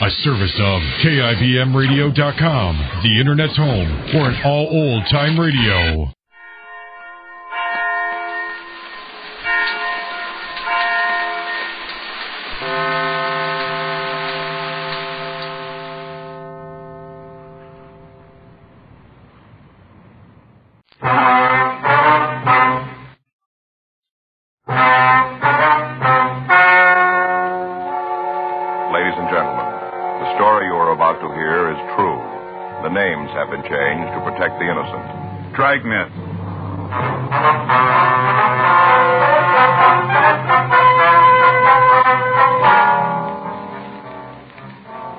A service of KIBMradio.com, the Internet's home for an all old-time radio. Have been changed to protect the innocent. Dragnet.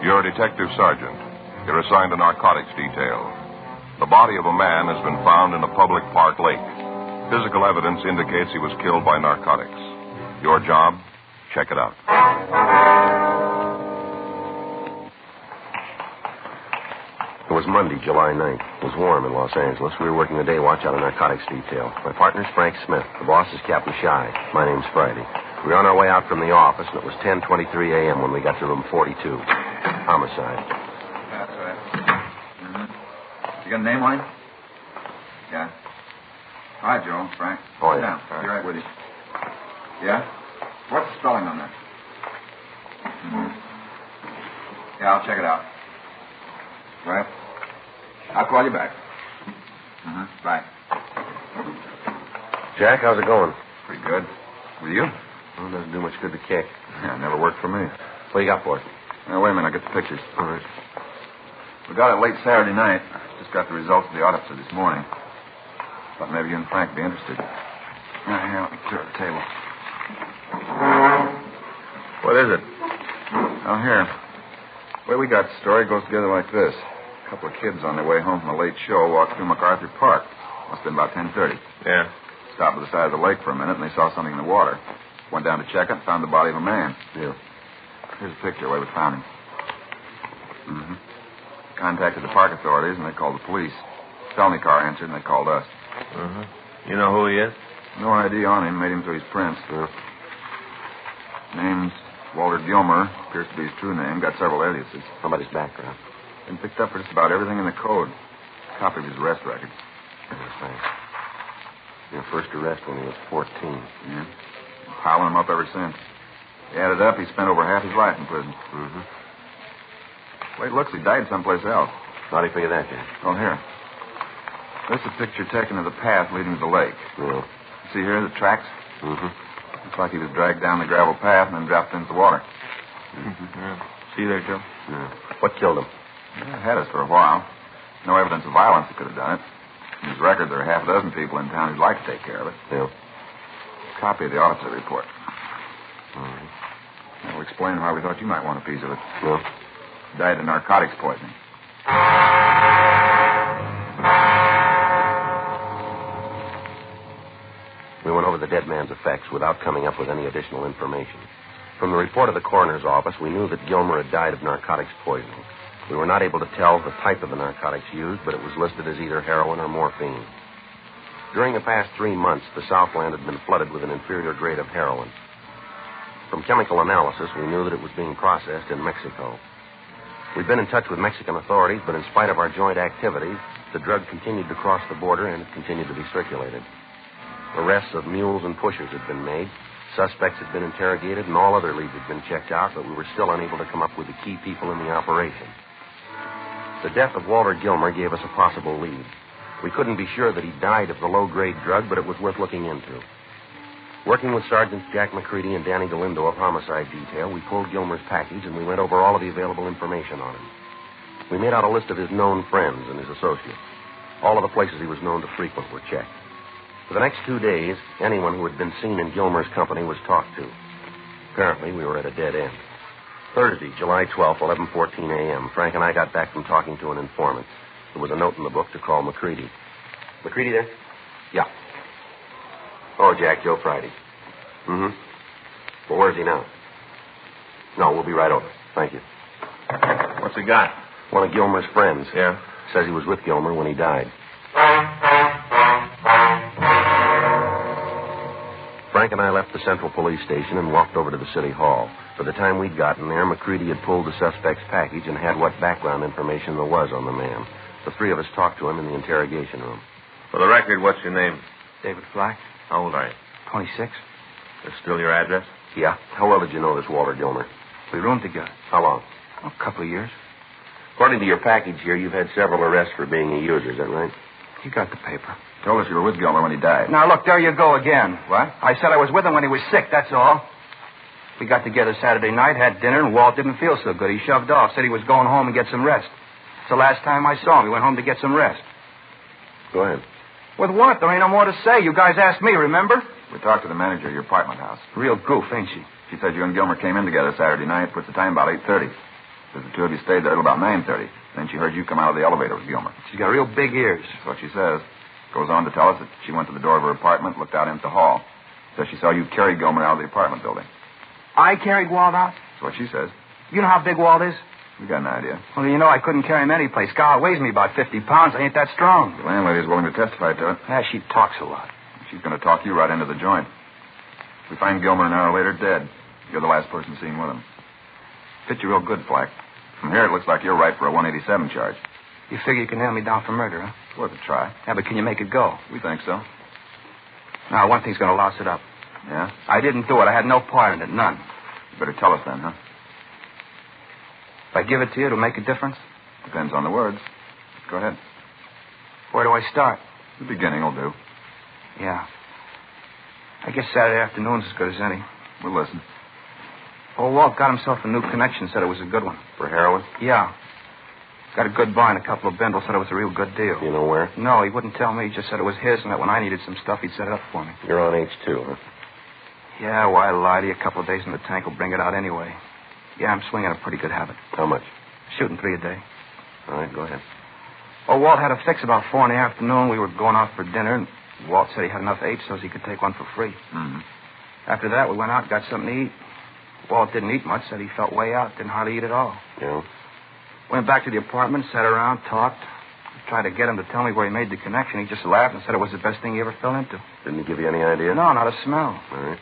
You're a detective sergeant. You're assigned to narcotics detail. The body of a man has been found in a public park lake. Physical evidence indicates he was killed by narcotics. Your job? Check it out. It was Monday, July 9th. It was warm in Los Angeles. We were working the day watch out of narcotics detail. My partner's Frank Smith. The boss is Captain Shy. My name's Friday. We were on our way out from the office, and it was 10:23 a.m. when we got to room 42. Homicide. That's right. Mm-hmm. You got a name on him? Yeah. Hi, Joe. Frank. Oh, Sit yeah. down. Be right with you. Yeah? What's the spelling on that? Mm-hmm. Yeah, I'll check it out. Right. I'll call you back. Bye. Jack, how's it going? Pretty good. With you? Well, it doesn't do much good to kick. Yeah, never worked for me. What do you got for us? Now, wait a minute. I'll get the pictures. All right. We got it late Saturday night. Just got the results of the autopsy this morning. Thought maybe you and Frank would be interested. Now, here, let me clear the table. What is it? Oh, here. The way we got the story goes together like this. A couple of kids on their way home from a late show walked through MacArthur Park. Must have been about 10:30. Yeah. Stopped by the side of the lake for a minute, and they saw something in the water. Went down to check it and found the body of a man. Yeah. Here's a picture of where we found him. Mm-hmm. Contacted the park authorities, and they called the police. Felony car answered, and they called us. You know who he is? No ID on him. Made him through his prints. Name's Walter Gilmer. Appears to be his true name. Got several aliases. How about his background? Been picked up for just about everything in the code. Copy of his arrest record. Thanks. Your first arrest when he was 14. Yeah. Been piling him up ever since. He added up, he spent over half his life in prison. Mm-hmm. The way it looks, he died someplace else. How do you figure that, Jack? Oh, here. This is a picture taken of the path leading to the lake. Yeah. See here, the tracks? Mm-hmm. Looks like he was dragged down the gravel path and then dropped into the water. Mm-hmm. Yeah. See there, Joe? Yeah. What killed him? Yeah, had us for a while. No evidence of violence that could have done it. In his record, there are half a dozen people in town who'd like to take care of it. Yeah. Copy of the autopsy report. All right. That'll explain why we thought you might want a piece of it. Yeah. Died of narcotics poisoning. We went over the dead man's effects without coming up with any additional information. From the report of the coroner's office, we knew that Gilmer had died of narcotics poisoning. We were not able to tell the type of the narcotics used, but it was listed as either heroin or morphine. During the past 3 months, the Southland had been flooded with an inferior grade of heroin. From chemical analysis, we knew that it was being processed in Mexico. We'd been in touch with Mexican authorities, but in spite of our joint activities, the drug continued to cross the border and it continued to be circulated. Arrests of mules and pushers had been made. Suspects had been interrogated, and all other leads had been checked out, but we were still unable to come up with the key people in the operation. The death of Walter Gilmer gave us a possible lead. We couldn't be sure that he died of the low-grade drug, but it was worth looking into. Working with Sergeants Jack McCready and Danny Galindo of Homicide Detail, we pulled Gilmer's package, and we went over all of the available information on him. We made out a list of his known friends and his associates. All of the places he was known to frequent were checked. For the next 2 days, anyone who had been seen in Gilmer's company was talked to. Apparently, we were at a dead end. Thursday, July 12th, 11:14 a.m., Frank and I got back from talking to an informant. There was a note in the book to call McCready. McCready there? Yeah. Oh, Jack, Joe Friday. Mm-hmm. Well, where's he now? No, we'll be right over. Thank you. What's he got? One of Gilmer's friends. Yeah? Says he was with Gilmer when he died. Frank and I left the Central Police Station and walked over to the City Hall. By the time we'd gotten there, McCready had pulled the suspect's package and had what background information there was on the man. The three of us talked to him in the interrogation room. For the record, what's your name? David Flack. How old are you? 26. That's still your address? Yeah. How well did you know this Walter Gilmer? We roomed together. How long? A couple of years. According to your package here, you've had several arrests for being a user. Is that right? You got the paper. Told us you were with Gilmer when he died. Now, look, there you go again. What? I said I was with him when he was sick, that's all. We got together Saturday night, had dinner, and Walt didn't feel so good. He shoved off, said he was going home and get some rest. It's the last time I saw him. He went home to get some rest. Go ahead. With what? There ain't no more to say. You guys asked me, remember? We talked to the manager of your apartment house. Real goof, ain't she? She said you and Gilmer came in together Saturday night. Puts the time about 8:30. Says the two of you stayed there till about 9:30. Then she heard you come out of the elevator with Gilmer. She's got real big ears. That's what she says. Goes on to tell us that she went to the door of her apartment, looked out into the hall. Says she saw you carry Gilmer out of the apartment building. I carried Walt out? That's what she says. You know how big Walt is? We got an idea. Well, you know I couldn't carry him any place. God weighs me about 50 pounds. I ain't that strong. The landlady's willing to testify to it. Yeah, she talks a lot. She's going to talk you right into the joint. We find Gilmer an hour later dead. You're the last person seen with him. Fit you real good, Flack. From here, it looks like you're right for a 187 charge. You figure you can nail me down for murder, huh? It's worth a try. Yeah, but can you make it go? We think so. Now, one thing's going to louse it up. Yeah? I didn't do it. I had no part in it, none. You better tell us then, huh? If I give it to you, it'll make a difference? Depends on the words. Go ahead. Where do I start? The beginning will do. Yeah. I guess Saturday afternoon's as good as any. We'll listen. Old Walt got himself a new connection, said it was a good one. For heroin? Yeah. Got a good buy and a couple of bindles, said it was a real good deal. You know where? No, he wouldn't tell me. He just said it was his and that when I needed some stuff, he'd set it up for me. You're on H2, huh? Yeah, why lie to you? A couple of days in the tank will bring it out anyway. Yeah, I'm swinging a pretty good habit. How much? Shooting 3 a day. All right, go ahead. Oh, Walt had a fix about 4 in the afternoon. We were going out for dinner, and Walt said he had enough H so he could take one for free. Mm-hmm. After that, we went out and got something to eat. Walt didn't eat much, said he felt way out, didn't hardly eat at all. Yeah? Went back to the apartment, sat around, talked. Tried to get him to tell me where he made the connection. He just laughed and said it was the best thing he ever fell into. Didn't he give you any idea? No, not a smell. All right.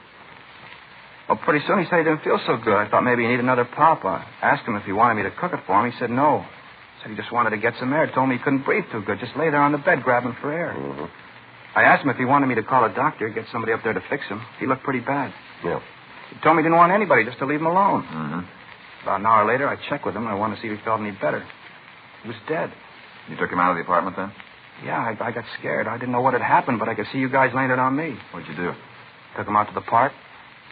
Well, pretty soon he said he didn't feel so good. I thought maybe he needed another pop. I asked him if he wanted me to cook it for him. He said no. Said he just wanted to get some air. Told me he couldn't breathe too good. Just lay there on the bed grabbing for air. Mm-hmm. I asked him if he wanted me to call a doctor, get somebody up there to fix him. He looked pretty bad. Yeah. He told me he didn't want anybody, just to leave him alone. Mm-hmm. About an hour later, I checked with him. I wanted to see if he felt any better. He was dead. You took him out of the apartment then? Yeah, I got scared. I didn't know what had happened, but I could see you guys laying it on me. What'd you do? Took him out to the park,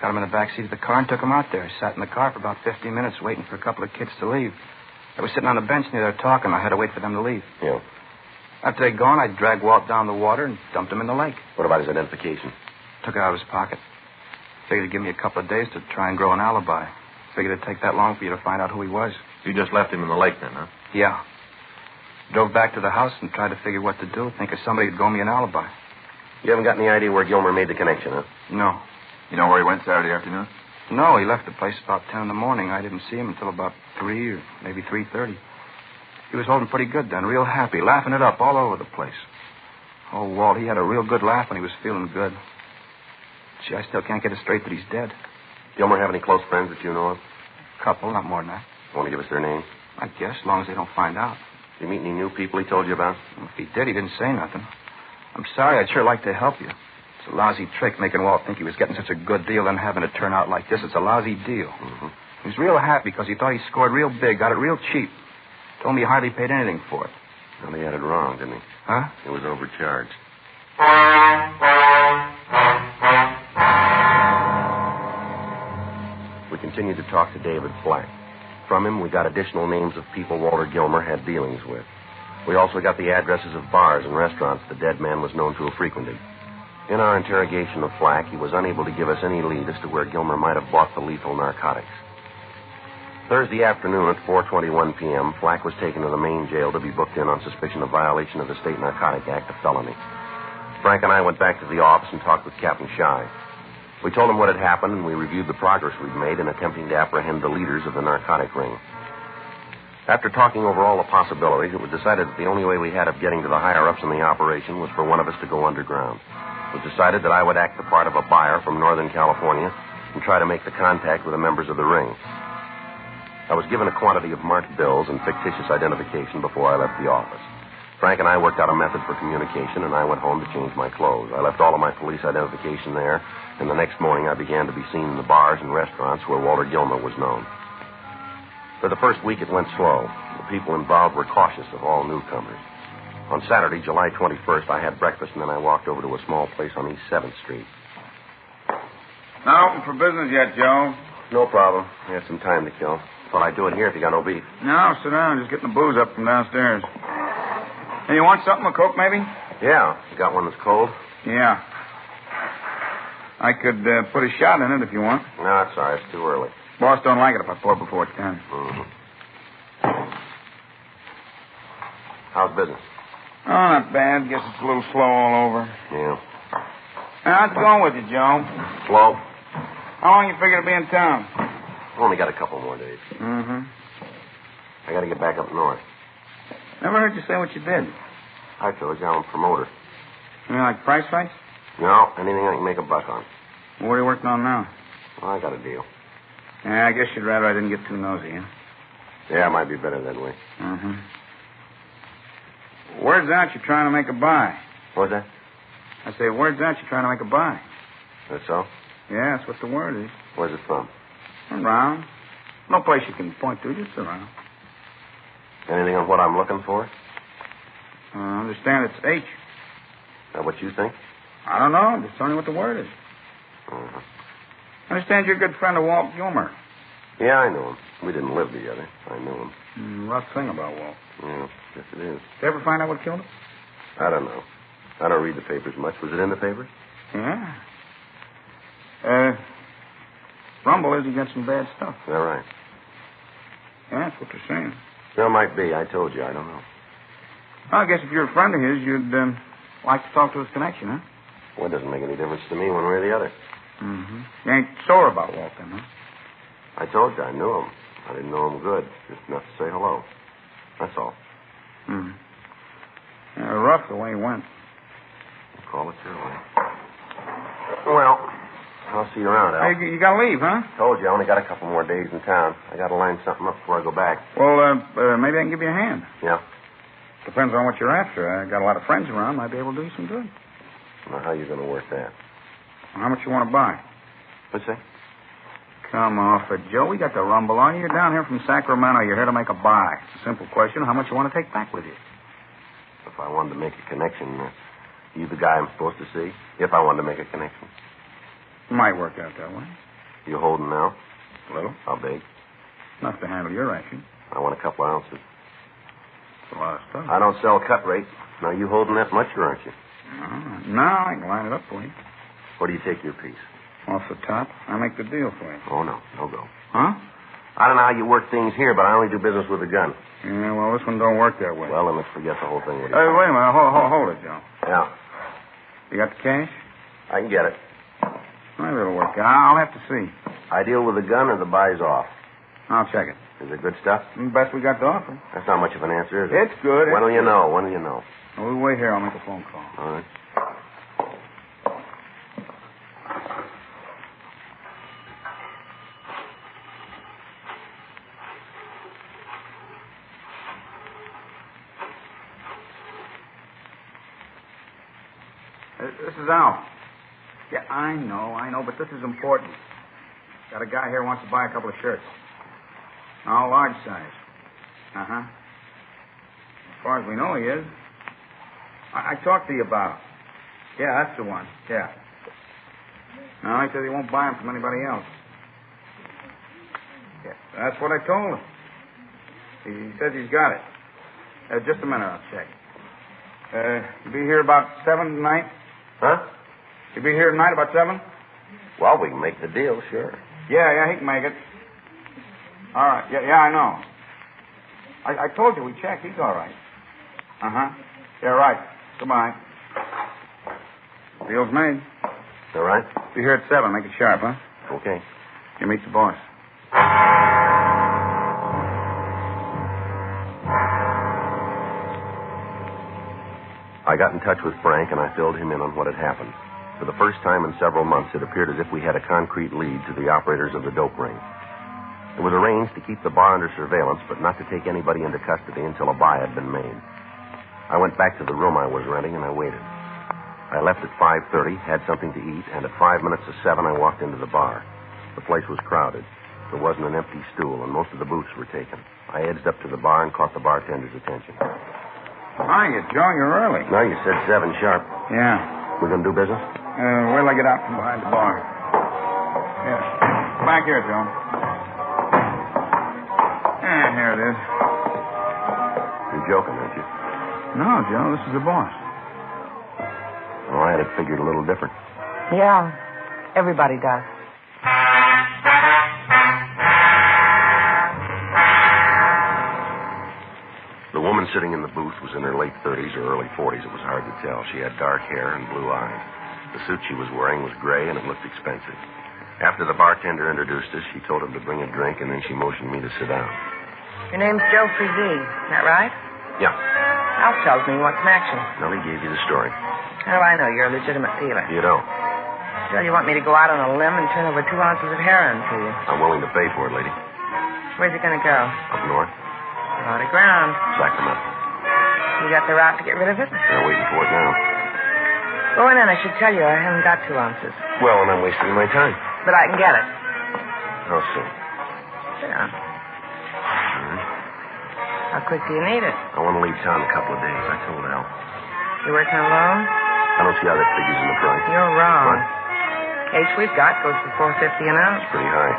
got him in the back seat of the car, and took him out there. Sat in the car for about 15 minutes waiting for a couple of kids to leave. I was sitting on a bench near there talking. I had to wait for them to leave. Yeah. After they'd gone, I dragged Walt down the water and dumped him in the lake. What about his identification? Took it out of his pocket. Figured it'd give me a couple of days to try and grow an alibi. Figured it'd take that long for you to find out who he was. You just left him in the lake then, huh? Yeah. Drove back to the house and tried to figure what to do. Think of somebody who'd go me an alibi. You haven't got any idea where Gilmer made the connection, huh? No. You know where he went Saturday afternoon? No, he left the place about 10 in the morning. I didn't see him until about 3 or maybe 3:30. He was holding pretty good then, real happy, laughing it up all over the place. Oh, Walt, he had a real good laugh when he was feeling good. Gee, I still can't get it straight that he's dead. Gilmer have any close friends that you know of? Couple, not more than that. Want to give us their names? I guess, as long as they don't find out. Did you meet any new people he told you about? Well, if he did, he didn't say nothing. I'm sorry, I'd sure like to help you. It's a lousy trick making Walt think he was getting such a good deal and having it turn out like this. It's a lousy deal. Mm-hmm. He was real happy because he thought he scored real big, got it real cheap. Told me he hardly paid anything for it. Well, he had it wrong, didn't he? Huh? It was overcharged. We continued to talk to David Flack. From him, we got additional names of people Walter Gilmer had dealings with. We also got the addresses of bars and restaurants the dead man was known to have frequented. In our interrogation of Flack, he was unable to give us any lead as to where Gilmer might have bought the lethal narcotics. Thursday afternoon at 4:21 p.m., Flack was taken to the main jail to be booked in on suspicion of violation of the State Narcotic Act, a felony. Frank and I went back to the office and talked with Captain Shy. We told him what had happened, and we reviewed the progress we'd made in attempting to apprehend the leaders of the narcotic ring. After talking over all the possibilities, it was decided that the only way we had of getting to the higher-ups in the operation was for one of us to go underground. It was decided that I would act the part of a buyer from Northern California and try to make the contact with the members of the ring. I was given a quantity of marked bills and fictitious identification before I left the office. Frank and I worked out a method for communication, and I went home to change my clothes. I left all of my police identification there, and the next morning I began to be seen in the bars and restaurants where Walter Gilmer was known. For the first week, it went slow. The people involved were cautious of all newcomers. On Saturday, July 21st, I had breakfast, and then I walked over to a small place on East 7th Street. Not open for business yet, Joe. No problem. I had some time to kill. Thought I'd do it here if you got no beef. No, sit down. Just getting the booze up from downstairs. Hey, you want something? A Coke, maybe? Yeah. You got one that's cold? Yeah. I could put a shot in it if you want. No, it's all right. It's too early. Boss don't like it if I pour it before it's 10. Mm-hmm. How's business? Oh, not bad. Guess it's a little slow all over. Yeah. How's it going with you, Joe? Slow. How long you figure to be in town? Only got a couple more days. Mm-hmm. I got to get back up north. Never heard you say what you did. I told you I'm a promoter. You mean like price fights? No, anything I can make a buck on. What are you working on now? Well, I got a deal. Yeah, I guess you'd rather I didn't get too nosy, huh? Yeah, it might be better that way. Mm-hmm. Word's out you're trying to make a buy. What's that? I say, word's out you're trying to make a buy. That's so? Yeah, that's what the word is. Where's it from? Around. No place you can point to, just around. Anything on what I'm looking for? I understand it's H. Is that what you think? I don't know. I'm just telling you what the word is. Uh-huh. I understand you're a good friend of Walt Gilmer. Yeah, I knew him. We didn't live together. I knew him. Rough thing about Walt. Yeah, yes it is. Did you ever find out what killed him? I don't know. I don't read the papers much. Was it in the papers? Yeah. Rumble is he got some bad stuff. Is that right? Yeah, that's what they're saying. Well, might be. I told you. I don't know. I guess if you're a friend of his, you'd like to talk to his connection, huh? Well, it doesn't make any difference to me one way or the other. Mm-hmm. You ain't sore about Walt, then, huh? I told you I knew him. I didn't know him good. Just enough to say hello. That's all. Hmm. Yeah, rough the way he went. Call it your way. Well, I'll see you around, Al. Hey, you gotta leave, huh? Told you I only got a couple more days in town. I gotta line something up before I go back. Well, maybe I can give you a hand. Yeah? Depends on what you're after. I got a lot of friends around. Might be able to do you some good. Now, how you gonna work that? How much you want to buy? What's that? Come off it, Joe. We got the rumble on you. You're down here from Sacramento. You're here to make a buy. It's a simple question. How much you want to take back with you? If I wanted to make a connection, you the guy I'm supposed to see? If I wanted to make a connection. Might work out that way. You holding now? A little. How big? Enough to handle your action. I want a couple of ounces. It's a lot of stuff. I don't sell cut rate. Now, you holding that much, or aren't you? No, I can line it up for you. Where do you take your piece? Off the top. I make the deal for you. Oh, no. No go. Huh? I don't know how you work things here, but I only do business with a gun. Yeah, well, this one don't work that way. Well, then let's forget the whole thing. Hey, wait a minute. Hold it, Joe. Yeah. You got the cash? I can get it. Maybe it'll work out. I'll have to see. I deal with the gun or the buy's off. I'll check it. Is it good stuff? Best we got to offer. That's not much of an answer, is it? It's good. When will you know? When will you know? Well, wait here. I'll make a phone call. All right. This is Al. Yeah, I know, but this is important. Got a guy here who wants to buy a couple of shirts. All large size. Uh-huh. As far as we know, he is. I talked to you about him. Yeah, that's the one. Yeah. No, he says he won't buy them from anybody else. Yeah, that's what I told him. He says he's got it. Just a minute, I'll check. You be here about 7 tonight? Huh? You be here tonight about 7? Well, we can make the deal, sure. Yeah, he can make it. All right. Yeah, I know. I told you we checked. He's all right. Uh-huh. Yeah, right. Goodbye. Deal's made. All right? Be here at 7. Make it sharp, huh? Okay. You meet the boss. I got in touch with Frank, and I filled him in on what had happened. For the first time in several months, it appeared as if we had a concrete lead to the operators of the dope ring. It was arranged to keep the bar under surveillance, but not to take anybody into custody until a buy had been made. I went back to the room I was renting, and I waited. I left at 5:30, had something to eat, and at 5 minutes to 7, I walked into the bar. The place was crowded. There wasn't an empty stool, and most of the booths were taken. I edged up to the bar and caught the bartender's attention. Hiya, Joe. You're early. No, you said 7 sharp. Yeah. We gonna do business? Wait till I get out from behind the bar. Yeah. Back here, Joe. Yeah, here it is. You're joking, aren't you? No, Joe, this is the boss. Oh, I had it figured a little different. Yeah, everybody does. The woman sitting in the booth was in her late 30s or early 40s. It was hard to tell. She had dark hair and blue eyes. The suit she was wearing was gray, and it looked expensive. After the bartender introduced us, she told him to bring a drink, and then she motioned me to sit down. Your name's Joe Frizee, is that right? Yeah. Alf tells me you want some action. Well, he gave you the story. How do I know you're a legitimate dealer? You don't. Joe, you want me to go out on a limb and turn over 2 ounces of heroin to you? I'm willing to pay for it, lady. Where's it going to go? Up north. A lot of ground. Sacramento. You got the route to get rid of it? They're waiting for it now. Oh, and then I should tell you I haven't got 2 ounces. Well, and I'm wasting my time. But I can get it. How soon? Sit down. All right. How quick do you need it? I want to leave town in a couple of days. I told Al. You working alone? I don't see how that figures in the price. You're wrong. What? Case we've got goes for $4.50 an ounce. It's pretty high.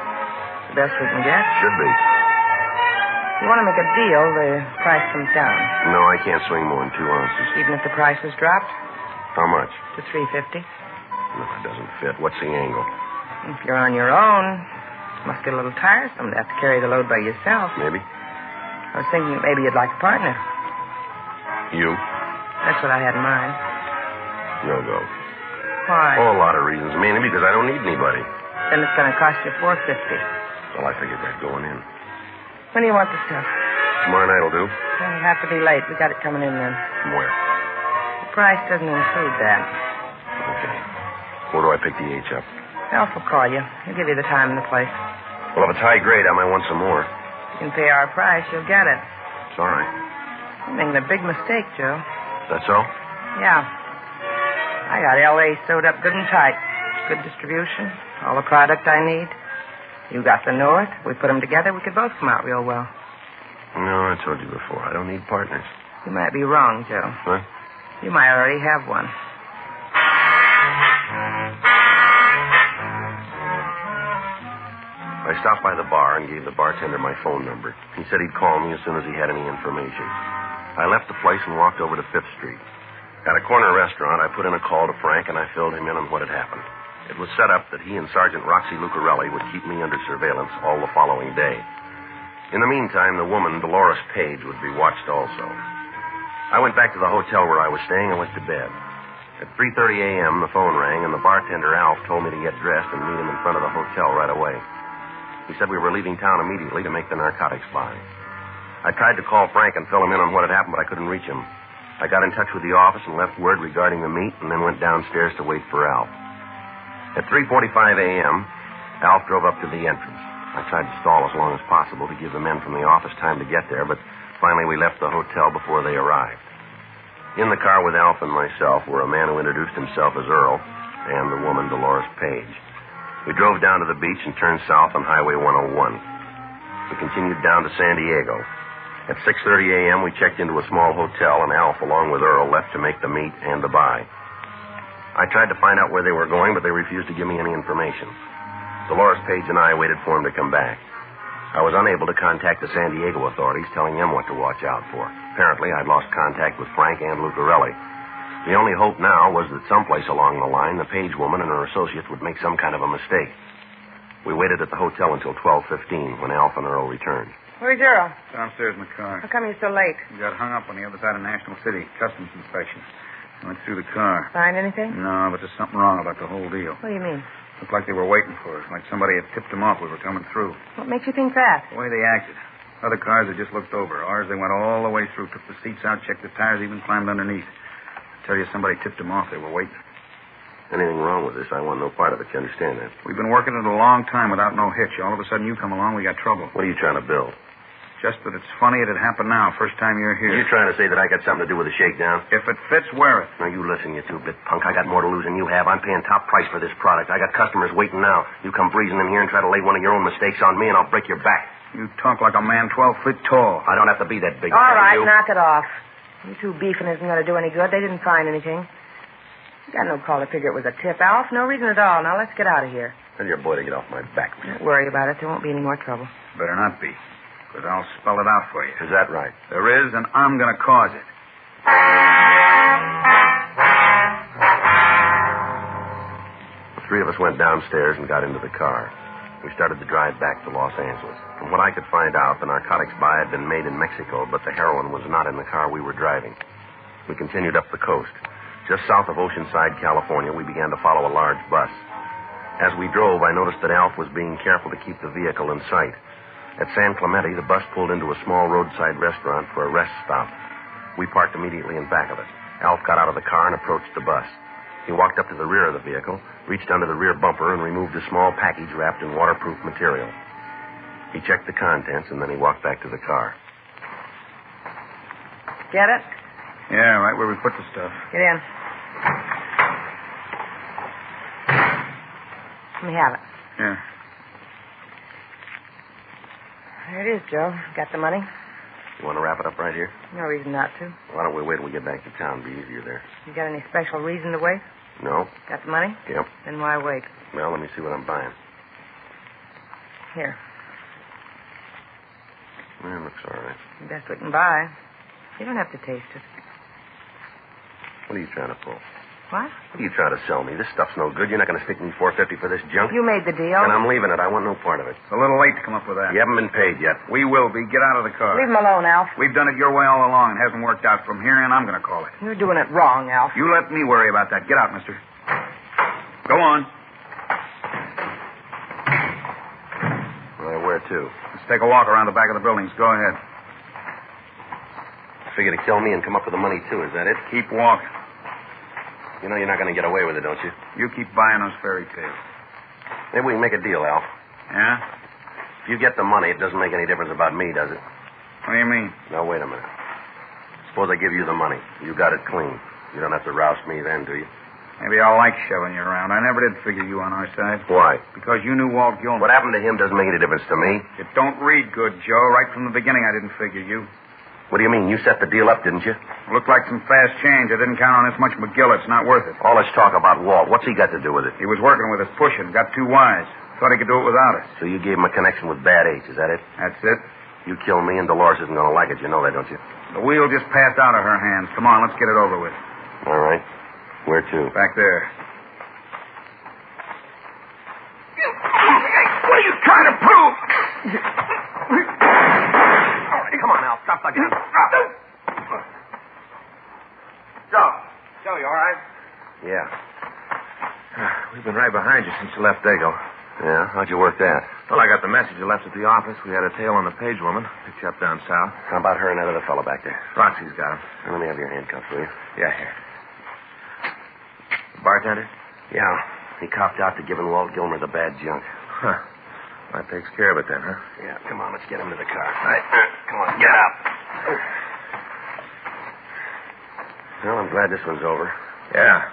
The best we can get. Should be. If you want to make a deal, the price comes down. No, I can't swing more than 2 ounces. Even if the price was dropped How much? to $3.50. No, it doesn't fit. What's the angle? If you're on your own, it must get a little tiresome to have to carry the load by yourself. Maybe. I was thinking maybe you'd like a partner. You? That's what I had in mind. No go. Why? Oh, a lot of reasons. Mainly because I don't need anybody. Then it's going to cost you $4.50. Well, I figured that going in. When do you want the stuff? Tomorrow night will do. It'll have to be late. We got it coming in then. From where? The price doesn't include that. Okay. Where do I pick the H up? Alf will call you. He'll give you the time and the place. Well, if it's high grade, I might want some more. You can pay our price. You'll get it. It's all right. You're making a big mistake, Joe. That so? Yeah. I got L.A. sewed up good and tight. Good distribution. All the product I need. You got the North. We put them together. We could both come out real well. No, I told you before. I don't need partners. You might be wrong, Joe. What? You might already have one. I stopped by the bar and gave the bartender my phone number. He said he'd call me as soon as he had any information. I left the place and walked over to 5th Street. At a corner restaurant, I put in a call to Frank, and I filled him in on what had happened. It was set up that he and Sergeant Roxy Lucarelli would keep me under surveillance all the following day. In the meantime, the woman, Dolores Page, would be watched also. I went back to the hotel where I was staying and went to bed. At 3:30 a.m., the phone rang, and the bartender, Alf, told me to get dressed and meet him in front of the hotel right away. He said we were leaving town immediately to make the narcotics buy. I tried to call Frank and fill him in on what had happened, but I couldn't reach him. I got in touch with the office and left word regarding the meet, and then went downstairs to wait for Alf. At 3:45 a.m., Alf drove up to the entrance. I tried to stall as long as possible to give the men from the office time to get there, but finally we left the hotel before they arrived. In the car with Alf and myself were a man who introduced himself as Earl and the woman, Dolores Page. We drove down to the beach and turned south on Highway 101. We continued down to San Diego. At 6:30 a.m., we checked into a small hotel, and Alf, along with Earl, left to make the meet and the buy. I tried to find out where they were going, but they refused to give me any information. Dolores Page and I waited for him to come back. I was unable to contact the San Diego authorities, telling them what to watch out for. Apparently, I'd lost contact with Frank and Lucarelli. The only hope now was that someplace along the line, the Page woman and her associates would make some kind of a mistake. We waited at the hotel until 12:15, when Alf and Earl returned. Where's Earl? Downstairs in the car. How come you're so late? We got hung up on the other side of National City. Customs inspection. Went through the car. Find anything? No, but there's something wrong about the whole deal. What do you mean? Looked like they were waiting for us, like somebody had tipped them off we were coming through. What makes you think that? The way they acted. Other cars, they just looked over. Ours, they went all the way through, took the seats out, checked the tires, even climbed underneath. I tell you, somebody tipped them off. They were waiting. Anything wrong with this, I want no part of it. You understand that? We've been working it a long time without no hitch. All of a sudden you come along, we got trouble. What are you trying to build? Just that it's funny it had happened now, first time you're here. Are you trying to say that I got something to do with the shakedown? If it fits, wear it. Now, you listen, you two-bit punk. I got more to lose than you have. I'm paying top price for this product. I got customers waiting now. You come breezing in here and try to lay one of your own mistakes on me, and I'll break your back. You talk like a man 12 feet tall. I don't have to be that big. All right, you. knock it off. You two beefing isn't going to do any good. They didn't find anything. You got no call to figure it was a tip, Alf. No reason at all. Now, let's get out of here. Tell your boy to get off my back, man. Don't worry about it. There won't be any more trouble. Better not be. Because I'll spell it out for you. Is that right? There is, and I'm going to cause it. The three of us went downstairs and got into the car. We started to drive back to Los Angeles. From what I could find out, the narcotics buy had been made in Mexico, but the heroin was not in the car we were driving. We continued up the coast. Just south of Oceanside, California, we began to follow a large bus. As we drove, I noticed that Alf was being careful to keep the vehicle in sight. At San Clemente, the bus pulled into a small roadside restaurant for a rest stop. We parked immediately in back of it. Alf got out of the car and approached the bus. He walked up to the rear of the vehicle, reached under the rear bumper, and removed a small package wrapped in waterproof material. He checked the contents, and then he walked back to the car. Get it? Yeah, right where we put the stuff. Get in. Let me have it. Yeah. There it is, Joe. Got the money? You want to wrap it up right here? No reason not to. Why don't we wait till we get back to town? It'll be easier there. You got any special reason to wait? No? Got the money? Yep. Then why wait? Well, let me see what I'm buying. Here. Well, looks all right. The best we can buy. You don't have to taste it. What are you trying to pull? What? What are you trying to sell me? This stuff's no good. You're not going to stick me $4.50 for this junk? You made the deal. And I'm leaving it. I want no part of it. It's a little late to come up with that. You haven't been paid yet. We will be. Get out of the car. Leave him alone, Alf. We've done it your way all along. It hasn't worked out. From here on, I'm going to call it. You're doing it wrong, Alf. You let me worry about that. Get out, mister. Go on. Well, where to? Let's take a walk around the back of the buildings. Go ahead. Figure to kill me and come up with the money, too. Is that it? Keep walking. You know you're not going to get away with it, don't you? You keep buying those fairy tales. Maybe we can make a deal, Alf. Yeah? If you get the money, it doesn't make any difference about me, does it? What do you mean? Now, wait a minute. Suppose I give you the money. You got it clean. You don't have to roust me then, do you? Maybe I'll like shoving you around. I never did figure you on our side. Why? Because you knew Walt Gilman. What happened to him doesn't make any difference to me. It don't read good, Joe. Right from the beginning, I didn't figure you. What do you mean? You set the deal up, didn't you? Looked like some fast change. I didn't count on this much McGill. It's not worth it. All this talk about Walt, what's he got to do with it? He was working with us, pushing. Got too wise. Thought he could do it without us. So you gave him a connection with Bad H, is that it? That's it. You kill me and Dolores isn't going to like it. You know that, don't you? The wheel just passed out of her hands. Come on, let's get it over with. All right. Where to? Back there. What are you trying to prove? All right, come on now. Stop thugging. Joe, you all right? Yeah. We've been right behind you since you left Dago. Yeah? How'd you work that? Well, I got the message you left at the office. We had a tail on the Page woman. Picked you up down south. How about her and that other fellow back there? Roxy's got him. Let me have your handcuffs, will you? Yeah, here. The bartender? Yeah. He copped out to giving Walt Gilmer the bad junk. Huh. That takes care of it then, huh? Yeah, come on, let's get him to the car. All right. Come on, get out. Well, I'm glad this one's over. Yeah.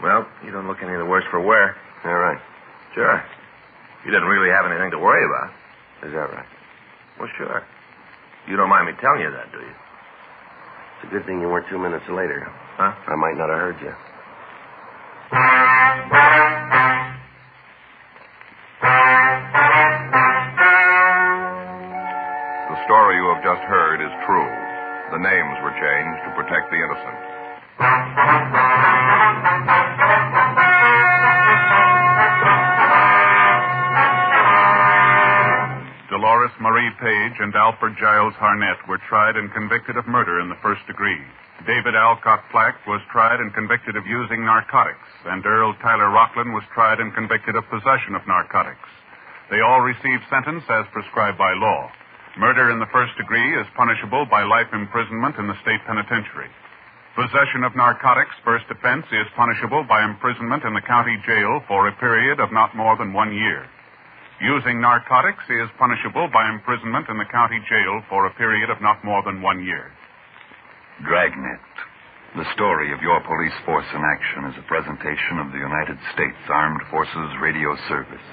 Well, you don't look any the worse for wear. All right. Sure. You didn't really have anything to worry about. Is that right? Well, sure. You don't mind me telling you that, do you? It's a good thing you weren't 2 minutes later. Huh? I might not have heard you. The story you have just heard is true. The names were changed to protect the innocent. Dolores Marie Page and Alfred Giles Harnett were tried and convicted of murder in the first degree. David Alcott Flack was tried and convicted of using narcotics, and Earl Tyler Rockland was tried and convicted of possession of narcotics. They all received sentence as prescribed by law. Murder in the first degree is punishable by life imprisonment in the state penitentiary. Possession of narcotics, first offense, is punishable by imprisonment in the county jail for a period of not more than 1 year. Using narcotics is punishable by imprisonment in the county jail for a period of not more than 1 year. Dragnet, the story of your police force in action, is a presentation of the United States Armed Forces Radio Service.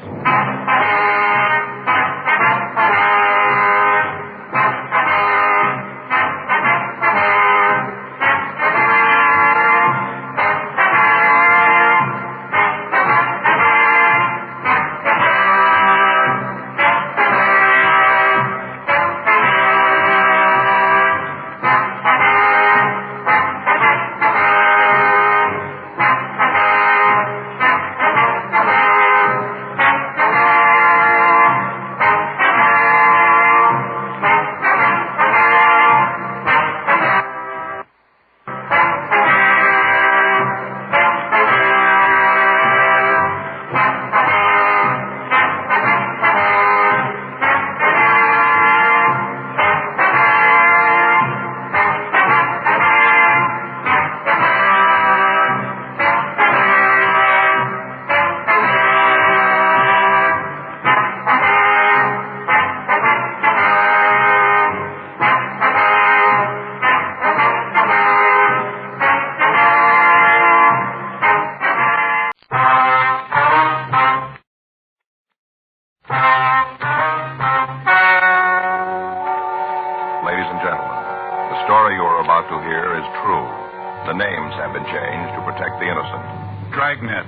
Dragnet.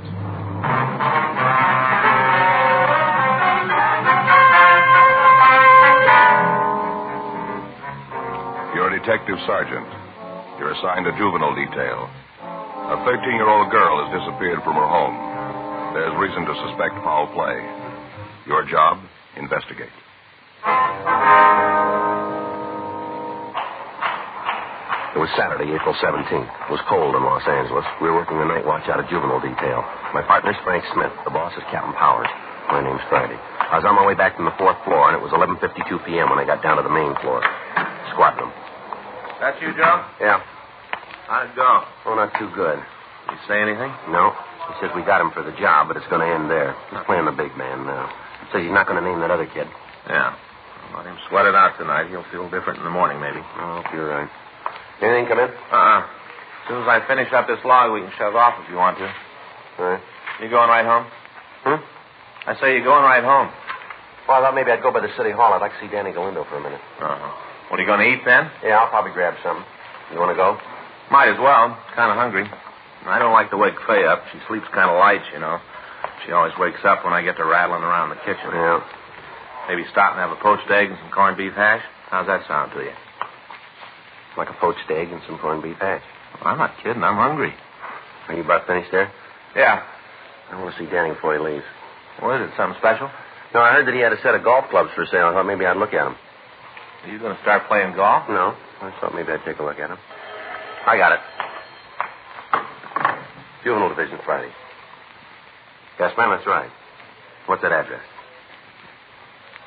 You're a detective sergeant. You're assigned to juvenile detail. A 13-year-old girl has disappeared from her home. There's reason to suspect foul play. Your job, investigate. It was Saturday, April 17th. It was cold in Los Angeles. We were working the night watch out of juvenile detail. My partner's Frank Smith. The boss is Captain Powers. My name's Friday. I was on my way back from the 4th floor, and it was 11:52 p.m. when I got down to the main floor. Squatting them. That you, Joe? Yeah. How'd it go? Oh, not too good. You say anything? No. He says we got him for the job, but it's going to end there. He's playing the big man now. Says he's not going to name that other kid. Yeah. Let him sweat it out tonight. He'll feel different in the morning, maybe. Oh, you're right. Anything come in? As soon as I finish up this log, we can shove off if you want to. All right. You going right home? I say you're going right home. Well, I thought maybe I'd go by the city hall. I'd like to see Danny Galindo for a minute. What, are you going to eat then? Yeah, I'll probably grab something. You want to go? Might as well. Kind of hungry. I don't like to wake Faye up. She sleeps kind of light, you know. She always wakes up when I get to rattling around the kitchen. Yeah. Maybe stop and have a poached egg and some corned beef hash? How's that sound to you? Like a poached egg and some corned beef hash. Well, I'm not kidding. I'm hungry. Are you about finished there? Yeah. I want to see Danny before he leaves. What is it, something special? No, I heard that he had a set of golf clubs for sale. I thought maybe I'd look at them. Are you going to start playing golf? No. I thought maybe I'd take a look at them. I got it. Juvenile Division, Friday. Yes, ma'am, that's right. What's that address?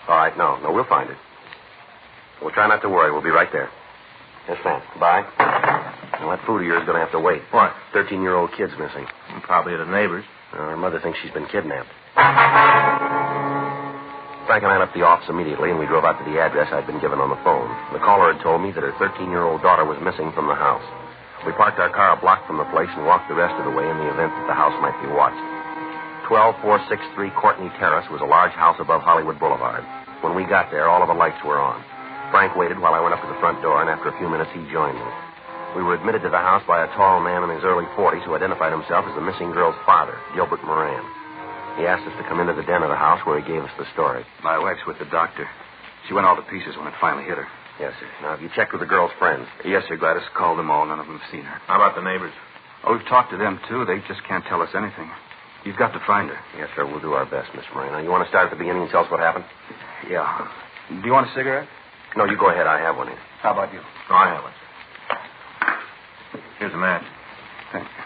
All right, no, we'll find it. We'll try not to worry. We'll be right there. Yes, ma'am. Goodbye. Well, that food of yours is going to have to wait. What? 13-year-old kid's missing. Probably at a neighbor's. Her mother thinks she's been kidnapped. Frank and I left the office immediately, and we drove out to the address I'd been given on the phone. The caller had told me that her 13-year-old daughter was missing from the house. We parked our car a block from the place and walked the rest of the way in the event that the house might be watched. 12463 Courtney Terrace was a large house above Hollywood Boulevard. When we got there, all of the lights were on. Frank waited while I went up to the front door, and after a few minutes, he joined me. We were admitted to the house by a tall man in his early 40s who identified himself as the missing girl's father, Gilbert Moran. He asked us to come into the den of the house where he gave us the story. My wife's with the doctor. She went all to pieces when it finally hit her. Yes, sir. Now, have you checked with the girl's friends? Yes, sir. Gladys called them all. None of them have seen her. How about the neighbors? Oh, we've talked to them, too. They just can't tell us anything. You've got to find her. Yes, sir. We'll do our best, Miss Moran. Now, you want to start at the beginning and tell us what happened? Yeah. Do you want a cigarette? No, you go ahead. I have one here. How about you? No, I have one. Here's a match. Thank you.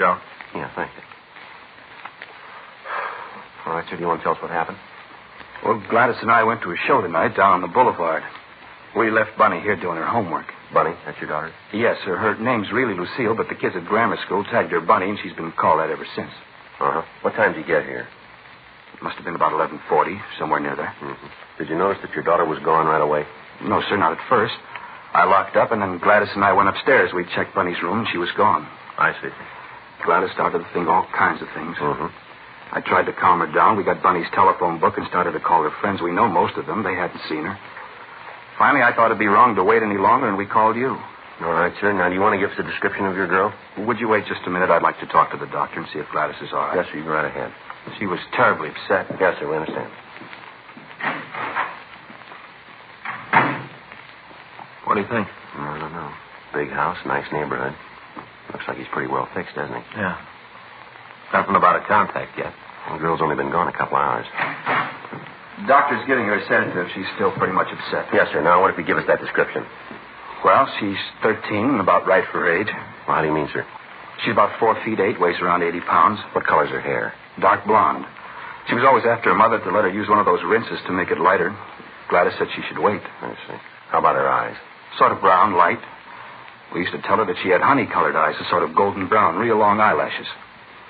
Joe? Yeah, thank you. All right, sir. Do you want to tell us what happened? Well, Gladys and I went to a show tonight down on the boulevard. We left Bunny here doing her homework. Bunny, that's your daughter? Yes, sir. Her name's really Lucille, but the kids at grammar school tagged her Bunny, and she's been called that ever since. Uh-huh. What time did you get here? It must have been about 11:40, somewhere near there. Mm-hmm. Did you notice that your daughter was gone right away? No, sir, not at first. I locked up, and then Gladys and I went upstairs. We checked Bunny's room, and she was gone. I see. Gladys started to think all kinds of things. Mm-hmm. I tried to calm her down. We got Bunny's telephone book and started to call her friends. We know most of them. They hadn't seen her. Finally, I thought it'd be wrong to wait any longer, and we called you. All right, sir. Now, do you want to give us a description of your girl? Would you wait just a minute? I'd like to talk to the doctor and see if Gladys is all right. Yes, sir. You go right ahead. She was terribly upset. Yes, sir. We understand. What do you think? I don't know. Big house, nice neighborhood. Looks like he's pretty well fixed, doesn't he? Yeah. Nothing about a contact yet. The girl's only been gone a couple hours. The doctor's giving her a sedative. She's still pretty much upset. Yes, sir. Now, what if you give us that description? Well, she's 13 and about right for her age. Well, how do you mean, sir? She's about 4 feet 8, weighs around 80 pounds. What color's her hair? Dark blonde. She was always after her mother to let her use one of those rinses to make it lighter. Gladys said she should wait. I see. How about her eyes? Sort of brown, light. We used to tell her that she had honey-colored eyes, a sort of golden brown, real long eyelashes.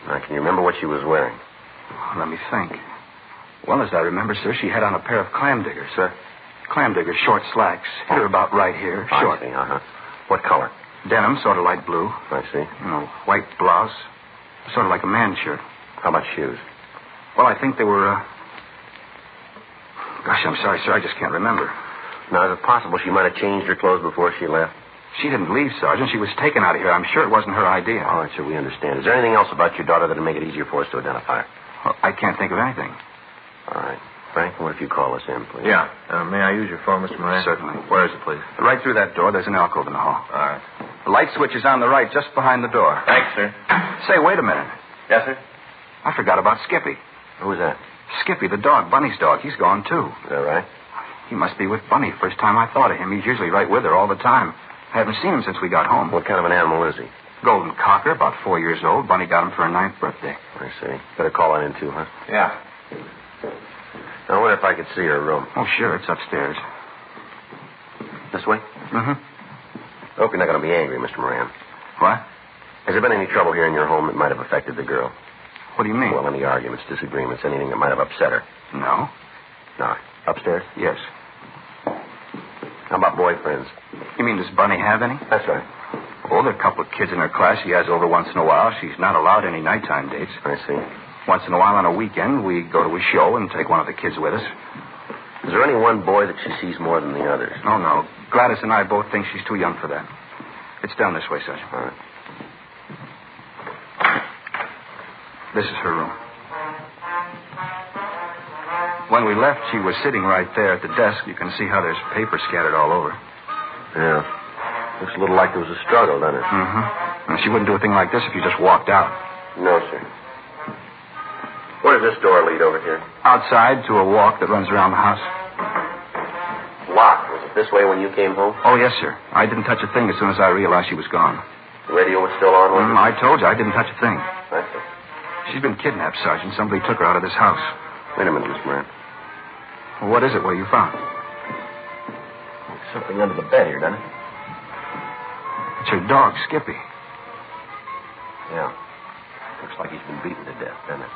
Now, can you remember what she was wearing? Let me think. Well, as I remember, sir, she had on a pair of clam diggers. Clam diggers, short slacks. Hit her about right here. Short. I see, uh-huh. What color? Denim, sort of light blue. I see. White blouse. Sort of like a man's shirt. How about shoes? Well, I think they were, Gosh, I'm sorry, sir. I just can't remember. Now, is it possible she might have changed her clothes before she left? She didn't leave, Sergeant. She was taken out of here. I'm sure it wasn't her idea. All right, sir, we understand. Is there anything else about your daughter that would make it easier for us to identify her? Well, I can't think of anything. All right. Frank, what if you call us in, please? Yeah. May I use your phone, Mr. Moran? Certainly. Where is it, please? Right through that door, there's an alcove in the hall. All right. The light switch is on the right, just behind the door. Thanks, sir. Say, wait a minute. Yes, sir? I forgot about Skippy. Who's that? Skippy, the dog, Bunny's dog. He's gone, too. Is that right? He must be with Bunny. First time I thought of him. He's usually right with her all the time. I haven't seen him since we got home. What kind of an animal is he? Golden cocker, about 4 years old. Bunny got him for her 9th birthday. I see. Better call on in, too, huh? Yeah. Now, I wonder if I could see her room. Oh, sure. It's upstairs. This way? Mm-hmm. I hope you're not going to be angry, Mr. Moran. What? Has there been any trouble here in your home that might have affected the girl? What do you mean? Well, any arguments, disagreements, anything that might have upset her? No. No. Upstairs? Yes. How about boyfriends? You mean, does Bunny have any? That's right. Oh, there are a couple of kids in her class she has over once in a while. She's not allowed any nighttime dates. I see. Once in a while on a weekend, we go to a show and take one of the kids with us. Is there any one boy that she sees more than the others? Oh, no. Gladys and I both think she's too young for that. It's down this way, Sergeant. All right. This is her room. When we left, she was sitting right there at the desk. You can see how there's paper scattered all over. Yeah. Looks a little like there was a struggle, doesn't it? Mm-hmm. And she wouldn't do a thing like this if you just walked out. No, sir. Where does this door lead over here? Outside to a walk that runs around the house. Locked. Was it this way when you came home? Oh, yes, sir. I didn't touch a thing as soon as I realized she was gone. The radio was still on, wasn't it? I told you, I didn't touch a thing. I see. She's been kidnapped, Sergeant. Somebody took her out of this house. Wait a minute, Miss Moran. Well, what is it? What you found? There's something under the bed here, doesn't it? It's her dog, Skippy. Yeah. Looks like he's been beaten to death, doesn't it?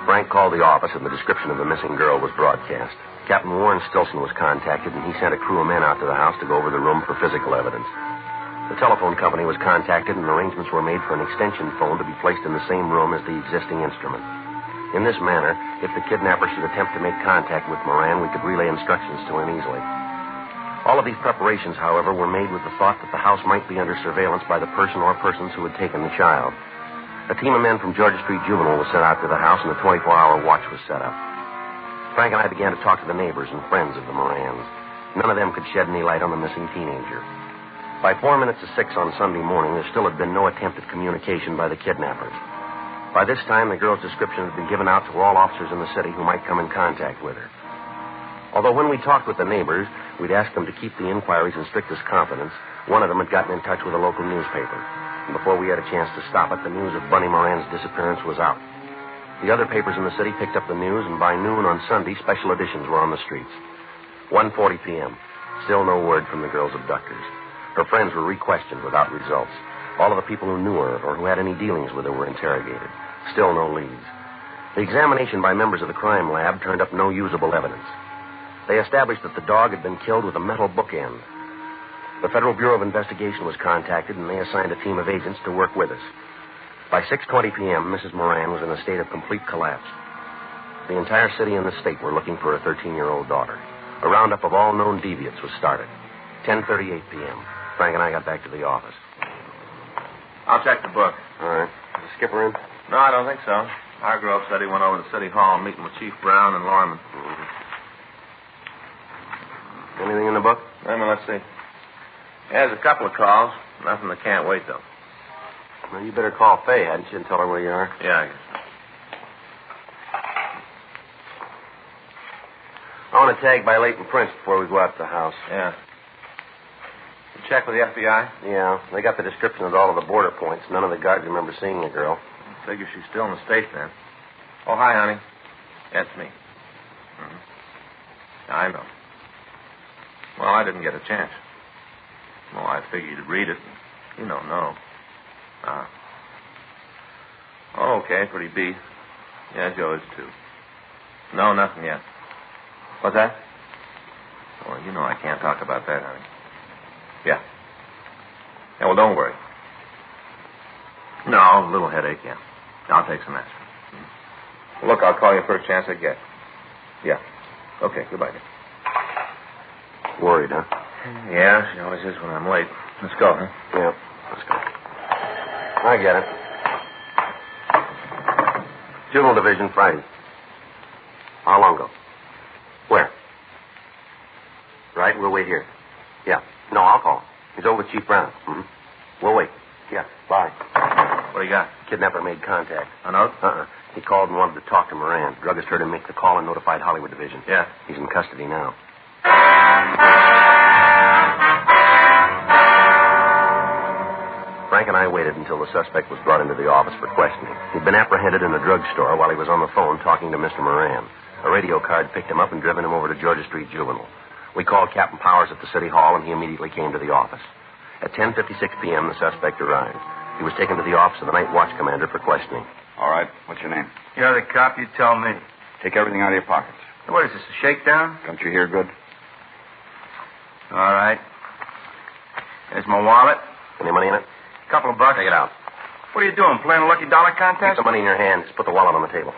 Frank called the office, and the description of the missing girl was broadcast. Captain Warren Stilson was contacted, and he sent a crew of men out to the house to go over the room for physical evidence. The telephone company was contacted, and arrangements were made for an extension phone to be placed in the same room as the existing instrument. In this manner, if the kidnapper should attempt to make contact with Moran, we could relay instructions to him easily. All of these preparations, however, were made with the thought that the house might be under surveillance by the person or persons who had taken the child. A team of men from Georgia Street Juvenile was sent out to the house, and a 24-hour watch was set up. Frank and I began to talk to the neighbors and friends of the Morans. None of them could shed any light on the missing teenager. By 4 minutes to 6 on Sunday morning, there still had been no attempt at communication by the kidnappers. By this time, the girl's description had been given out to all officers in the city who might come in contact with her. Although when we talked with the neighbors, we'd asked them to keep the inquiries in strictest confidence, one of them had gotten in touch with a local newspaper. And before we had a chance to stop it, the news of Bunny Moran's disappearance was out. The other papers in the city picked up the news, and by noon on Sunday, special editions were on the streets. 1:40 p.m. Still no word from the girl's abductors. Her friends were re-questioned without results. All of the people who knew her or who had any dealings with her were interrogated. Still no leads. The examination by members of the crime lab turned up no usable evidence. They established that the dog had been killed with a metal bookend. The Federal Bureau of Investigation was contacted, and they assigned a team of agents to work with us. By 6:20 p.m., Mrs. Moran was in a state of complete collapse. The entire city and the state were looking for a 13-year-old daughter. A roundup of all known deviants was started. 10:38 p.m. Frank and I got back to the office. I'll check the book. All right. Is the skipper in? No, I don't think so. Hargrove said he went over to City Hall meeting with Chief Brown and Lorman. Mm-hmm. Anything in the book? Let's see. Yeah, there's a couple of calls. Nothing that can't wait, though. Well, you better call Faye, hadn't you, and tell her where you are? Yeah, I guess so. I want to tag by Leighton Prince before we go out to the house. Yeah. You check with the FBI? Yeah, they got the description of all of the border points. None of the guards remember seeing the girl. Figure she's still in the States, then. Oh, hi, honey. That's me. Mm-hmm. I know. Well, I didn't get a chance. Well, I figured you'd read it. You don't know. Oh, okay, pretty beat. Yeah, Joe is, too. No, nothing yet. What's that? Well, you know I can't talk about that, honey. Yeah. Yeah, well, don't worry. No, a little headache, yeah. I'll take some aspirin. Mm-hmm. Look, I'll call you first chance I get. Yeah. Okay, goodbye, dear. Worried, huh? Yeah, she always is when I'm late. Let's go, huh? Yeah, let's go. I get it. Juvenile Division, Friday. How long ago? Where? Right, we'll wait here. Yeah. No, I'll call him. He's over with Chief Brown. Mm-hmm. We'll wait. Yeah, bye. What do you got? Kidnapper made contact. A note? He called and wanted to talk to Moran. Druggist heard him make the call and notified Hollywood Division. Yeah. He's in custody now. Frank and I waited until the suspect was brought into the office for questioning. He'd been apprehended in a drugstore while he was on the phone talking to Mr. Moran. A radio card picked him up and driven him over to Georgia Street Juvenile. We called Captain Powers at the City Hall, and he immediately came to the office. At 10:56 p.m., the suspect arrived. He was taken to the office of the night watch commander for questioning. All right. What's your name? You're the cop. You tell me. Take everything out of your pockets. What is this, a shakedown? Don't you hear good? All right. There's my wallet. Any money in it? Couple of bucks. Take it out. What are you doing, playing a lucky dollar Keep contest? the money in your hand. Just put the wallet on the table.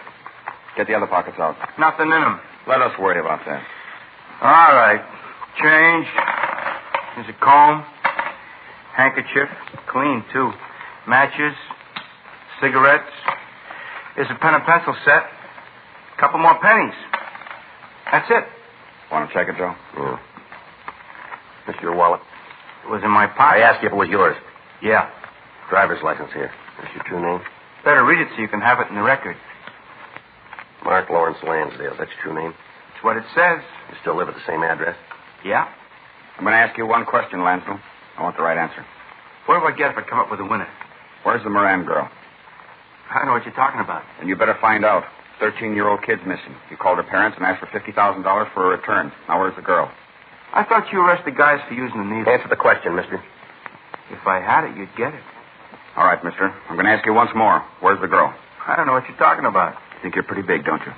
Get the other pockets out. Nothing in them. Let us worry about that. All right. Change. There's a comb. Handkerchief. Clean, too. Matches. Cigarettes. There's a pen and pencil set. A couple more pennies. That's it. Want to check it, Joe? Yeah. This your wallet? It was in my pocket. I asked you if it was yours. Yeah. Driver's license here. That's your true name? Better read it so you can have it in the record. Mark Lawrence Lansdale. That's your true name? It's what it says. You still live at the same address? Yeah. I'm going to ask you one question, Lansdale. I want the right answer. What do I get if I come up with a winner? Where's the Moran girl? I don't know what you're talking about. And you better find out. 13-year-old kid's missing. You called her parents and asked for $50,000 for a return. Now, where's the girl? I thought you arrested guys for using the needle. Answer the question, mister. If I had it, you'd get it. All right, mister. I'm going to ask you once more. Where's the girl? I don't know what you're talking about. You think you're pretty big, don't you?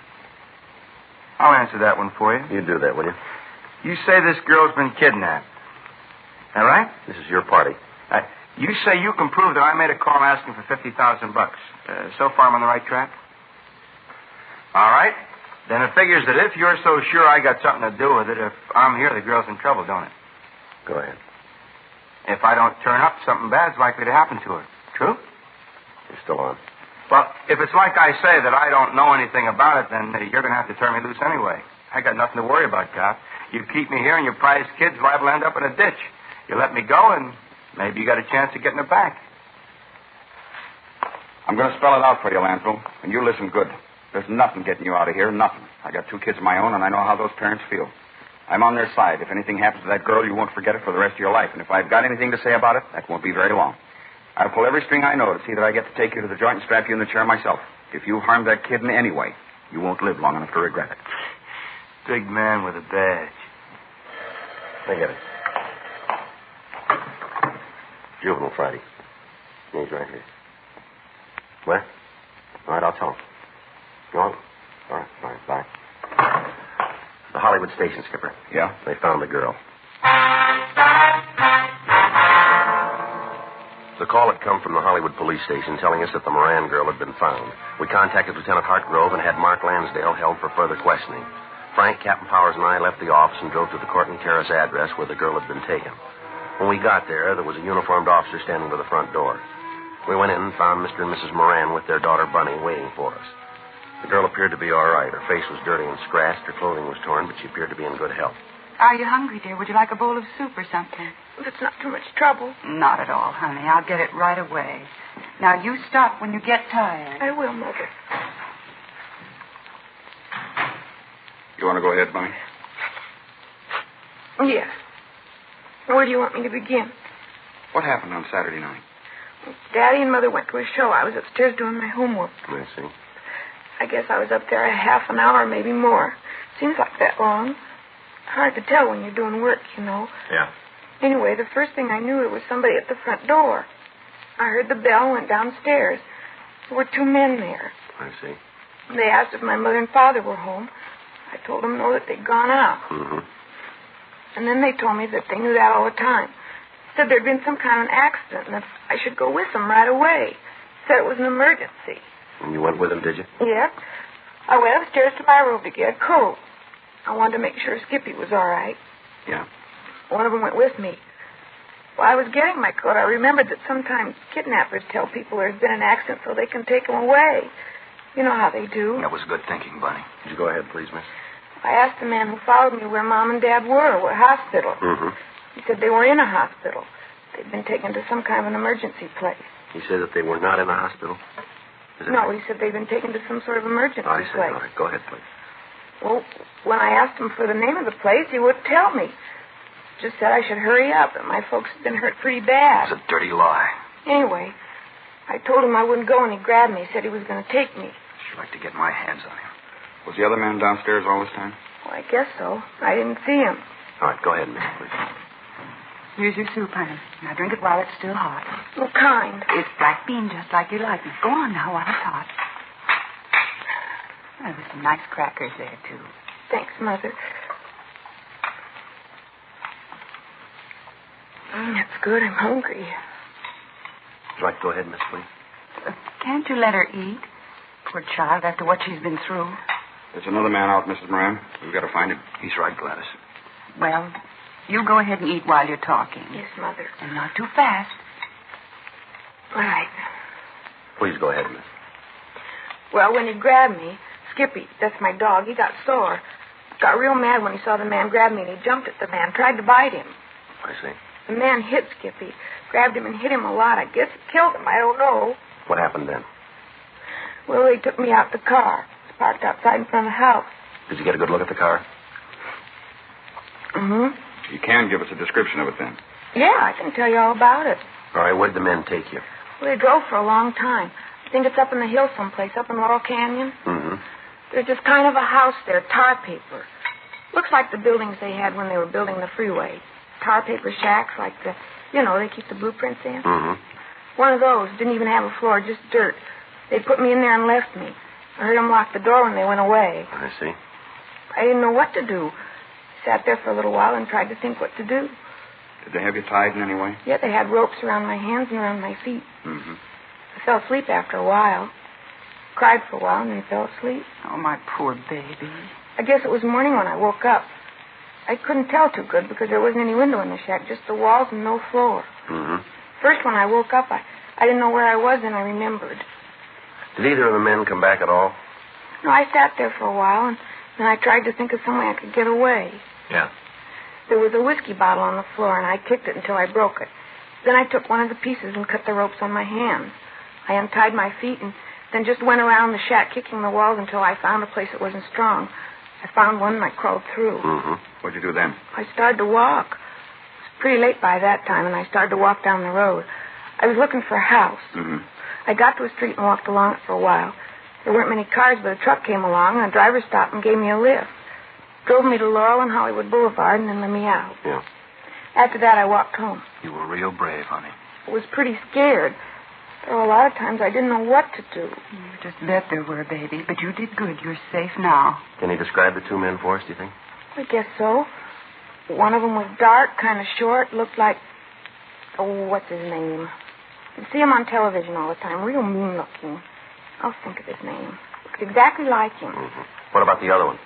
I'll answer that one for you. You do that, will you? You say this girl's been kidnapped. All right? This is your party. You say you can prove that I made a call asking for $50,000. So far, I'm on the right track? All right. Then it figures that if you're so sure I got something to do with it, if I'm here, the girl's in trouble, don't it? Go ahead. If I don't turn up, something bad's likely to happen to her. True? You're still on. Well, if it's like I say that I don't know anything about it, then you're going to have to turn me loose anyway. I got nothing to worry about, Cop. You keep me here and your prize kid's liable to end up in a ditch. You let me go and maybe you got a chance of getting her back. I'm going to spell it out for you, Lansville, and you listen good. There's nothing getting you out of here, nothing. I got 2 kids of my own, and I know how those parents feel. I'm on their side. If anything happens to that girl, you won't forget it for the rest of your life. And if I've got anything to say about it, that won't be very long. I'll pull every string I know to see that I get to take you to the joint and strap you in the chair myself. If you harmed that kid in any way, you won't live long enough to regret it. Big man with a badge. I get it. Juvenile Friday. He's right here. What? All right, I'll tell him. No? All right, bye. The Hollywood station, Skipper. Yeah? They found the girl. The call had come from the Hollywood police station telling us that the Moran girl had been found. We contacted Lieutenant Hartgrove and had Mark Lansdale held for further questioning. Frank, Captain Powers, and I left the office and drove to the Courtney Terrace address where the girl had been taken. When we got there was a uniformed officer standing by the front door. We went in and found Mr. and Mrs. Moran with their daughter Bunny waiting for us. The girl appeared to be all right. Her face was dirty and scratched. Her clothing was torn, but she appeared to be in good health. Are you hungry, dear? Would you like a bowl of soup or something? If it's not too much trouble. Not at all, honey. I'll get it right away. Now, you stop when you get tired. I will, Mother. You want to go ahead, Bunny? Yes. Where do you want me to begin? What happened on Saturday night? Daddy and Mother went to a show. I was upstairs doing my homework. I see. I guess I was up there a half an hour, maybe more. Seems like that long. Hard to tell when you're doing work, you know. Yeah. Anyway, the first thing I knew, there was somebody at the front door. I heard the bell and went downstairs. There were two men there. I see. They asked if my mother and father were home. I told them no, that they'd gone out. Mm-hmm. And then they told me that they knew that all the time. Said there'd been some kind of an accident and that I should go with them right away. Said it was an emergency. And you went with them, did you? Yeah. I went upstairs to my room to get a coat. I wanted to make sure Skippy was all right. Yeah. One of them went with me. While I was getting my coat, I remembered that sometimes kidnappers tell people there's been an accident so they can take them away. You know how they do. That was good thinking, Bunny. Would you go ahead, please, miss? I asked the man who followed me where Mom and Dad were, what hospital. Mm-hmm. He said they were in a hospital. They'd been taken to some kind of an emergency place. He said that they were not in a hospital? No, he said they'd been taken to some sort of emergency I see. place. All right, go ahead, please. Well, when I asked him for the name of the place, he wouldn't tell me. Just said I should hurry up, that my folks had been hurt pretty bad. It's a dirty lie. Anyway, I told him I wouldn't go, and he grabbed me. He said he was going to take me. Sure like to get my hands on him. Was the other man downstairs all this time? Well, I guess so. I didn't see him. All right, go ahead, miss, please. Here's your soup, honey. Now, drink it while it's still hot. What kind? It's black bean, just like you like it. Go on now while it's hot. Oh, there's some nice crackers there, too. Thanks, Mother. That's good. I'm hungry. Would you like to go ahead, miss, please? Can't you let her eat? Poor child, after what she's been through. There's another man out, Mrs. Moran. We've got to find him. He's right, Gladys. Well, you go ahead and eat while you're talking. Yes, Mother. And not too fast. All right. Please go ahead, miss. Well, when he grabbed me, Skippy, that's my dog, he got sore. Got real mad when he saw the man grab me, and he jumped at the man, tried to bite him. I see. The man hit Skippy, grabbed him and hit him a lot. I guess it killed him. I don't know. What happened then? Well, they took me out the car. It's parked outside in front of the house. Did you get a good look at the car? Mm-hmm. You can give us a description of it then. Yeah, I can tell you all about it. All right, where'd the men take you? Well, they drove for a long time. I think it's up in the hills someplace, up in Laurel Canyon. Mm-hmm. There's just kind of a house there, tar paper. Looks like the buildings they had when they were building the freeway. Tar paper shacks, like the, they keep the blueprints in. Mm-hmm. One of those. Didn't even have a floor, just dirt. They put me in there and left me. I heard them lock the door when they went away. I see. I didn't know what to do. Sat there for a little while and tried to think what to do. Did they have you tied in any way? Yeah, they had ropes around my hands and around my feet. Mm-hmm. I fell asleep after a while. Cried for a while and then fell asleep. Oh, my poor baby. I guess it was morning when I woke up. I couldn't tell too good because there wasn't any window in the shack, just the walls and no floor. Mm-hmm. First, when I woke up, I didn't know where I was, and I remembered. Did either of the men come back at all? No, I sat there for a while, and then I tried to think of some way I could get away. Yeah. There was a whiskey bottle on the floor, and I kicked it until I broke it. Then I took one of the pieces and cut the ropes on my hands. I untied my feet and then just went around the shack kicking the walls until I found a place that wasn't strong. I found one and I crawled through. Mm-hmm. What'd you do then? I started to walk. It was pretty late by that time, and I started to walk down the road. I was looking for a house. Mm-hmm. I got to a street and walked along it for a while. There weren't many cars, but a truck came along, and the driver stopped and gave me a lift. Drove me to Laurel and Hollywood Boulevard and then let me out. Yeah. After that, I walked home. You were real brave, honey. I was pretty scared. There were a lot of times I didn't know what to do. You just bet there were, baby. But you did good. You're safe now. Can you describe the two men for us, do you think? I guess so. One of them was dark, kind of short, looked like... Oh, what's his name? You see him on television all the time. Real mean-looking. I'll think of his name. Looked exactly like him. Mm-hmm. What about the other one?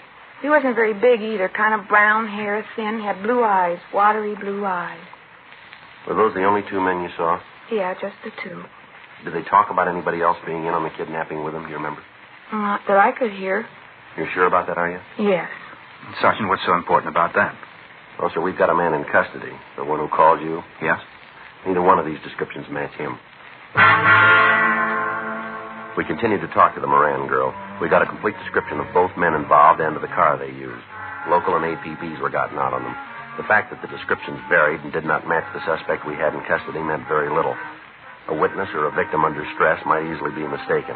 He wasn't very big either. Kind of brown hair, thin. He had blue eyes, watery blue eyes. Were those the only two men you saw? Yeah, just the two. Did they talk about anybody else being in on the kidnapping with them? Do you remember? Not that I could hear. You're sure about that, are you? Yes. Sergeant, what's so important about that? Well, sir, we've got a man in custody. The one who called you. Yes? Neither one of these descriptions match him. We continued to talk to the Moran girl. We got a complete description of both men involved and of the car they used. Local and APBs were gotten out on them. The fact that the descriptions varied and did not match the suspect we had in custody meant very little. A witness or a victim under stress might easily be mistaken.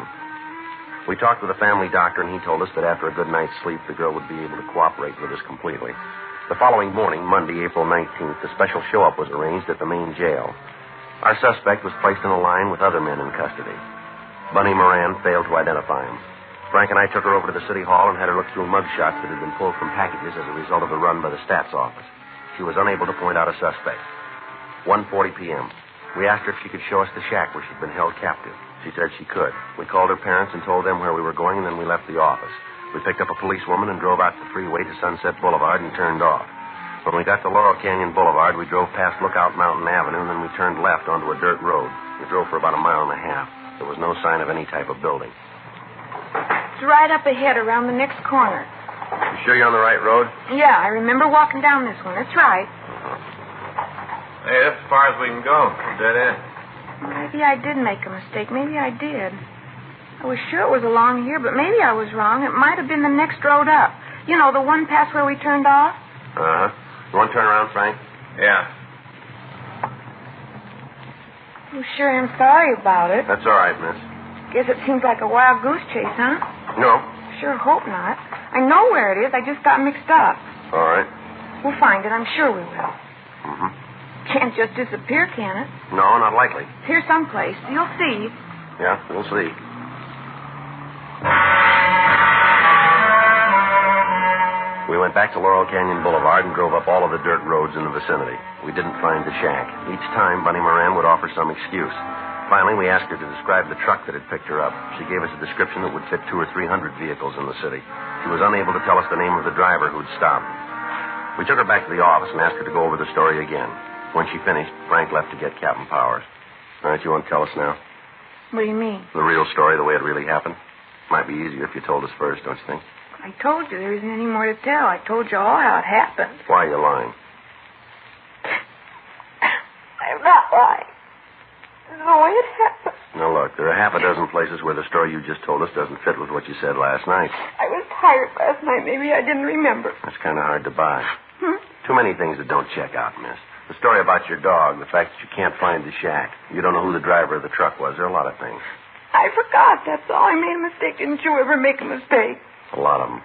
We talked with a family doctor, and he told us that after a good night's sleep, the girl would be able to cooperate with us completely. The following morning, Monday, April 19th, a special show-up was arranged at the main jail. Our suspect was placed in a line with other men in custody. Bunny Moran failed to identify him. Frank and I took her over to the city hall and had her look through mugshots that had been pulled from packages as a result of the run by the stats office. She was unable to point out a suspect. 1:40 p.m. We asked her if she could show us the shack where she'd been held captive. She said she could. We called her parents and told them where we were going, and then we left the office. We picked up a policewoman and drove out the freeway to Sunset Boulevard and turned off. When we got to Laurel Canyon Boulevard, we drove past Lookout Mountain Avenue, and then we turned left onto a dirt road. We drove for about a mile and a half. There was no sign of any type of building. It's right up ahead around the next corner. You sure you're on the right road? Yeah, I remember walking down this one. That's right. Hey, that's as far as we can go. Dead end. Maybe I did make a mistake. Maybe I did. I was sure it was along here, but maybe I was wrong. It might have been the next road up. You know, the one past where we turned off? Uh-huh. You want to turn around, Frank? Yeah. I'm sure I'm sorry about it. That's all right, miss. Guess it seems like a wild goose chase, huh? No. Sure hope not. I know where it is. I just got mixed up. All right. We'll find it. I'm sure we will. Mm-hmm. Can't just disappear, can it? No, not likely. It's here someplace. You'll see. Yeah, we'll see. We went back to Laurel Canyon Boulevard and drove up all of the dirt roads in the vicinity. We didn't find the shack. Each time, Bunny Moran would offer some excuse. Finally, we asked her to describe the truck that had picked her up. She gave us a description that would fit 200 or 300 vehicles in the city. She was unable to tell us the name of the driver who'd stopped. We took her back to the office and asked her to go over the story again. When she finished, Frank left to get Captain Powers. All right, you want to tell us now? What do you mean? The real story, the way it really happened? Might be easier if you told us first, don't you think? I told you there isn't any more to tell. I told you all how it happened. Why are you lying? I'm not lying. This is the way it happened. Now, look, there are half a dozen places where the story you just told us doesn't fit with what you said last night. I was tired last night. Maybe I didn't remember. That's kind of hard to buy. Too many things that don't check out, miss. The story about your dog, the fact that you can't find the shack. You don't know who the driver of the truck was. There are a lot of things. I forgot, that's all. I made a mistake. Didn't you ever make a mistake? A lot of them.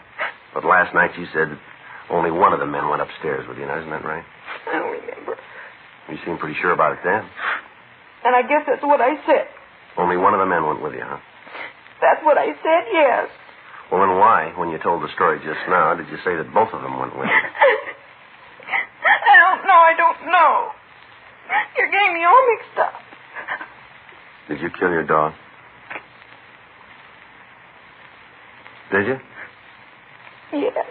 But last night you said that only one of the men went upstairs with you. Now, isn't that right? I don't remember. You seemed pretty sure about it then. And I guess that's what I said. Only one of the men went with you, huh? That's what I said, yes. Well, then why, when you told the story just now, did you say that both of them went with you? I don't know. You're getting me all mixed up. Did you kill your dog? Did you? Yes.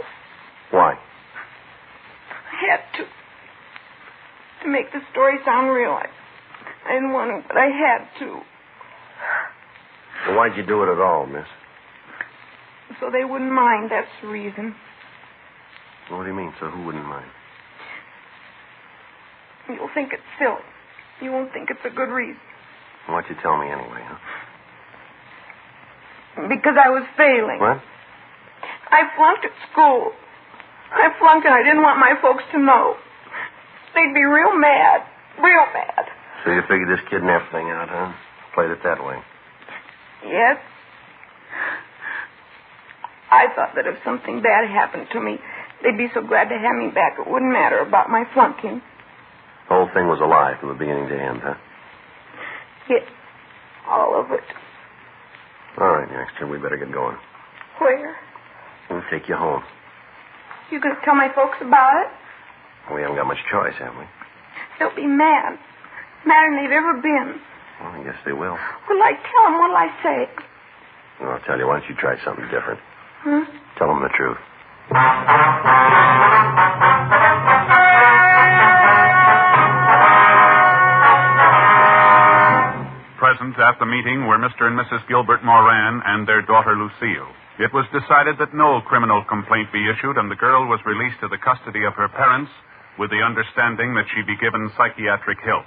Why? I had to. To make the story sound real. I didn't want to, but I had to. Well, why'd you do it at all, miss? So they wouldn't mind, that's the reason. What do you mean, so who wouldn't mind? You'll think it's silly. You won't think it's a good reason. Why'd you tell me anyway, huh? Because I was failing. What? I flunked at school. I flunked and I didn't want my folks to know. They'd be real mad. Real mad. So you figured this kidnap thing out, huh? Played it that way. Yes. I thought that if something bad happened to me, they'd be so glad to have me back it wouldn't matter about my flunking. The whole thing was a lie from the beginning to end, huh? Yes, all of it. All right, youngster, we better get going. Where? We'll take you home. You gonna tell my folks about it? We haven't got much choice, have we? They'll be mad. Madder than they've ever been. Well, I guess they will. What'll I tell them? What'll I say? Well, I'll tell you, why don't you try something different? Tell them the truth. Present at the meeting were Mr. and Mrs. Gilbert Moran and their daughter Lucille. It was decided that no criminal complaint be issued, and the girl was released to the custody of her parents with the understanding that she be given psychiatric help.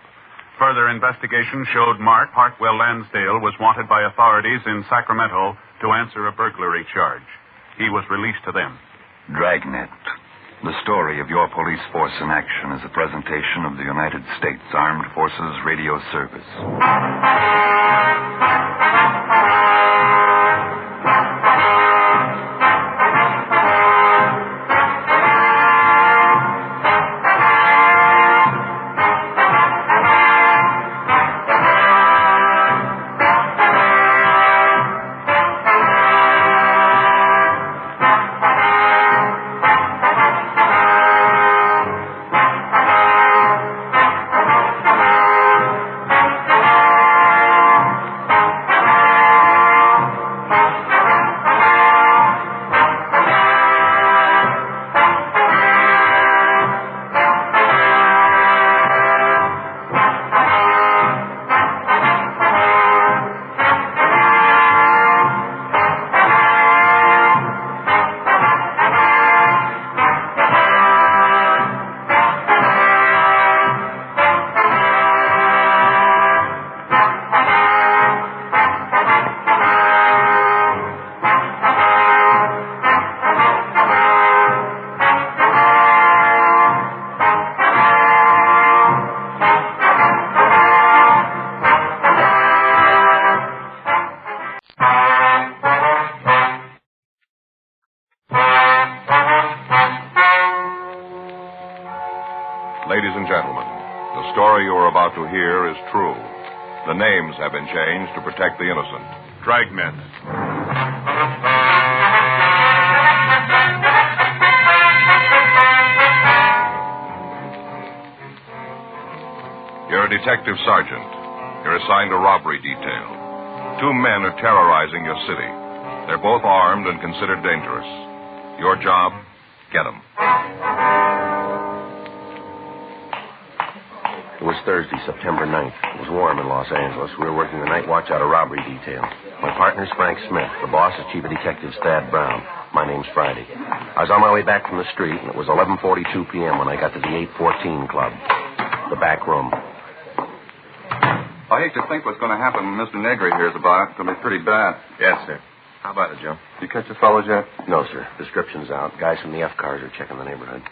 Further investigation showed Mark Hartwell Lansdale was wanted by authorities in Sacramento to answer a burglary charge. He was released to them. Dragnet. The story of your police force in action is a presentation of the United States Armed Forces Radio Service. Ladies and gentlemen, the story you are about to hear is true. The names have been changed to protect the innocent. Dragnet. You're a detective sergeant. You're assigned a robbery detail. 2 men are terrorizing your city. They're both armed and considered dangerous. Your job, get them. It was Thursday, September 9th. It was warm in Los Angeles. We were working the night watch out of robbery detail. My partner's Frank Smith. The boss is Chief of Detectives Thad Brown. My name's Friday. I was on my way back from the street, and it was 11:42 p.m. when I got to the 814 Club, the back room. I hate to think what's going to happen when Mr. Negri hears about it. It's going to be pretty bad. Yes, sir. How about it, Joe? You catch the fellows yet? No, sir. Description's out. Guys from the F cars are checking the neighborhood.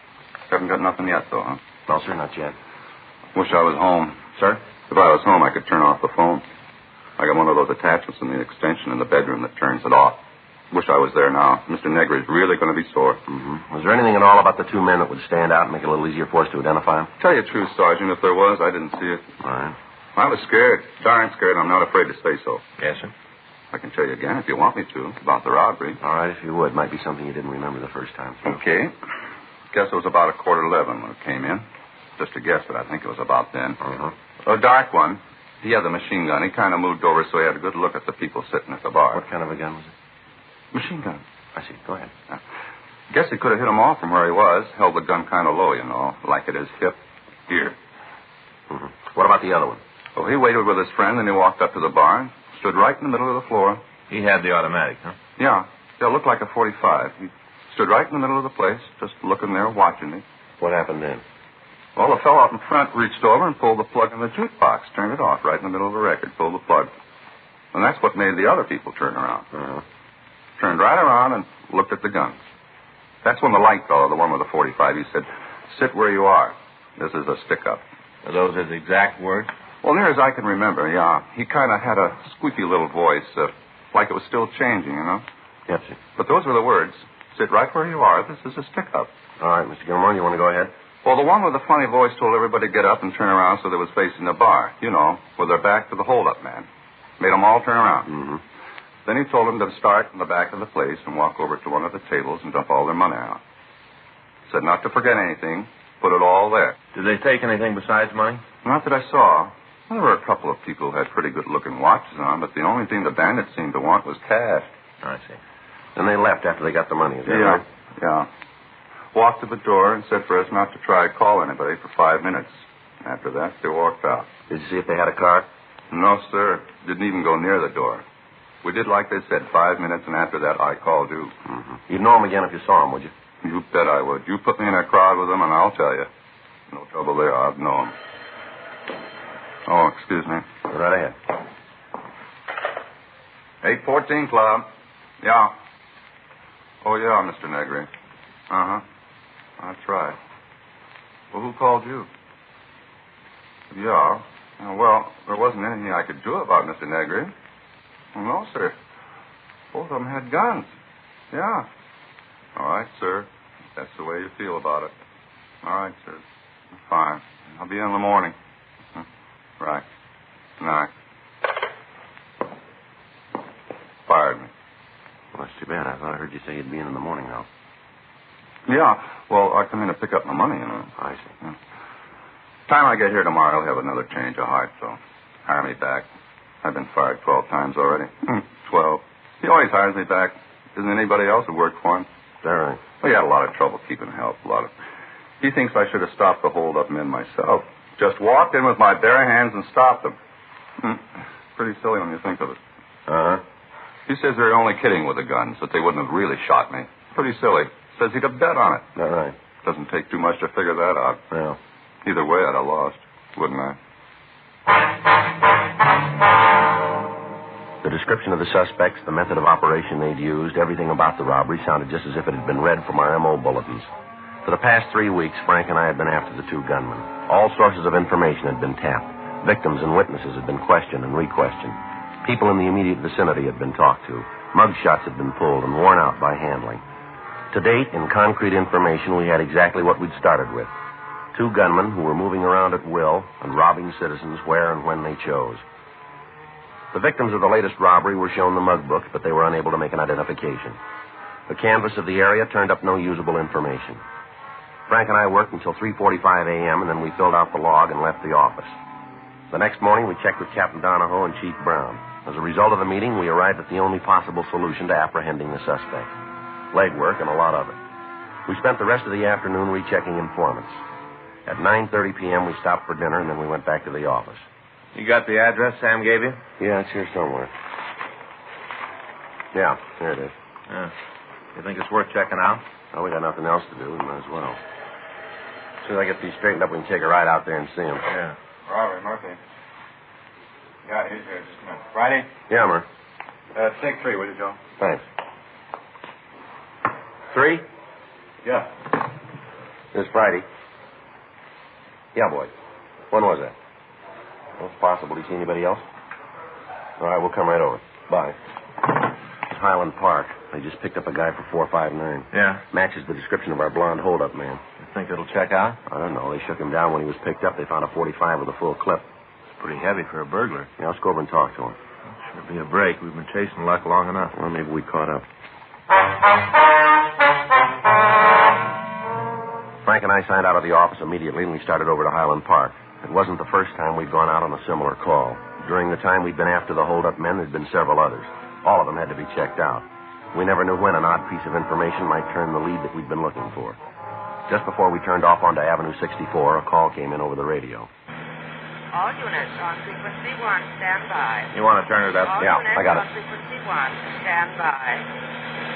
Haven't got nothing yet, though, huh? No, sir, not yet. Wish I was home. Sir? If I was home, I could turn off the phone. I got one of those attachments in the extension in the bedroom that turns it off. Wish I was there now. Mr. Negri's really going to be sore. Mm-hmm. Was there anything at all about the 2 men that would stand out and make it a little easier for us to identify them? Tell you the truth, Sergeant, if there was, I didn't see it. All right. I was scared. Darn scared. I'm not afraid to say so. Yes, sir. I can tell you again if you want me to about the robbery. All right, if you would. Might be something you didn't remember the first time. Okay. Guess it was about 11:15 when it came in. Just a guess, but I think it was about then. Uh-huh. A dark one. He had the machine gun. He kind of moved over so he had a good look at the people sitting at the bar. What kind of a gun was it? Machine gun. I see. Go ahead. Guess he could have hit him off from where he was. Held the gun kind of low, you know, like at his hip. Here. Mm-hmm. What about the other one? So he waited with his friend, and he walked up to the bar and stood right in the middle of the floor. He had the automatic, huh? Yeah. It looked like a .45. He stood right in the middle of the place, just looking there, watching me. What happened then? Well, the fellow out in front reached over and pulled the plug in the jukebox, turned it off right in the middle of the record, pulled the plug. And that's what made the other people turn around. Uh-huh. Turned right around and looked at the guns. That's when the light fellow, the one with the .45, he said, "Sit where you are. This is a stick-up." Are those his exact words? Well, near as I can remember, yeah. He kind of had a squeaky little voice, like it was still changing, you know. Yes, sir. But those were the words. Sit right where you are. This is a stick-up. All right, Mr. Gilmore, you want to go ahead? Well, the one with the funny voice told everybody to get up and turn around so they was facing the bar. You know, with their back to the hold-up man. Made them all turn around. Mm-hmm. Then he told them to start in the back of the place and walk over to one of the tables and dump all their money out. Said not to forget anything. Put it all there. Did they take anything besides money? Not that I saw. Well, there were a couple of people who had pretty good-looking watches on, but the only thing the bandits seemed to want was cash. I see. And they left after they got the money, is that right? Yeah. Walked to the door and said for us not to try to call anybody for 5 minutes. After that, they walked out. Did you see if they had a car? No, sir. Didn't even go near the door. We did like they said, 5 minutes, and after that, I called you. Mm-hmm. You'd know them again if you saw them, would you? You bet I would. You put me in a crowd with them, and I'll tell you. No trouble there. I'd know them. Oh, excuse me. Go right ahead. 814 Club. Yeah. Oh, yeah, Mr. Negri. Uh-huh. That's right. Well, who called you? Yeah. Well, there wasn't anything I could do about Mr. Negri. Well, no, sir. Both of them had guns. Yeah. All right, sir. That's the way you feel about it. All right, sir. Fine. I'll be in the morning. Right. Good night. Fired me. Well, that's too bad. I thought I heard you say you'd be in the morning now. Yeah. Well, I come in to pick up my money, you know. I see. Yeah. Time I get here tomorrow, I'll have another change of heart, so hire me back. I've been fired 12 times already. 12. He always hires me back. Isn't anybody else who worked for him? Is that right? Well, he had a lot of trouble keeping help. He thinks I should have stopped the hold-up men myself. Just walked in with my bare hands and stopped them. Pretty silly when you think of it. Uh-huh. He says they're only kidding with the guns, that they wouldn't have really shot me. Pretty silly. Says he'd have bet on it. All right. Doesn't take too much to figure that out. Yeah. Either way, I'd have lost, wouldn't I? The description of the suspects, the method of operation they'd used, everything about the robbery sounded just as if it had been read from our M.O. bulletins. For the past 3 weeks, Frank and I had been after the two gunmen. All sources of information had been tapped. Victims and witnesses had been questioned and re-questioned. People in the immediate vicinity had been talked to. Mug shots had been pulled and worn out by handling. To date, in concrete information, we had exactly what we'd started with. Two gunmen who were moving around at will and robbing citizens where and when they chose. The victims of the latest robbery were shown the mug books, but they were unable to make an identification. The canvass of the area turned up no usable information. Frank and I worked until 3:45 a.m., and then we filled out the log and left the office. The next morning, we checked with Captain Donahoe and Chief Brown. As a result of the meeting, we arrived at the only possible solution to apprehending the suspect. Legwork and a lot of it. We spent the rest of the afternoon rechecking informants. At 9:30 p.m., we stopped for dinner, and then we went back to the office. You got the address Sam gave you? Yeah, it's here somewhere. Yeah, here it is. Yeah. You think it's worth checking out? Well, we got nothing else to do. We might as well. As soon as I get these straightened up, we can take a ride out there and see him. Yeah. Robert, Murphy. Yeah, he's here. Just a minute. Friday? Yeah, Mur. Take 3, will you, Joe? Thanks. 3? Yeah. This Friday. Yeah, boy. When was that? Well, it's possible. Do you see anybody else? All right, we'll come right over. Bye. It's Highland Park. They just picked up a guy for 459. Yeah? Matches the description of our blonde hold-up man. You think it'll check out? I don't know. They shook him down when he was picked up. They found a 45 with a full clip. It's pretty heavy for a burglar. Yeah, let's go over and talk to him. Should be a break. We've been chasing luck long enough. Well, maybe we caught up. Frank and I signed out of the office immediately, and we started over to Highland Park. It wasn't the first time we'd gone out on a similar call. During the time we'd been after the hold-up men, there'd been several others. All of them had to be checked out. We never knew when an odd piece of information might turn the lead that we'd been looking for. Just before we turned off onto Avenue 64, a call came in over the radio. All units on frequency 1, stand by. You want to turn it up? All Yeah, units I got it. on frequency 1, stand by.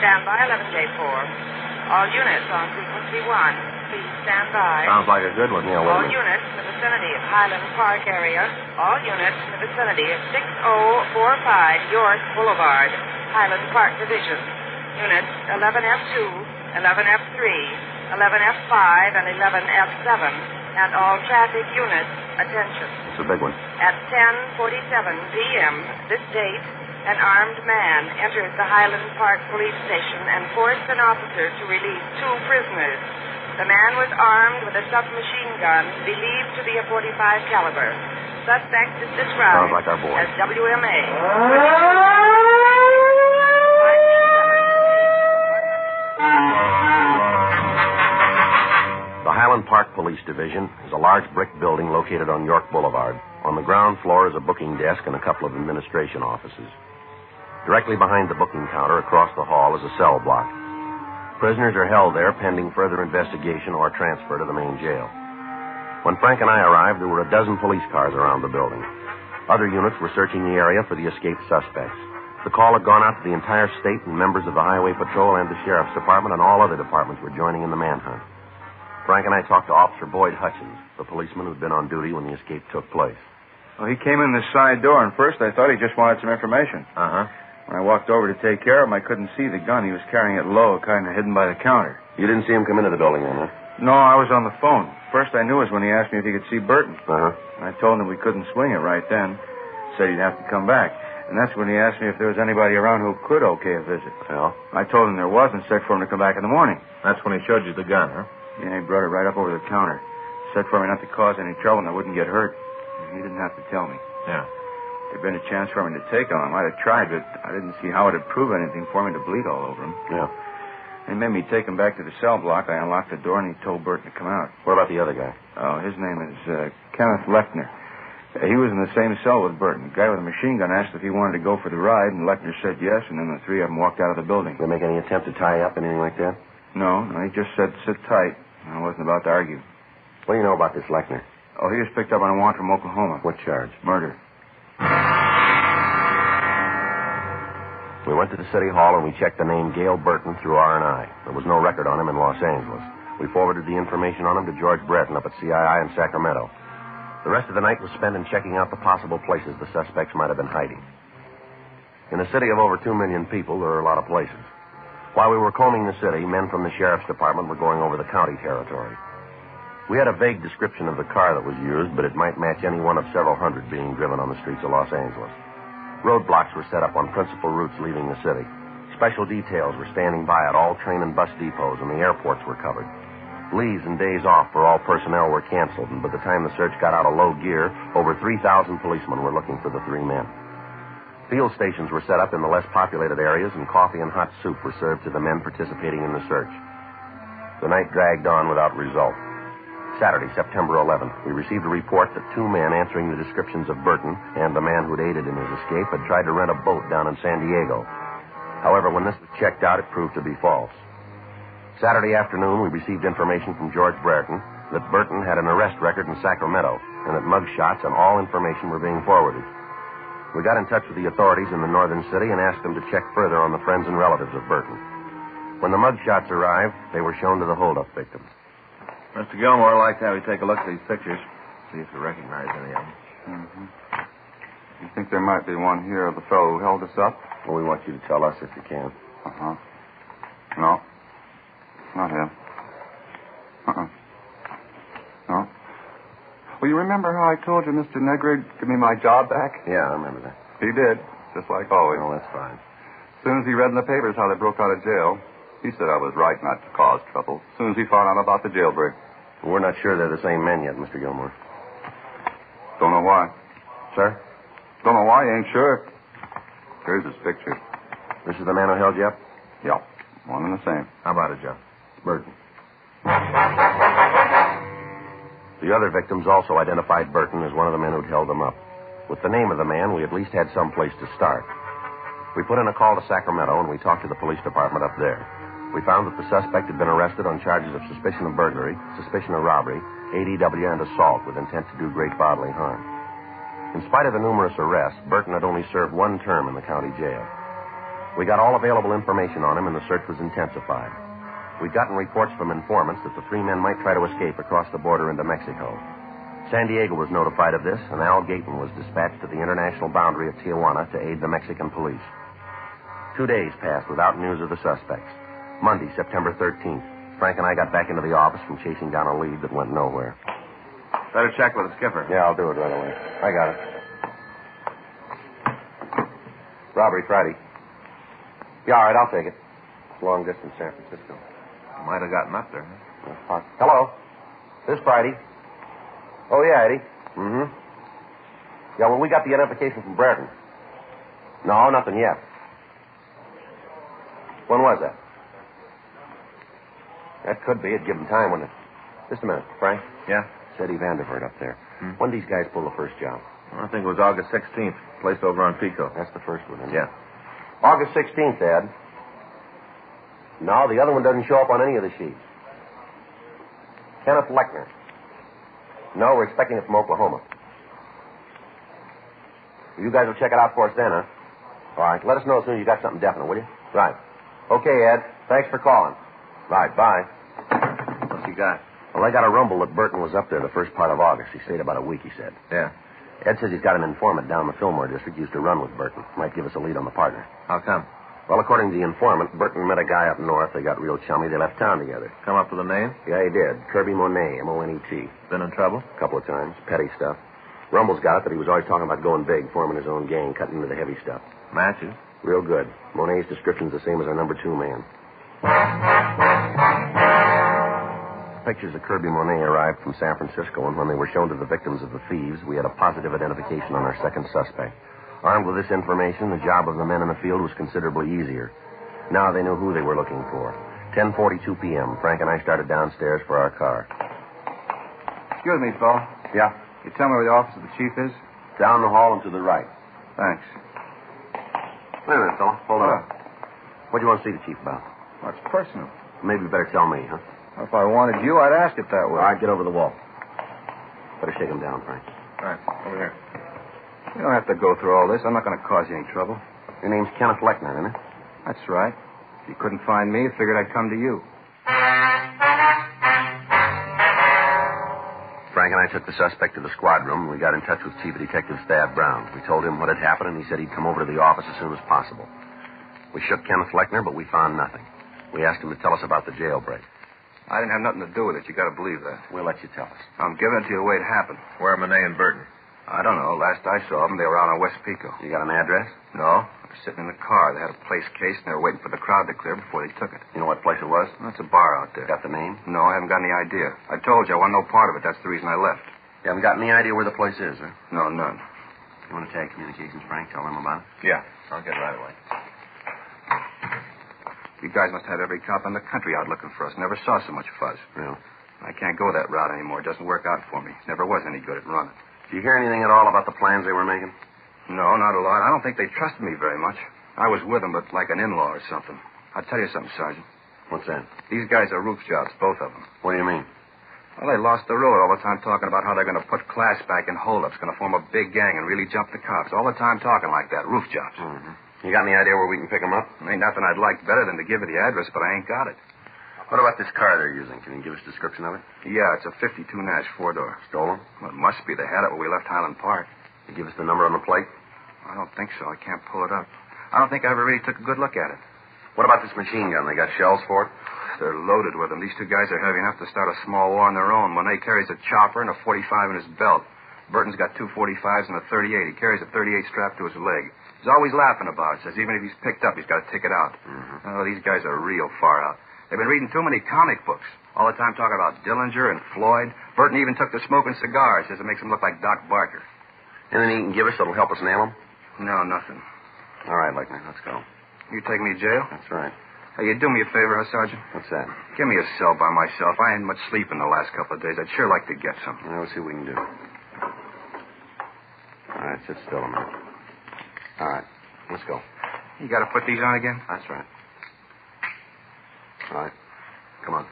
Stand by, 11J4. All units on frequency 1, please stand by. Sounds like a good one. Yeah, All wait a minute. units in the vicinity of Highland Park area. All units in the vicinity of 6045 York Boulevard, Highland Park Division. Units 11F2, 11F3, 11F5, and 11F7. And all traffic units, attention. It's a big one. At 10:47 p.m. this date, an armed man entered the Highland Park police station and forced an officer to release 2 prisoners. The man was armed with a submachine gun believed to be a .45 caliber. Suspect is described Sounds like our boy. as WMA. The Highland Park Police Division is a large brick building located on York Boulevard. On the ground floor is a booking desk and a couple of administration offices. Directly behind the booking counter, across the hall, is a cell block. Prisoners are held there pending further investigation or transfer to the main jail. When Frank and I arrived, there were a dozen police cars around the building. Other units were searching the area for the escaped suspects. The call had gone out to the entire state, and members of the Highway Patrol and the Sheriff's Department and all other departments were joining in the manhunt. Frank and I talked to Officer Boyd Hutchins, the policeman who'd been on duty when the escape took place. Well, he came in the side door, and first I thought he just wanted some information. Uh-huh. When I walked over to take care of him, I couldn't see the gun. He was carrying it low, kind of hidden by the counter. You didn't see him come into the building then, huh? No, I was on the phone. First I knew was when he asked me if he could see Burton. Uh-huh. I told him we couldn't swing it right then. Said he'd have to come back. And that's when he asked me if there was anybody around who could okay a visit. Well? I told him there was and said for him to come back in the morning. That's when he showed you the gun, huh? Yeah, he brought it right up over the counter. Said for me not to cause any trouble and I wouldn't get hurt. He didn't have to tell me. Yeah. If there'd been a chance for me to take on him, I'd have tried, but I didn't see how it'd prove anything for me to bleed all over him. Yeah. They made me take him back to the cell block. I unlocked the door, and he told Burton to come out. What about the other guy? Oh, his name is Kenneth Lechner. He was in the same cell with Burton. The guy with the machine gun asked if he wanted to go for the ride, and Lechner said yes, and then the 3 of them walked out of the building. Did they make any attempt to tie you up, anything like that? No, he just said sit tight. I wasn't about to argue. What do you know about this Lechner? Oh, he was picked up on a warrant from Oklahoma. What charge? Murder. We went to the city hall and we checked the name Gail Burton through R&I. There was no record on him in Los Angeles. We forwarded the information on him to George Breton up at CII in Sacramento. The rest of the night was spent in checking out the possible places the suspects might have been hiding. In a city of over 2 million people, there are a lot of places. While we were combing the city, men from the Sheriff's Department were going over the county territory. We had a vague description of the car that was used, but it might match any one of several hundred being driven on the streets of Los Angeles. Roadblocks were set up on principal routes leaving the city. Special details were standing by at all train and bus depots, and the airports were covered. Leaves and days off for all personnel were canceled, and by the time the search got out of low gear, over 3,000 policemen were looking for the 3 men. Field stations were set up in the less populated areas, and coffee and hot soup were served to the men participating in the search. The night dragged on without result. Saturday, September 11th, we received a report that 2 men answering the descriptions of Burton and the man who'd aided in his escape had tried to rent a boat down in San Diego. However, when this was checked out, it proved to be false. Saturday afternoon, we received information from George Breton that Burton had an arrest record in Sacramento and that mug shots and all information were being forwarded. We got in touch with the authorities in the northern city and asked them to check further on the friends and relatives of Burton. When the mug shots arrived, they were shown to the holdup victims. Mr. Gilmore, I'd like to have you take a look at these pictures, see if you recognize any of them. Mm-hmm. You think there might be one here of the fellow who held us up? Well, we want you to tell us if you can. Uh-huh. No. Not him. Uh-uh. No. Well, you remember how I told you Mr. Negrig give me my job back? Yeah, I remember that. He did, just like always. Oh, that's fine. As soon as he read in the papers how they broke out of jail, he said I was right not to cause trouble. As soon as he found out about the jailbreak. Well, we're not sure they're the same men yet, Mr. Gilmore. Don't know why. Sir? Don't know why, ain't sure. Here's his picture. This is the man who held you up? Yeah, one and the same. How about it, Joe? Burton. The other victims also identified Burton as one of the men who'd held them up. With the name of the man, we at least had some place to start. We put in a call to Sacramento, and we talked to the police department up there. We found that the suspect had been arrested on charges of suspicion of burglary, suspicion of robbery, ADW, and assault with intent to do great bodily harm. In spite of the numerous arrests, Burton had only served 1 term in the county jail. We got all available information on him, and the search was intensified. We'd gotten reports from informants that the 3 men might try to escape across the border into Mexico. San Diego was notified of this, and Al Gayton was dispatched to the international boundary at Tijuana to aid the Mexican police. 2 days passed without news of the suspects. Monday, September 13th, Frank and I got back into the office from chasing down a lead that went nowhere. Better check with the skipper. Yeah, I'll do it right away. I got it. Robbery Friday. Yeah, all right, I'll take it. It's long distance San Francisco. Might have gotten up there. Hello. This Friday. Oh, yeah, Eddie. Mm-hmm. Yeah, well, we got the identification from Brereton. No, nothing yet. When was that? That could be. It'd give him time, wouldn't it? Just a minute, Frank. Yeah? It's Eddie Vandervoort up there. When did these guys pull the first job? I think it was August 16th. Place over on Pico. That's the first one, isn't it? Yeah. August 16th, Ed. No, the other one doesn't show up on any of the sheets. Kenneth Lechner. No, we're expecting it from Oklahoma. You guys will check it out for us then, huh? All right. Let us know as soon as you got something definite, will you? Right. Okay, Ed. Thanks for calling. Right. Bye. What's he got? Well, I got a rumble that Burton was up there the first part of August. He stayed about a week, he said. Yeah. Ed says he's got an informant down in the Fillmore district used to run with Burton. Might give us a lead on the partner. How come? Well, according to the informant, Burton met a guy up north. They got real chummy. They left town together. Come up with a name? Yeah, he did. Kirby Monet, M-O-N-E-T. Been in trouble? A couple of times. Petty stuff. Rumble's got it that he was always talking about going big, forming his own gang, cutting into the heavy stuff. Matches? Real good. Monet's description's the same as our number 2 man. Pictures of Kirby Monet arrived from San Francisco, and when they were shown to the victims of the thieves, we had a positive identification on our second suspect. Armed with this information, the job of the men in the field was considerably easier. Now they knew who they were looking for. 10:42 p.m. Frank and I started downstairs for our car. Excuse me, fella. Yeah? You tell me where the office of the chief is? Down the hall and to the right. Thanks. Wait a minute, fella. Hold on. What do you want to see the chief about? That's personal. Maybe you better tell me, huh? If I wanted you, I'd ask it that way. All right, get over the wall. Better shake him down, Frank. All right, over here. You don't have to go through all this. I'm not going to cause you any trouble. Your name's Kenneth Lechner, isn't it? That's right. If you couldn't find me, I figured I'd come to you. Frank and I took the suspect to the squad room, and we got in touch with Chief Detective Thad Brown. We told him what had happened, and he said he'd come over to the office as soon as possible. We shook Kenneth Lechner, but we found nothing. We asked him to tell us about the jailbreak. I didn't have nothing to do with it. You got to believe that. We'll let you tell us. I'm giving it to you the way it happened. Where are Monet and Burton? I don't know. Last I saw them, they were out on West Pico. You got an address? No. They were sitting in the car. They had a place cased, and they were waiting for the crowd to clear before they took it. You know what place it was? That's a bar out there. Got the name? No, I haven't got any idea. I told you I want no part of it. That's the reason I left. You haven't got any idea where the place is, huh? No, none. You want to tag communications, Frank? Tell them about it? Yeah. I'll get it right away. You guys must have every cop in the country out looking for us. Never saw so much fuzz. Really? I can't go that route anymore. It doesn't work out for me. Never was any good at running. Did you hear anything at all about the plans they were making? No, not a lot. I don't think they trusted me very much. I was with them, but like an in-law or something. I'll tell you something, Sergeant. What's that? These guys are roof jobs, both of them. What do you mean? Well, they lost the road all the time talking about how they're going to put class back in holdups, going to form a big gang and really jump the cops. All the time talking like that. Roof jobs. Mm-hmm. You got any idea where we can pick them up? Ain't nothing I'd like better than to give you the address, but I ain't got it. What about this car they're using? Can you give us a description of it? Yeah, it's a 52 Nash 4-door. Stolen? Well, it must be. They had it when we left Highland Park. You give us the number on the plate? I don't think so. I can't pull it up. I don't think I ever really took a good look at it. What about this machine gun? They got shells for it? They're loaded with them. These two guys are heavy enough to start a small war on their own. Monet carries a chopper and a 45 in his belt. Burton's got 2 45s and a 38. He carries a 38 strapped to his leg. He's always laughing about it. Says even if he's picked up, he's got to tick it out. Mm-hmm. Oh, these guys are real far out. They've been reading too many comic books. All the time talking about Dillinger and Floyd. Burton even took to smoking cigars. Says it makes him look like Doc Barker. Anything you can give us that'll help us nail them? No, nothing. All right, Lechner, let's go. You take me to jail? That's right. Hey, you do me a favor, huh, Sergeant? What's that? Give me a cell by myself. I ain't much sleep in the last couple of days. I'd sure like to get some. We'll see what we can do. All right, sit still a minute. All right, let's go. You got to put these on again? That's right. All right, come on.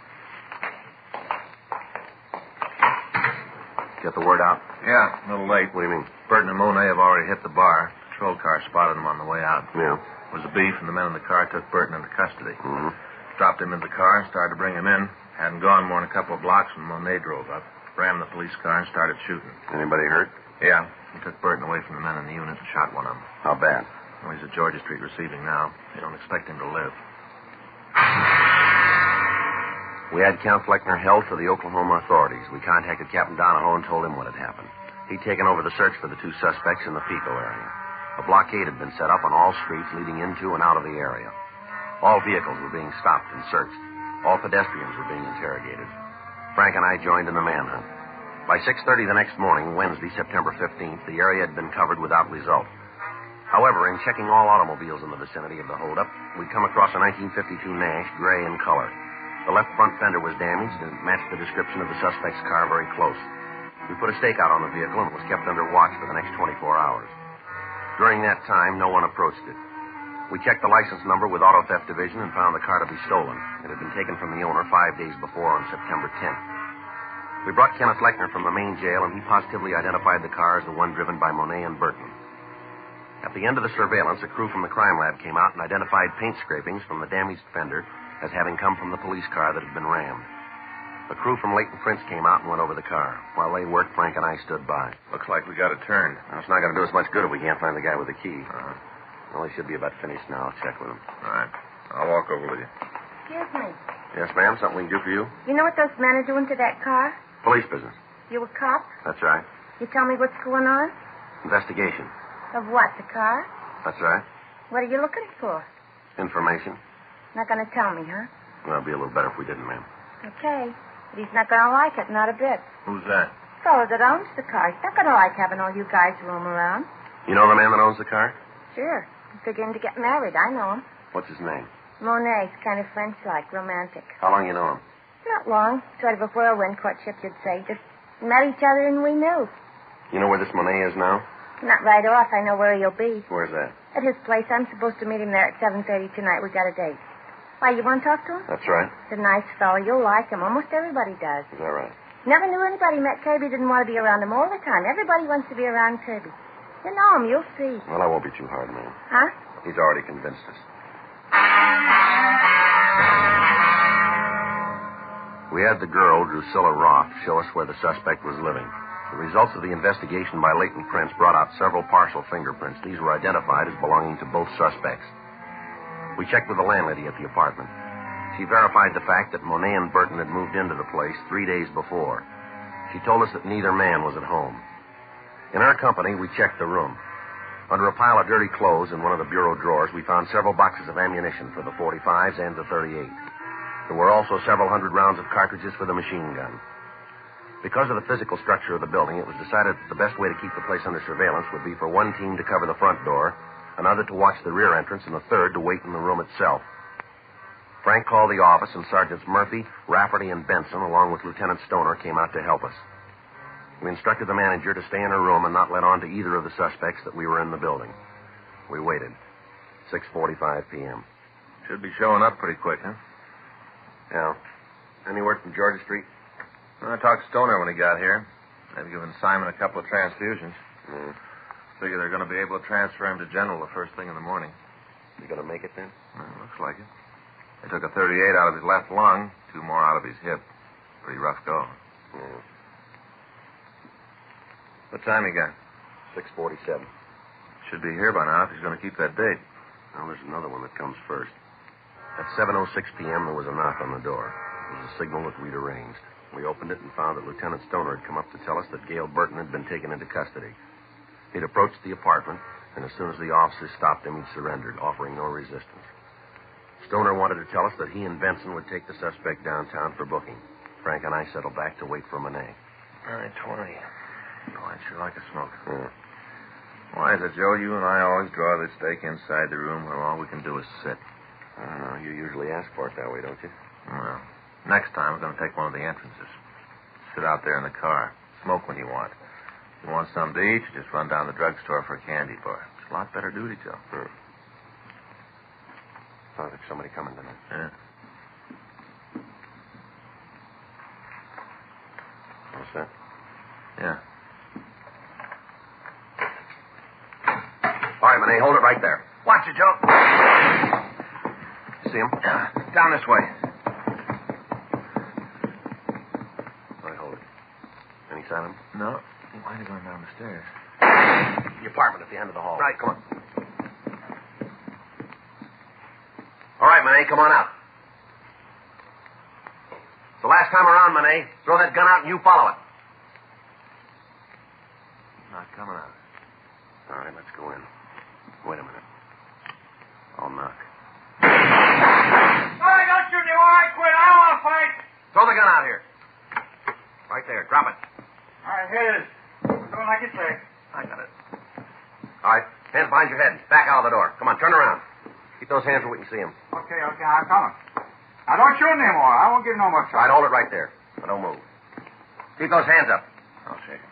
Get the word out? Yeah, a little late. What do you mean? Burton and Monet have already hit the bar. Patrol car spotted them on the way out. Yeah. It was a beef, and the men in the car took Burton into custody. Mm-hmm. Dropped him in the car and started to bring him in. Hadn't gone more than a couple of blocks when Monet drove up, rammed the police car, and started shooting. Anybody hurt? Yeah. He took Burton away from the men in the unit and shot one of them. How bad? Well, he's at Georgia Street receiving now. They don't expect him to live. We had Count Lechner held for the Oklahoma authorities. We contacted Captain Donahoe and told him what had happened. He'd taken over the search for the two suspects in the Pico area. A blockade had been set up on all streets leading into and out of the area. All vehicles were being stopped and searched. All pedestrians were being interrogated. Frank and I joined in the manhunt. By 6:30 the next morning, Wednesday, September 15th, the area had been covered without result. However, in checking all automobiles in the vicinity of the holdup, we'd come across a 1952 Nash, gray in color. The left front fender was damaged and matched the description of the suspect's car very close. We put a stakeout on the vehicle and it was kept under watch for the next 24 hours. During that time, no one approached it. We checked the license number with Auto Theft Division and found the car to be stolen. It had been taken from the owner 5 days before on September 10th. We brought Kenneth Lechner from the main jail, and he positively identified the car as the one driven by Monet and Burton. At the end of the surveillance, a crew from the crime lab came out and identified paint scrapings from the damaged fender as having come from the police car that had been rammed. A crew from Leighton Prince came out and went over the car. While they worked, Frank and I stood by. Looks like we got it turned. Well, it's not going to do us much good if we can't find the guy with the key. Well, he should be about finished now. I'll check with him. All right. I'll walk over with you. Excuse me. Yes, ma'am. Something we can do for you? You know what those men are doing to that car? Police business. You a cop? That's right. You tell me what's going on? Investigation. Of what, the car? That's right. What are you looking for? Information. Not going to tell me, huh? Well, it'd be a little better if we didn't, ma'am. Okay. But he's not going to like it, not a bit. Who's that? The fellow that owns the car. He's not going to like having all you guys roam around. You know the man that owns the car? Sure. I'm figuring to get married. I know him. What's his name? Monet's kind of French-like, romantic. How long you know him? Not long. Sort of a whirlwind courtship, you'd say. Just met each other and we knew. You know where this Monet is now? Not right off. I know where he'll be. Where's that? At his place. I'm supposed to meet him there at 7:30 tonight. We got a date. Why, you want to talk to him? That's right. He's a nice fellow. You'll like him. Almost everybody does. Is that right? Never knew anybody met Kirby didn't want to be around him all the time. Everybody wants to be around Kirby. You know him. You'll see. Well, I won't be too hard, ma'am. Huh? He's already convinced us. We had the girl, Drusilla Roth, show us where the suspect was living. The results of the investigation by Leighton Prince brought out several partial fingerprints. These were identified as belonging to both suspects. We checked with the landlady at the apartment. She verified the fact that Monet and Burton had moved into the place 3 days before. She told us that neither man was at home. In our company, we checked the room. Under a pile of dirty clothes in one of the bureau drawers, we found several boxes of ammunition for the .45s and the .38. There were also several hundred rounds of cartridges for the machine gun. Because of the physical structure of the building, it was decided that the best way to keep the place under surveillance would be for one team to cover the front door, another to watch the rear entrance, and a third to wait in the room itself. Frank called the office, and Sergeants Murphy, Rafferty, and Benson, along with Lieutenant Stoner, came out to help us. We instructed the manager to stay in her room and not let on to either of the suspects that we were in the building. We waited. 6:45 p.m. Should be showing up pretty quick, huh? Yeah. Any word from Georgia Street? I talked to Stoner when he got here. They've given Simon a couple of transfusions. Figure they're going to be able to transfer him to General the first thing in the morning. You going to make it then? Well, looks like it. They took a .38 out of his left lung, 2 more out of his hip. Pretty rough go. Yeah. What time you got? 6:47. Should be here by now if he's going to keep that date. Now, there's another one that comes first. At 7:06 p.m., there was a knock on the door. It was a signal that we'd arranged. We opened it and found that Lieutenant Stoner had come up to tell us that Gail Burton had been taken into custody. He'd approached the apartment, and as soon as the officers stopped him, he'd surrendered, offering no resistance. Stoner wanted to tell us that he and Benson would take the suspect downtown for booking. Frank and I settled back to wait for Monet. 9:20. Oh, I'd sure like a smoke. Yeah. Why is it, Joe, you and I always draw this stake inside the room where all we can do is sit? I don't know. You usually ask for it that way, don't you? Well, next time we're going to take one of the entrances. Sit out there in the car. Smoke when you want. If you want something to eat, you just run down the drugstore for a candy bar. It's a lot better duty, Joe. Sounds like somebody coming tonight. Yeah. What's that? Yeah. All right, Monet, hold it right there. Watch it, Joe. See him? Down this way. All right, hold it. Any sign of him? No. Why are you going down the stairs? The apartment at the end of the hall. Right. Come on. All right, Monet, come on out. It's the last time around, Monet. Throw that gun out and you follow it. Not coming out. All right, let's go in. Wait a minute. I'll knock. Hey, don't shoot me while I quit. I don't want to fight. Throw the gun out here. Right there. Drop it. All right, here it is. Doing like you say. I got it. All right. Hands behind your head. Back out of the door. Come on, turn around. Keep those hands where we can see them. Okay, I'm coming. Now, don't shoot anymore. I won't give no more All right, trouble. hold it right there. Now, don't move. Keep those hands up. I'll shake it.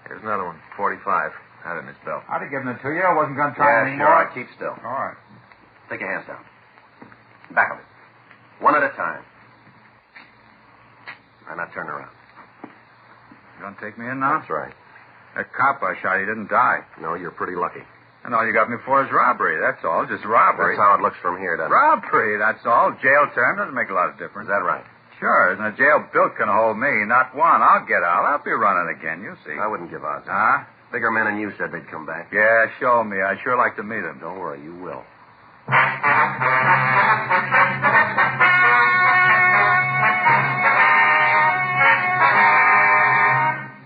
Here's another one. 45. Had it in his belt. I'd have given it to you. I wasn't going to try Yeah, anymore. sure. All right, keep still. All right. Take your hands down. Back of it. One at a time. And now turn around. You going to take me in now? That's right. That cop I shot, he didn't die. No, you're pretty lucky. And all you got me for is robbery. That's all. Just robbery. That's how it looks from here, doesn't it? Robbery, that's all. Jail term doesn't make a lot of difference. Is that right? Sure. Isn't a jail built can hold me? Not one. I'll get out. I'll be running again. You'll see. I wouldn't give out. Huh? Bigger men than you said they'd come back. Yeah, show me. I'd sure like to meet him. Don't worry, you will.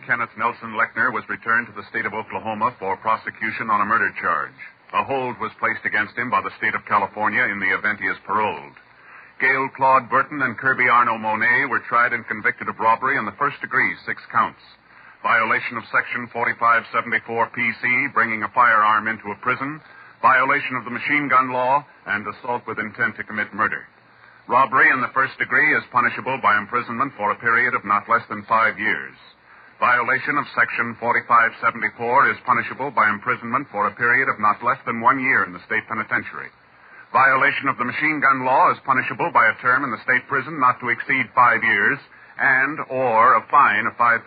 Kenneth Nelson Lechner was returned to the state of Oklahoma for prosecution on a murder charge. A hold was placed against him by the state of California in the event he is paroled. Gail Claude Burton and Kirby Arno Monet were tried and convicted of robbery in the first degree, 6 counts. Violation of Section 4574 PC, bringing a firearm into a prison, violation of the machine gun law, and assault with intent to commit murder. Robbery in the first degree is punishable by imprisonment for a period of not less than 5 years. Violation of Section 4574 is punishable by imprisonment for a period of not less than 1 year in the state penitentiary. Violation of the machine gun law is punishable by a term in the state prison not to exceed 5 years and or a fine of $5,000.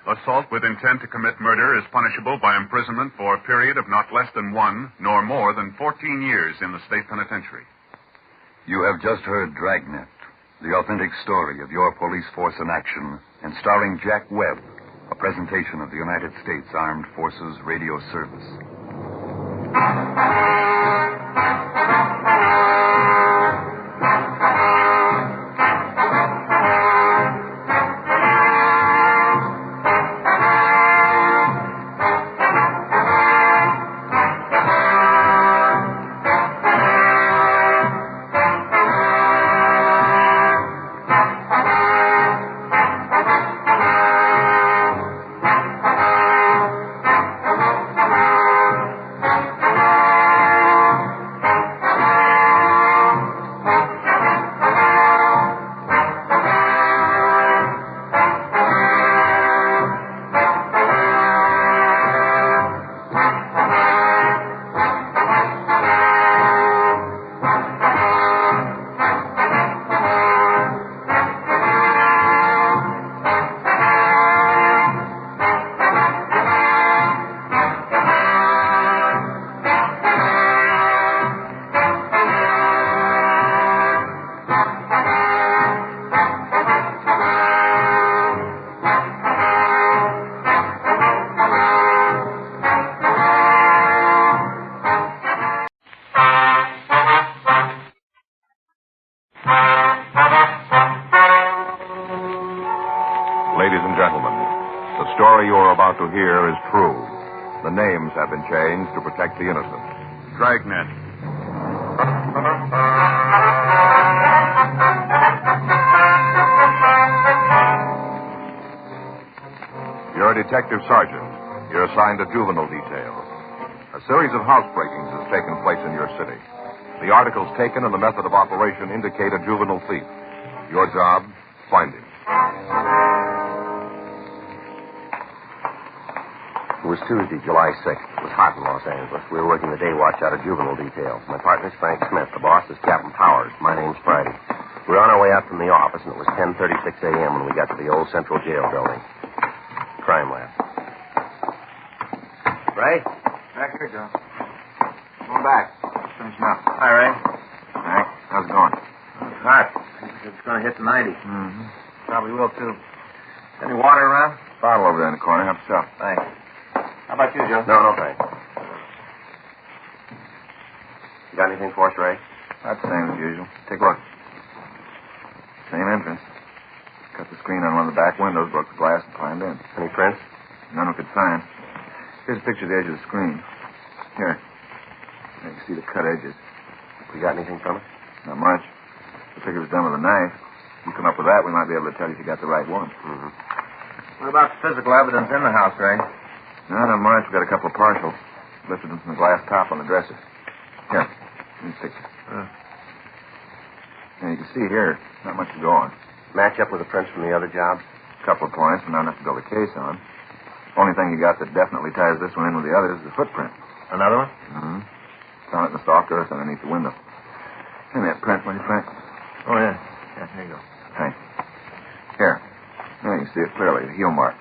Assault with intent to commit murder is punishable by imprisonment for a period of not less than 1 nor more than 14 years in the state penitentiary. You have just heard Dragnet, the authentic story of your police force in action, and starring Jack Webb, a presentation of the United States Armed Forces Radio Service. Ladies and gentlemen, the story you are about to hear is true. The names have been changed to protect the innocent. Dragnet. You're a detective sergeant. You're assigned to juvenile detail. A series of housebreakings has taken place in your city. The articles taken and the method of operation indicate a juvenile thief. Your job, find him. It was Tuesday, July 6th. It was hot in Los Angeles. We were working the day watch out of juvenile detail. My partner's Frank Smith. The boss is Captain Powers. My name's Friday. We were on our way out from the office, and it was 10:36 a.m. when we got to the old Central Jail building. Crime lab. Ray? Back here, Joe. Going back. Finishing up. Hi, Ray. Hank, how's it going? It's hot. It's going to hit the 90. Mm-hmm. Probably will, too. Any water around? Bottle over there in the corner. Help yourself. Thanks. How about you, Joe? No, thanks. You got anything for us, Ray? About the same as usual. Take a look. Same entrance. Cut the screen on one of the back windows, broke the glass, and climbed in. Any prints? None we could find. Here's a picture of the edge of the screen. Here. You can see the cut edges. You got anything from it? Not much. The figure was done with a knife. If you come up with that, we might be able to tell you if you got the right one. Mm-hmm. What about the physical evidence in the house, Ray? No, not much. We've got a couple of partials. Lifted them from the glass top on the dresser. Here. Here's the picture. And you can see here, not much to go on. Match up with the prints from the other jobs? A couple of points, but not enough to build a case on. Only thing you got that definitely ties this one in with the others is the footprint. Another one? Mm-hmm. Found it in the soft earth underneath the window. Give me that print, will you, Frank? Oh, yeah. Yeah, here you go. Thanks. Here. There you can see it clearly, the heel mark.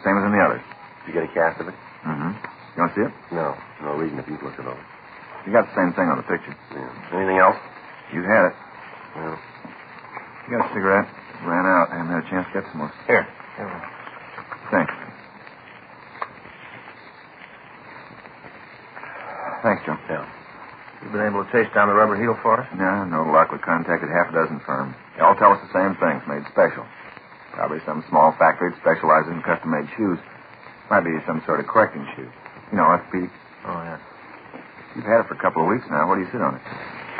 Same as in the others. Did you get a cast of it? Mm-hmm. You want to see it? No. No reason if you've looked it over. You got the same thing on the picture. Yeah. Anything else? You had it. Yeah. You got a cigarette? It ran out. I haven't had a chance to get some more. Here. Thanks. Thanks, Joe. Yeah. You been able to chase down the rubber heel for us? No luck. We contacted half a dozen firms. They all tell us the same thing. It's made special. Probably some small factory that specializes in custom-made shoes. Might be some sort of correcting shoe. You know, orthopedic. Oh, yeah. You've had it for a couple of weeks now. Where do you sit on it?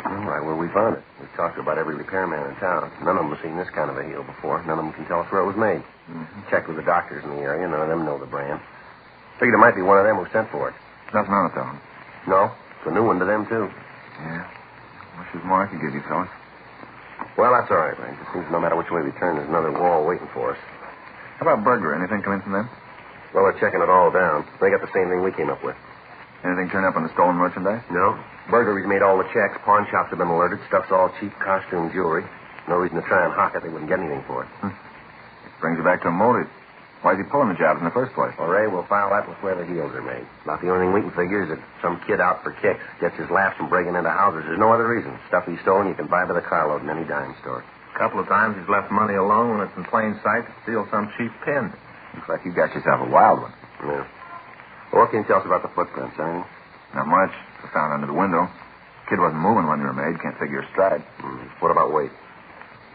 All right, where we found it. We've talked to about every repairman in town. None of them have seen this kind of a heel before. None of them can tell us where it was made. Mm-hmm. Checked with the doctors in the area. None of them know the brand. Figured it might be one of them who sent for it. Nothing on it, though. No? It's a new one to them, too. Yeah. Wish there was more I could give you, fellas. Well, that's all right, Rank. It seems no matter which way we turn, there's another wall waiting for us. How about burglary? Anything come in from them? Well, they're checking it all down. They got the same thing we came up with. Anything turn up on the stolen merchandise? No. Burglaries made all the checks. Pawn shops have been alerted. Stuff's all cheap costume jewelry. No reason to try and hawk it. They wouldn't get anything for it. Brings you back to a motive. Why is he pulling the jobs in the first place? Well, Ray, we'll file that with where the heels are made. About the only thing we can figure is that some kid out for kicks gets his laughs from breaking into houses. There's no other reason. Stuff he's stolen you can buy by the carload in any dime store. A couple of times he's left money alone when it's in plain sight to steal some cheap pin. Looks like you got yourself a wild one. Yeah. Well, what can you tell us about the footprints, anything? Not much. They found under the window. Kid wasn't moving when they were made. Can't figure a stride. What about weight?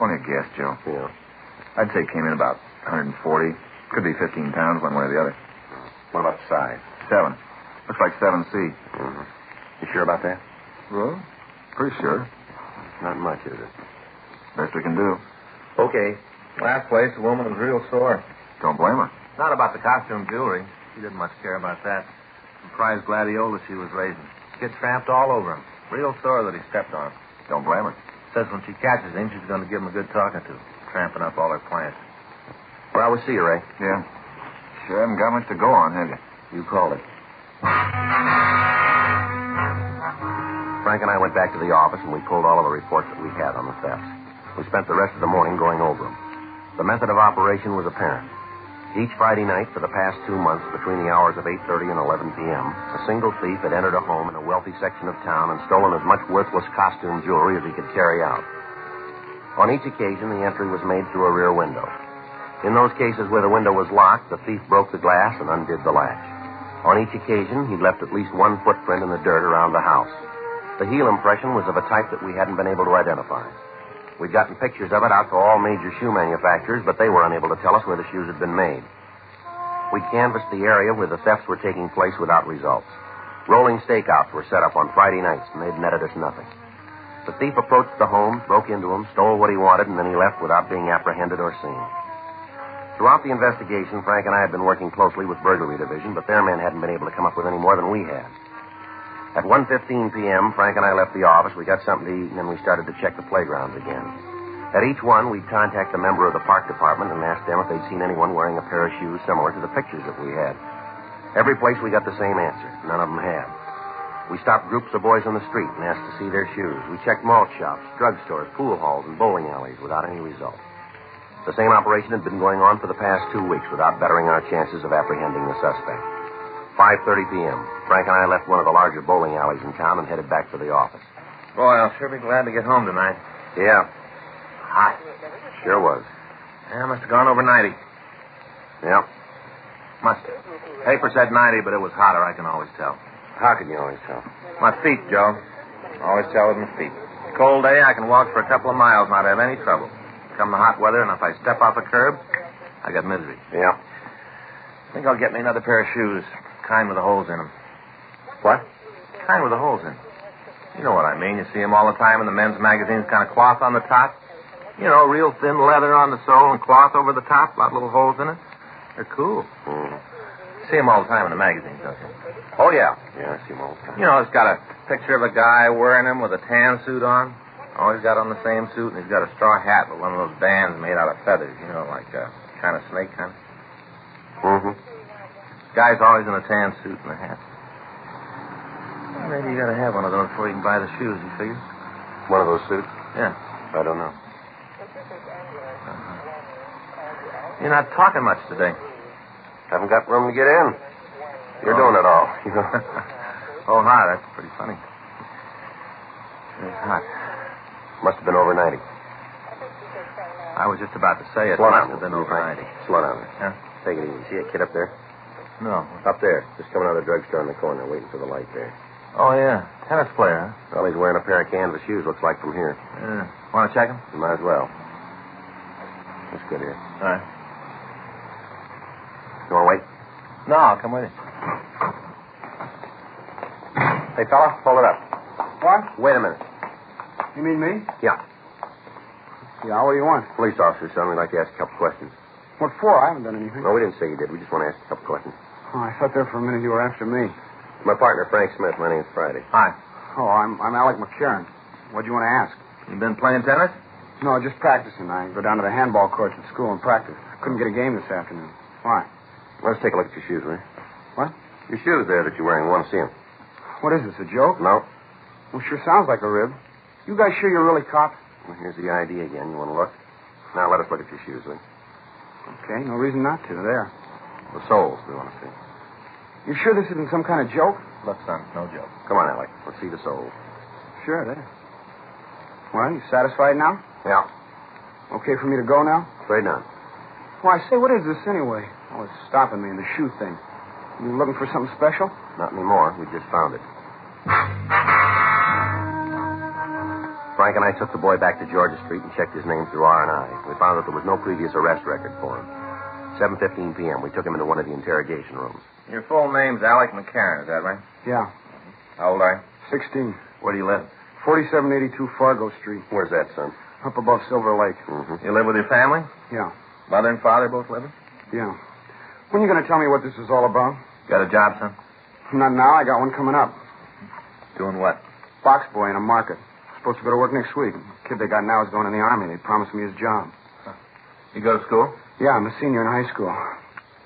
Only a guess, Joe. Yeah. I'd say it came in about 140. Could be 15 pounds one way or the other. What about size? 7. Looks like 7C. Mm-hmm. You sure about that? Well, pretty sure. Not much, is it? Best we can do. Okay. Last place, the woman was real sore. Don't blame her. Not about the costume jewelry. She didn't much care about that. Some prize gladiola she was raising. Kid tramped all over him. Real sore that he stepped on. Don't blame her. Says when she catches him, she's going to give him a good talking to. Tramping up all her plants. Well, we'll see you, Ray. Yeah. Sure haven't got much to go on, have you? You called it. Frank and I went back to the office, and we pulled all of the reports that we had on the thefts. We spent the rest of the morning going over them. The method of operation was apparent. Each Friday night for the past 2 months, between the hours of 8:30 and 11 p.m., a single thief had entered a home in a wealthy section of town and stolen as much worthless costume jewelry as he could carry out. On each occasion, the entry was made through a rear window. In those cases where the window was locked, the thief broke the glass and undid the latch. On each occasion, he left at least one footprint in the dirt around the house. The heel impression was of a type that we hadn't been able to identify. We'd gotten pictures of it out to all major shoe manufacturers, but they were unable to tell us where the shoes had been made. We canvassed the area where the thefts were taking place without results. Rolling stakeouts were set up on Friday nights, and they'd netted us nothing. The thief approached the home, broke into him, stole what he wanted, and then he left without being apprehended or seen. Throughout the investigation, Frank and I had been working closely with Burglary Division, but their men hadn't been able to come up with any more than we had. At 1:15 p.m., Frank and I left the office. We got something to eat, and then we started to check the playgrounds again. At each one, we'd contact a member of the park department and ask them if they'd seen anyone wearing a pair of shoes similar to the pictures that we had. Every place we got the same answer. None of them had. We stopped groups of boys on the street and asked to see their shoes. We checked malt shops, drugstores, pool halls, and bowling alleys without any result. The same operation had been going on for the past 2 weeks without bettering our chances of apprehending the suspect. 5:30 p.m. Frank and I left one of the larger bowling alleys in town and headed back for the office. Boy, I'll sure be glad to get home tonight. Yeah. Hot. Sure was. Yeah, must have gone over 90. Yeah. Must have. Paper said 90, but it was hotter, I can always tell. How can you always tell? My feet, Joe. Always tell with my feet. Cold day, I can walk for a couple of miles, not have any trouble. Come the hot weather, and if I step off a curb, I got misery. Yeah. I think I'll get me another pair of shoes. Kind with the holes in them. What? Kind with the holes in. You know what I mean. You see them all the time in the men's magazines, kind of cloth on the top. You know, real thin leather on the sole and cloth over the top, a lot of little holes in it. They're cool. See them all the time in the magazines, don't you? Oh, yeah. Yeah, I see them all the time. You know, it's got a picture of a guy wearing them with a tan suit on. Always got on the same suit, and he's got a straw hat with one of those bands made out of feathers, you know, like kind of snake kind of. Mm-hmm. Guy's always in a tan suit and a hat. Maybe you gotta have one of those before you can buy the shoes, you figure? One of those suits? Yeah. I don't know. You're not talking much today. Haven't got room to get in. You're doing it all. You know. Oh, hi. That's pretty funny. It's hot. Must have been over 90. I was just about to say it Slow must down. have been over 90. Slow down. Yeah? Take it easy. See that kid up there? No. Up there. Just coming out of the drugstore in the corner, waiting for the light there. Oh, yeah. Tennis player, huh? Well, he's wearing a pair of canvas shoes, looks like, from here. Yeah. Want to check him? You might as well. That's good here. All right. You want to wait? No, I'll come with you. Hey, fella, hold it up. What? Wait a minute. You mean me? Yeah. Yeah, what do you want? Police officer, son. We'd like to ask a couple questions. What for? I haven't done anything. No, we didn't say you did. We just want to ask a couple questions. Oh, I thought there for a minute you were after me. My partner, Frank Smith. My name's Friday. Hi. Oh, I'm Alec McCarran. What do you want to ask? You been playing tennis? No, just practicing. I go down to the handball courts at school and practice. I couldn't get a game this afternoon. Why? Let's take a look at your shoes, will you? What? Your shoes there that you're wearing. We want to see them. What is this, a joke? No. Well, sure sounds like a rib. You guys sure you're really cops? Well, here's the ID again. You want to look? Now, let us look at your shoes, will you? Okay, no reason not to. There. The soles we want to see. You sure this isn't some kind of joke? Look, son, no joke. Come on, Alec. Let's see the soles. Sure, there. Well, you satisfied now? Yeah. Okay for me to go now? Straight down. Why, say, what is this anyway? Oh, it's stopping me in the shoe thing. You looking for something special? Not anymore. We just found it. Frank and I took the boy back to Georgia Street and checked his name through R&I. We found that there was no previous arrest record for him. 7:15 p.m. We took him into one of the interrogation rooms. Your full name's Alec McCarran, is that right? Yeah. How old are you? 16. Where do you live? 4782 Fargo Street. Where's that, son? Up above Silver Lake. Mm-hmm. You live with your family? Yeah. Mother and father both living? Yeah. When are you going to tell me what this is all about? Got a job, son? Not now. I got one coming up. Doing what? Box boy in a market. Supposed to go to work next week. The kid they got now is going in the Army. They promised me his job. You go to school? Yeah, I'm a senior in high school.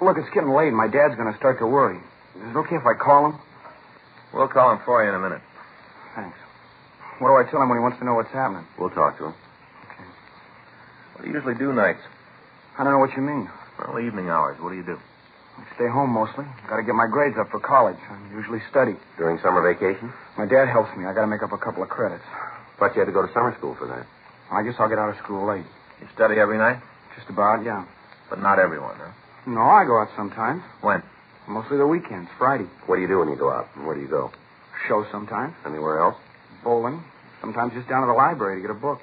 Well, look, it's getting late. My dad's going to start to worry. Is it okay if I call him? We'll call him for you in a minute. Thanks. What do I tell him when he wants to know what's happening? We'll talk to him. Okay. What do you usually do nights? I don't know what you mean. Well, evening hours. What do you do? I stay home mostly. Got to get my grades up for college. I usually study. During summer vacation? My dad helps me. I got to make up a couple of credits. Thought you had to go to summer school for that. I guess I'll get out of school late. You study every night? Just about, yeah. But not everyone, huh? No, I go out sometimes. When? Mostly the weekends, Friday. What do you do when you go out? And where do you go? Show sometimes. Anywhere else? Bowling. Sometimes just down to the library to get a book.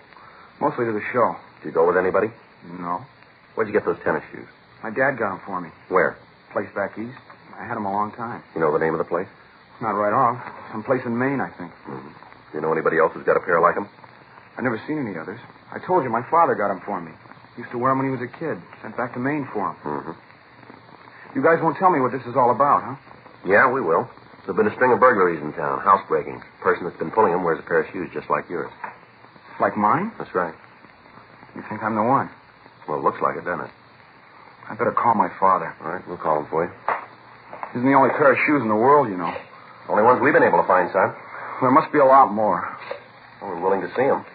Mostly to the show. Do you go with anybody? No. Where'd you get those tennis shoes? My dad got them for me. Where? Place back east. I had them a long time. You know the name of the place? Not right off. Someplace in Maine, I think. Mm-hmm. Do you know anybody else who's got a pair like them? I've never seen any others. I told you, my father got them for me. Used to wear them when he was a kid. Sent back to Maine for them. Mm-hmm. You guys won't tell me what this is all about, huh? Yeah, we will. There's been a string of burglaries in town, housebreakings. The person that's been pulling them wears a pair of shoes just like yours. Like mine? That's right. You think I'm the one? Well, it looks like it, doesn't it? I better call my father. All right, we'll call him for you. Isn't the only pair of shoes in the world, you know. Only ones we've been able to find, son. There must be a lot more. Well, we're willing to see them.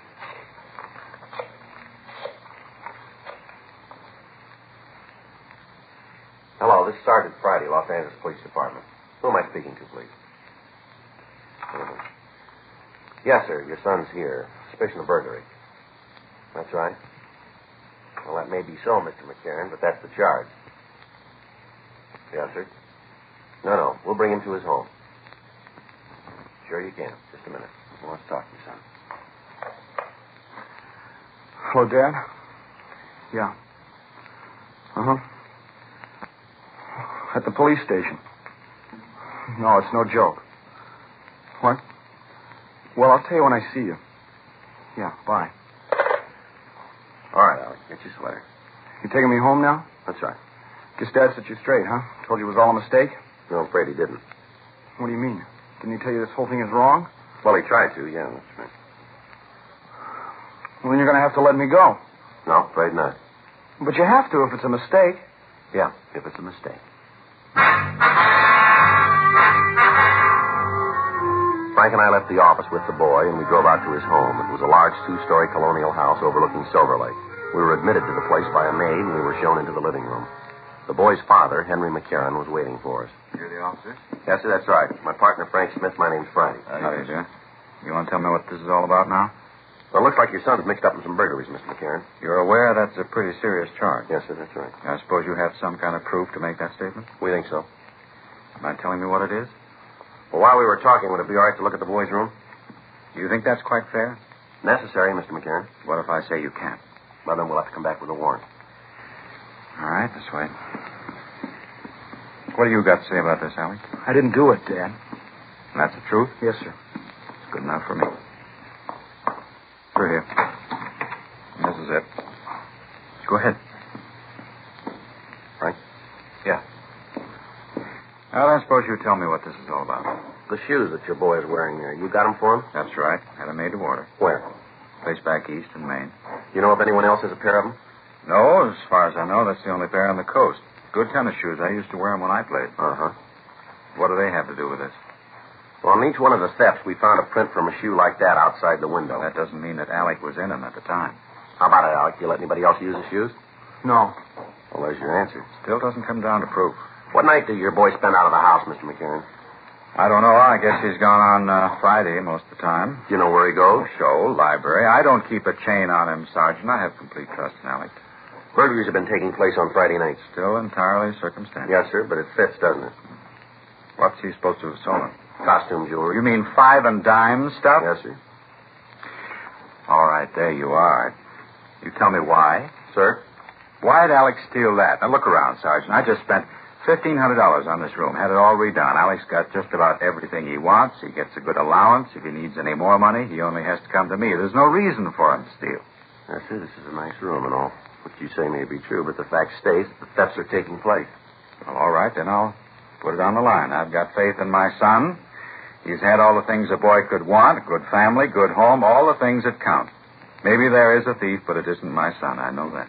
Hello, this is Sergeant Friday, Los Angeles Police Department. Who am I speaking to, please? Yes, sir. Your son's here. Suspicion of burglary. That's right. Well, that may be so, Mr. McCarran, but that's the charge. Yes, sir. No. We'll bring him to his home. Sure you can. Just a minute. I want to talk to you, son. Hello, Dad? Yeah. Uh-huh. At the police station. No, it's no joke. What? Well, I'll tell you when I see you. Yeah, bye. All right, Alec. Get your sweater. You taking me home now? That's right. Guess Dad set you straight, huh? Told you it was all a mistake? No, I'm afraid he didn't. What do you mean? Didn't he tell you this whole thing is wrong? Well, he tried to, yeah, that's right. Well, then you're going to have to let me go. No, afraid not. But you have to if it's a mistake. Yeah, if it's a mistake. Frank and I left the office with the boy, and we drove out to his home. It was a large two-story colonial house overlooking Silver Lake. We were admitted to the place by a maid, and we were shown into the living room. The boy's father, Henry McCarran, was waiting for us. You're the officer? Yes, sir, that's right. My partner, Frank Smith. My name's Friday. How do you do? You want to tell me what this is all about now? Well, it looks like your son's mixed up in some burglaries, Mr. McCarran. You're aware that's a pretty serious charge? Yes, sir, that's right. I suppose you have some kind of proof to make that statement? We think so. Mind telling me what it is? Well, while we were talking, would it be all right to look at the boy's room? You think that's quite fair? Necessary, Mr. McCarran. What if I say you can't? Well, then we'll have to come back with a warrant. All right, this way. What do you got to say about this, Alec? I didn't do it, Dad. And that's the truth? Yes, sir. It's good enough for me. Through here. And this is it. Go ahead. Frank? Yeah. Well, then suppose you tell me what this is all about. The shoes that your boy is wearing there, you got them for him? That's right. Had them made to order. Where? Place back east in Maine. You know if anyone else has a pair of them? No, as far as I know, that's the only pair on the coast. Good tennis shoes. I used to wear them when I played. Uh-huh. What do they have to do with this? Well, on each one of the thefts, we found a print from a shoe like that outside the window. That doesn't mean that Alec was in them at the time. How about it, Alec? You let anybody else use the shoes? No. Well, there's your answer. Still doesn't come down to proof. What night did your boy spend out of the house, Mr. McCarran? I don't know. I guess he's gone on Friday most of the time. Do you know where he goes? Show, library. I don't keep a chain on him, Sergeant. I have complete trust in Alec. Burglaries have been taking place on Friday nights. Still entirely circumstantial. Yes, sir, but it fits, doesn't it? What's he supposed to have stolen? Costume jewelry. You mean 5 and dime stuff? Yes, sir. All right, there you are. You tell me why. Sir? Why'd Alex steal that? Now, look around, Sergeant. I just spent $1,500 on this room. Had it all redone. Alex got just about everything he wants. He gets a good allowance. If he needs any more money, he only has to come to me. There's no reason for him to steal. Yes, sir, this is a nice room and all. What you say may be true, but the fact stays that the thefts are taking place. Well, all right, then I'll put it on the line. I've got faith in my son. He's had all the things a boy could want, a good family, good home, all the things that count. Maybe there is a thief, but it isn't my son. I know that.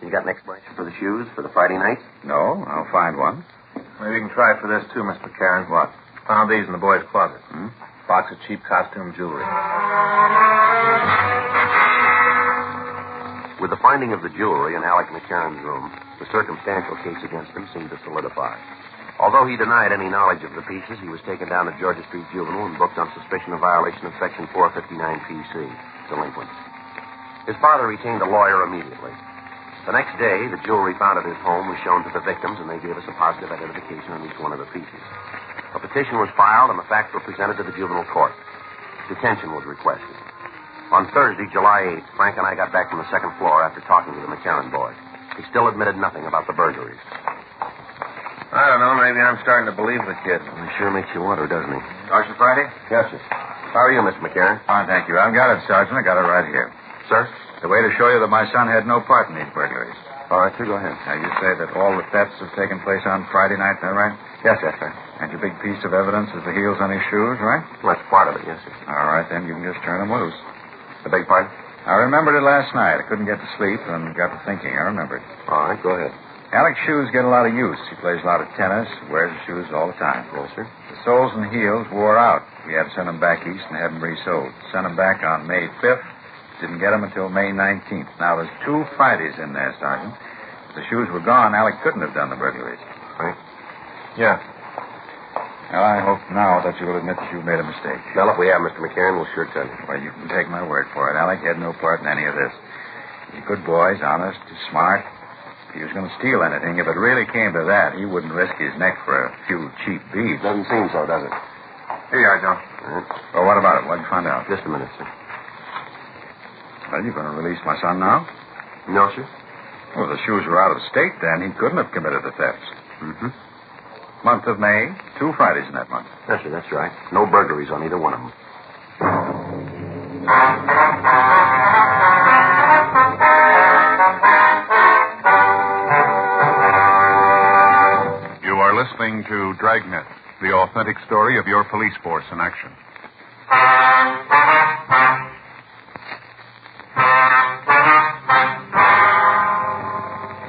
You got an explanation for the shoes for the Friday night? No, I'll find one. Maybe you can try for this, too, Mr. McCarran. What? Found these in the boy's closet. Box of cheap costume jewelry. With the finding of the jewelry in Alec McCarran's room, the circumstantial case against him seemed to solidify. Although he denied any knowledge of the pieces, he was taken down to Georgia Street Juvenile and booked on suspicion of violation of Section 459 PC, delinquent. His father retained a lawyer immediately. The next day, the jewelry found at his home was shown to the victims, and they gave us a positive identification on each one of the pieces. A petition was filed, and the facts were presented to the juvenile court. Detention was requested. On Thursday, July 8th, Frank and I got back from the second floor after talking to the McCarran boy. He still admitted nothing about the burglaries. I don't know. Maybe I'm starting to believe the kid. He sure makes you wonder, doesn't he? Sergeant Friday? Yes, sir. How are you, Mr. McCarran? Fine, thank you. I've got it, Sergeant. I got it right here. Sir? The way to show you that my son had no part in these burglaries. All right, sir, go ahead. Now, you say that all the thefts have taken place on Friday night, is that right? Yes, sir. And your big piece of evidence is the heels on his shoes, right? Well, that's part of it, yes, sir. All right, then. You can just turn them loose. I beg pardon? I remembered it last night. I couldn't get to sleep and got to thinking. I remembered. All right, go ahead. Alec's shoes get a lot of use. He plays a lot of tennis, wears the shoes all the time. Yes, sir. The soles and heels wore out. We had to send them back east and have them resold. Sent them back on May 5th. Didn't get them until May 19th. Now, there's 2 Fridays in there, Sergeant. If the shoes were gone, Alec couldn't have done the burglaries. Right. Yeah. Well, I hope now that you will admit that you made a mistake. Well, if we have, Mr. McCarran, we'll sure tell you. Well, you can take my word for it. Alec had no part in any of this. He's a good boy. He's honest. He's smart. If he was going to steal anything, if it really came to that, he wouldn't risk his neck for a few cheap beads. Doesn't seem so, does it? Here you are, Joe. All right. Well, what about it? What'd you find out? Just a minute, sir. Well, you're going to release my son now? No, sir. Well, if the shoes were out of state, then he couldn't have committed the thefts. Mm-hmm. Month of May. 2 Fridays in that month. Yes, sir, that's right. No burglaries on either one of them. You are listening to Dragnet, the authentic story of your police force in action.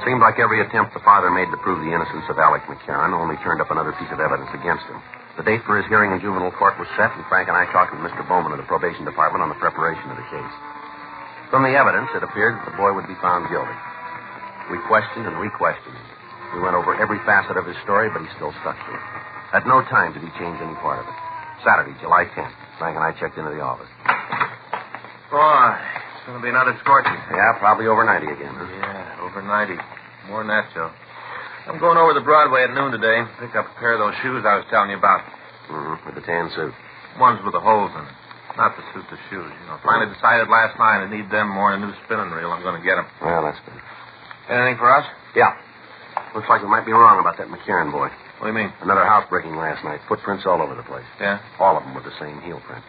Seemed like every attempt the father made to prove the innocence of Alec McCarran only turned up another piece of evidence against him. The date for his hearing in juvenile court was set, and Frank and I talked with Mr. Bowman of the probation department on the preparation of the case. From the evidence, it appeared that the boy would be found guilty. We questioned and re-questioned him. We went over every facet of his story, but he still stuck to it. At no time did he change any part of it. Saturday, July 10th, Frank and I checked into the office. Boy, it's going to be another scorching. Yeah, probably over 90 again, huh? Yeah, over 90. More than that, Joe. I'm going over to Broadway at noon today. Pick up a pair of those shoes I was telling you about. Mm-hmm, with the tan suit. Ones with the holes in it. Not the suit, the shoes. Finally decided last night I need them more than a new spinning reel. I'm going to get them. Well, that's good. Anything for us? Yeah. Looks like we might be wrong about that McCarran boy. What do you mean? Another housebreaking last night. Footprints all over the place. Yeah? All of them with the same heel print.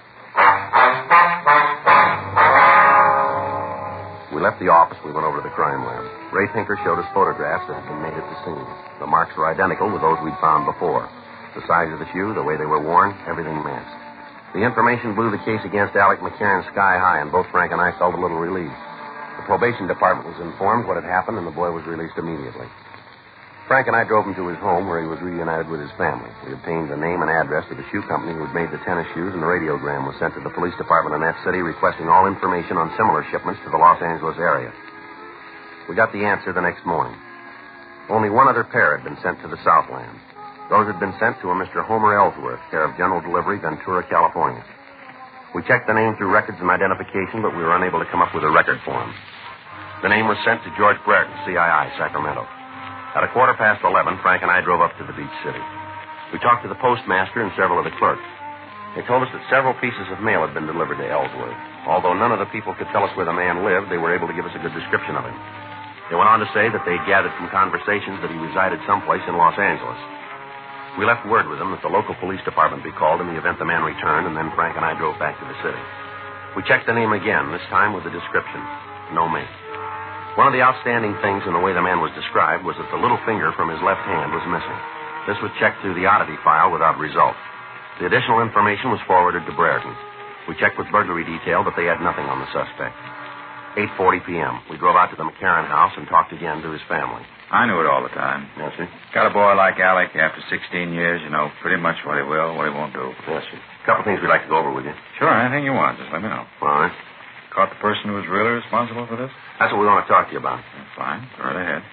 We left the office. We went over to the crime lab. Ray Pinker showed us photographs that had been made at the scene. The marks were identical with those we'd found before. The size of the shoe, the way they were worn, everything matched. The information blew the case against Alec McCarran sky high, and both Frank and I felt a little relieved. The probation department was informed what had happened, and the boy was released immediately. Frank and I drove him to his home, where he was reunited with his family. We obtained the name and address of the shoe company who had made the tennis shoes, and the radiogram was sent to the police department in that city requesting all information on similar shipments to the Los Angeles area. We got the answer the next morning. Only one other pair had been sent to the Southland. Those had been sent to a Mr. Homer Ellsworth, care of General Delivery, Ventura, California. We checked the name through records and identification, but we were unable to come up with a record for him. The name was sent to George Brereton, CII, Sacramento. At 11:15, Frank and I drove up to the beach city. We talked to the postmaster and several of the clerks. They told us that several pieces of mail had been delivered to Ellsworth. Although none of the people could tell us where the man lived, they were able to give us a good description of him. They went on to say that they gathered from conversations that he resided someplace in Los Angeles. We left word with them that the local police department be called in the event the man returned, and then Frank and I drove back to the city. We checked the name again, this time with the description. No make. One of the outstanding things in the way the man was described was that the little finger from his left hand was missing. This was checked through the oddity file without result. The additional information was forwarded to Brereton. We checked with burglary detail, but they had nothing on the suspect. 8:40 p.m. We drove out to the McCarran house and talked again to his family. I knew it all the time. Yes, sir? Got a boy like Alec after 16 years, you know pretty much what he will, what he won't do. Yes, sir. A couple things we'd like to go over with you. Sure, anything you want. Just let me know. All right. Caught the person who was really responsible for this? That's what we want to talk to you about. Fine. Go right ahead.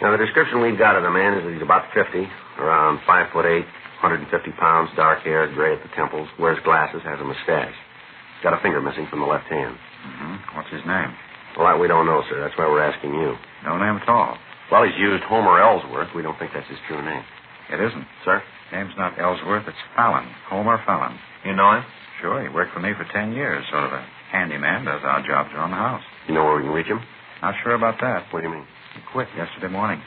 Now, the description we've got of the man is that he's about 50, around 5'8", 150 pounds, dark hair, gray at the temples, wears glasses, has a mustache. Got a finger missing from the left hand. Mm-hmm. What's his name? Well, that we don't know, sir. That's why we're asking you. No name at all. Well, he's used Homer Ellsworth. We don't think that's his true name. It isn't. Sir? Name's not Ellsworth. It's Fallon. Homer Fallon. You know him? Sure. He worked for me for 10 years. Sort of a handyman. Does our jobs around the house. You know where we can reach him? Not sure about that. What do you mean? He quit yesterday morning.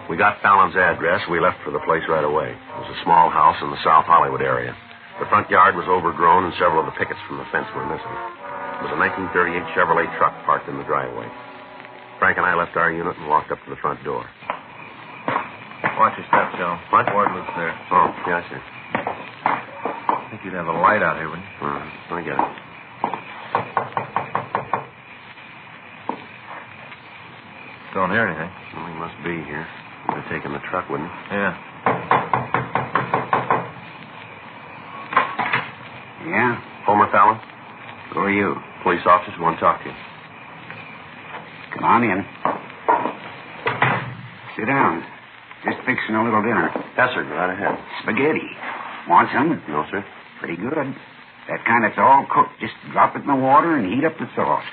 We got Fallon's address. We left for the place right away. It was a small house in the South Hollywood area. The front yard was overgrown, and several of the pickets from the fence were missing. It was a 1938 Chevrolet truck parked in the driveway. Frank and I left our unit and walked up to the front door. Watch your step, Joe. What? Ward lives there. Oh, yeah, sir. I think you'd have a light out here, wouldn't you? I get it. Don't hear anything. Well, he must be here. He'd have taken the truck, wouldn't he? Yeah. Yeah? Homer Fallon? Who are you? Police officers want to talk to you. Come on in. Sit down. Just fixing a little dinner. Yes, sir. Go right ahead. Spaghetti. Want some? No, sir. Pretty good. That kind that's all cooked. Just drop it in the water and heat up the sauce.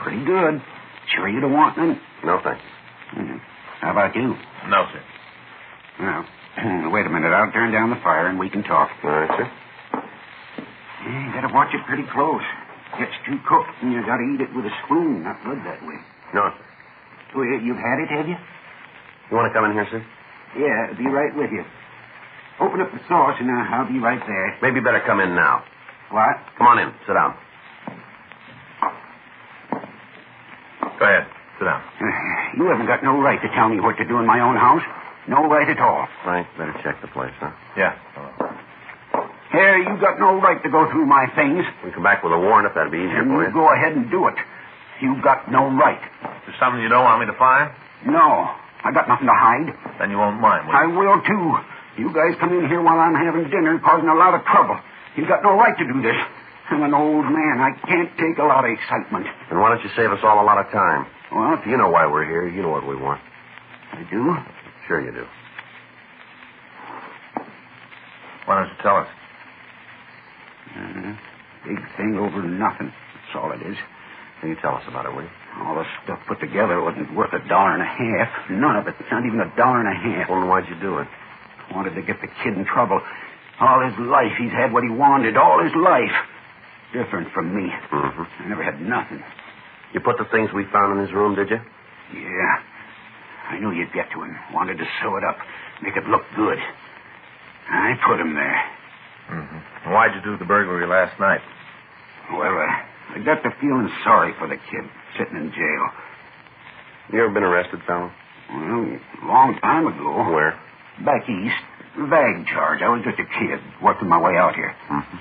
Pretty good. Sure you don't want none? No, thanks. How about you? No, sir. Well, wait a minute. I'll turn down the fire and we can talk. All right, sir. Yeah, you gotta watch it pretty close. Gets too cooked and you gotta eat it with a spoon, not blood that way. No, sir. Well, you've had it, have you? You want to come in here, sir? Yeah, be right with you. Open up the sauce, and I'll be right there. Maybe better come in now. What? Come on in. Sit down. Go ahead. Sit down. You haven't got no right to tell me what to do in my own house. No right at all. Frank, better check the place, huh? Yeah. Here, you got no right to go through my things. We can come back with a warrant if that'd be easier for You you. go ahead and do it. You got no right. Is there something you don't want me to find? No. I got nothing to hide. Then you won't mind, will you? I will, too. You guys come in here while I'm having dinner, causing a lot of trouble. You got no right to do this. I'm an old man. I can't take a lot of excitement. Then why don't you save us all a lot of time? What? You know why we're here. You know what we want. I do? Sure you do. Why don't you tell us? Big thing over nothing. That's all it is. Can you tell us about it, will you? All the stuff put together wasn't worth $1.50. None of it. Not even $1.50. Well, then why'd you do it? Wanted to get the kid in trouble. All his life, he's had what he wanted. All his life. Different from me. Mm-hmm. I never had nothing. You put the things we found in his room, did you? Yeah. I knew you'd get to him. Wanted to sew it up. Make it look good. I put him there. Mm-hmm. Why'd you do the burglary last night? Well, I got to feeling sorry for the kid sitting in jail. You ever been arrested, fella? Well, a long time ago. Where? Back east. Vag charge. I was just a kid, working my way out here. Mm-hmm.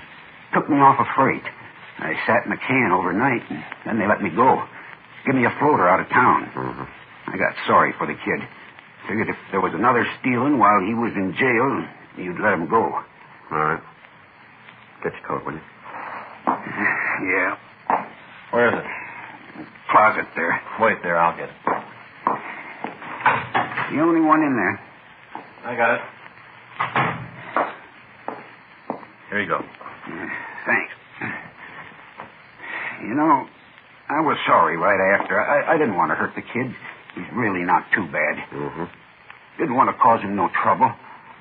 Took me off a freight. I sat in a can overnight, and then they let me go. Give me a floater out of town. Mm-hmm. I got sorry for the kid. Figured if there was another stealing while he was in jail, you'd let him go. All right. Get your coat, will you? Yeah. Where is it? Closet there. Wait there, I'll get it. The only one in there. I got it. Here you go. Thanks. You know, I was sorry right after. I didn't want to hurt the kid. He's really not too bad. Mm-hmm. Didn't want to cause him no trouble.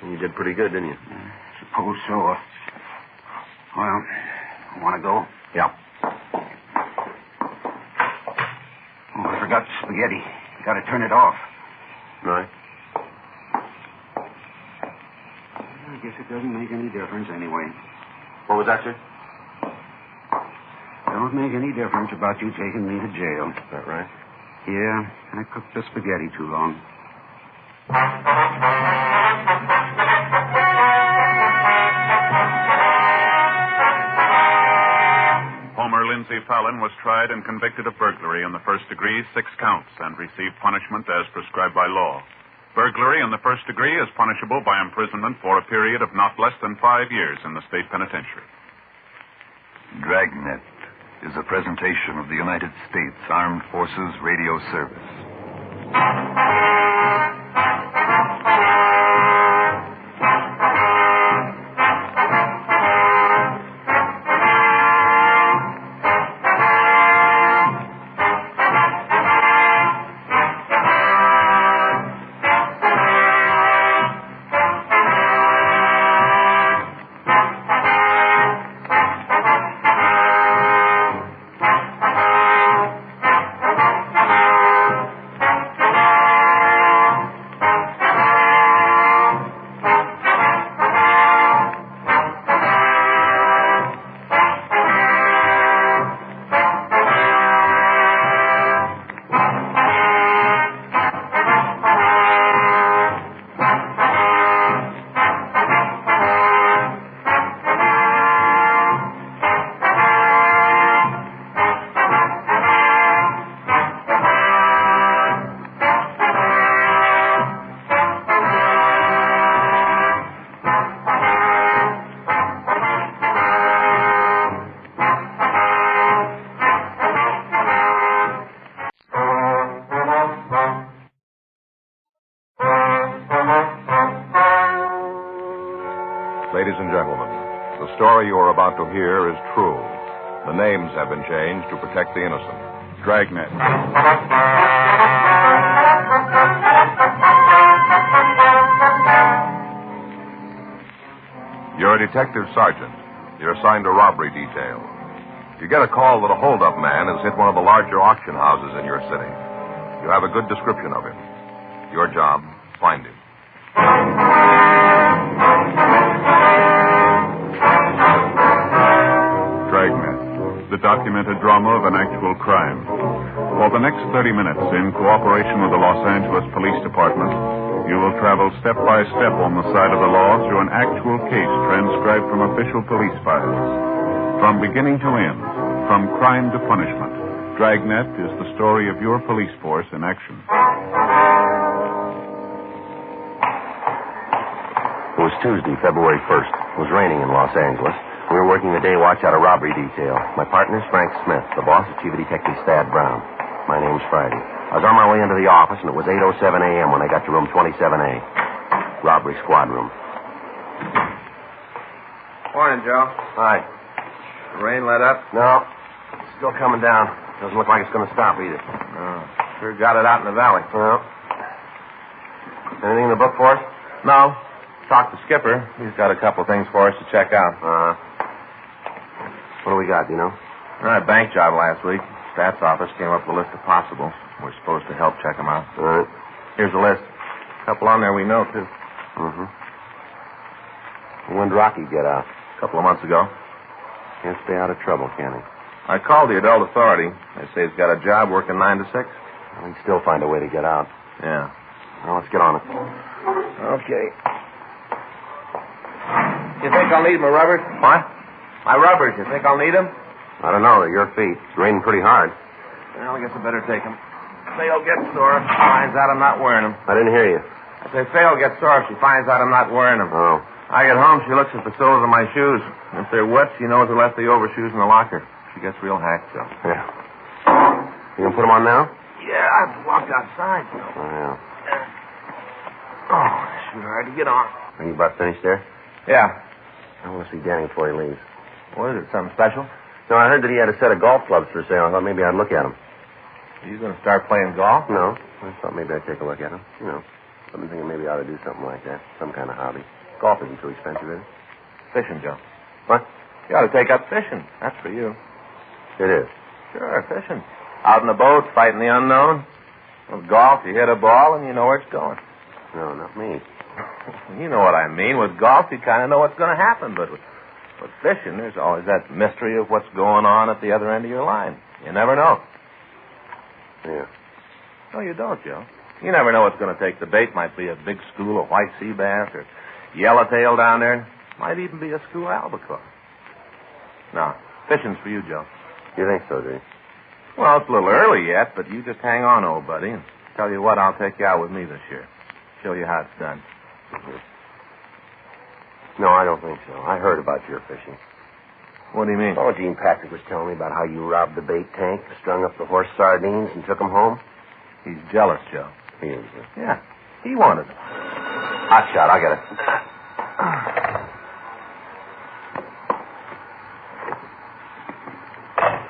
You did pretty good, didn't you? Suppose so. Well, want to go? Yeah. Oh, I forgot the spaghetti. You got to turn it off. Right. I guess it doesn't make any difference anyway. What was that, sir? Don't make any difference about you taking me to jail. Is that right? Yeah, I cooked the spaghetti too long. Homer Lindsay Fallon was tried and convicted of burglary in the first degree, 6 counts, and received punishment as prescribed by law. Burglary in the first degree is punishable by imprisonment for a period of not less than 5 years in the state penitentiary. Dragnet is a presentation of the United States Armed Forces Radio Service. Ladies and gentlemen, the story you are about to hear is true. The names have been changed to protect the innocent. Dragnet. You're a detective sergeant. You're assigned to robbery detail. You get a call that a holdup man has hit one of the larger auction houses in your city. You have a good description of him. Your job, find him. Dragnet, the documented drama of an actual crime. For the next 30 minutes, in cooperation with the Los Angeles Police Department, you will travel step by step on the side of the law through an actual case transcribed from official police files. From beginning to end, from crime to punishment, Dragnet is the story of your police force in action. It was Tuesday, February 1st. It was raining in Los Angeles. We were working the day watch out of robbery detail. My partner's Frank Smith. The boss is Chief Detective Thad Brown. My name's Friday. I was on my way into the office, and it was 8:07 a.m. when I got to room 27A. Robbery squad room. Morning, Joe. Hi. The rain let up? No. It's still coming down. Doesn't look like it's going to stop either. Oh, sure got it out in the valley. Well. Anything in the book for us? No. Talked to Skipper. He's got a couple things for us to check out. What do we got, do you know? A bank job last week. Stats office came up with a list of possibles. We're supposed to help check them out. All right. Here's the list. A couple on there we know, too. Mm-hmm. When did Rocky get out? A couple of months ago. Can't stay out of trouble, can he? I called the adult authority. They say he's got a job working 9 to 6. Well, he'd still find a way to get out. Yeah. Well, let's get on it. Okay. You think I'll need my rubbers? What? My rubbers. You think I'll need them? I don't know. They're your feet. It's raining pretty hard. Well, I guess I better take them. Faye'll get sore if she finds out I'm not wearing them. I didn't hear you. I say Faye'll get sore if she finds out I'm not wearing them. Oh. I get home, she looks at the soles of my shoes. If they're wet, she knows I left the overshoes in the locker. She gets real hacked, though. Yeah. You gonna put them on now? Yeah, I've walked outside, you know. Oh, yeah. Oh, sure hard to get on. Are you about finished there? Yeah. I want to see Danny before he leaves. What is it, something special? No, I heard that he had a set of golf clubs for sale. I thought maybe I'd look at them. Are you going to start playing golf? No. I thought maybe I'd take a look at them. You know, I've been thinking maybe I ought to do something like that. Some kind of hobby. Golf isn't too expensive, is it? Fishing, Joe. What? You ought to take up fishing. That's for you. It is. Sure, fishing. Out in the boat, fighting the unknown. With golf, you hit a ball and you know where it's going. No, not me. You know what I mean. With golf, you kind of know what's going to happen. But with fishing, there's always that mystery of what's going on at the other end of your line. You never know. Yeah. No, you don't, Joe. You never know what's going to take the bait. Might be a big school of white sea bass or yellowtail down there. Might even be a school of albacore. No, fishing's for you, Joe. You think so, do you? Well, it's a little early yet, but you just hang on, old buddy. And tell you what, I'll take you out with me this year. Show you how it's done. No, I don't think so. I heard about your fishing. What do you mean? Oh, Gene Patrick was telling me about how you robbed the bait tank, strung up the horse sardines, and took them home. He's jealous, Joe. He is. Yeah. He wanted them. Hot shot. I'll get it.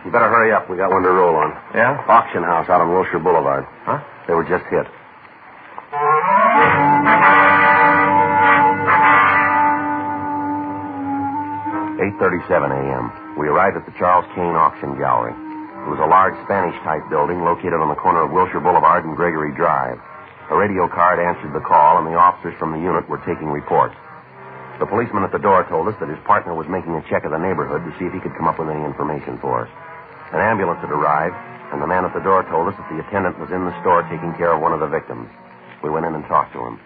You better hurry up. We got one to roll on. Yeah? Auction house out on Wilshire Boulevard. Huh? They were just hit. "8:37 a.m. We arrived at the Charles Kane Auction Gallery. It was a large Spanish-type building located on the corner of Wilshire Boulevard and Gregory Drive. A radio card answered the call, and the officers from the unit were taking reports. The policeman at the door told us that his partner was making a check of the neighborhood to see if he could come up with any information for us. An ambulance had arrived, and the man at the door told us that the attendant was in the store taking care of one of the victims. We went in and talked to him.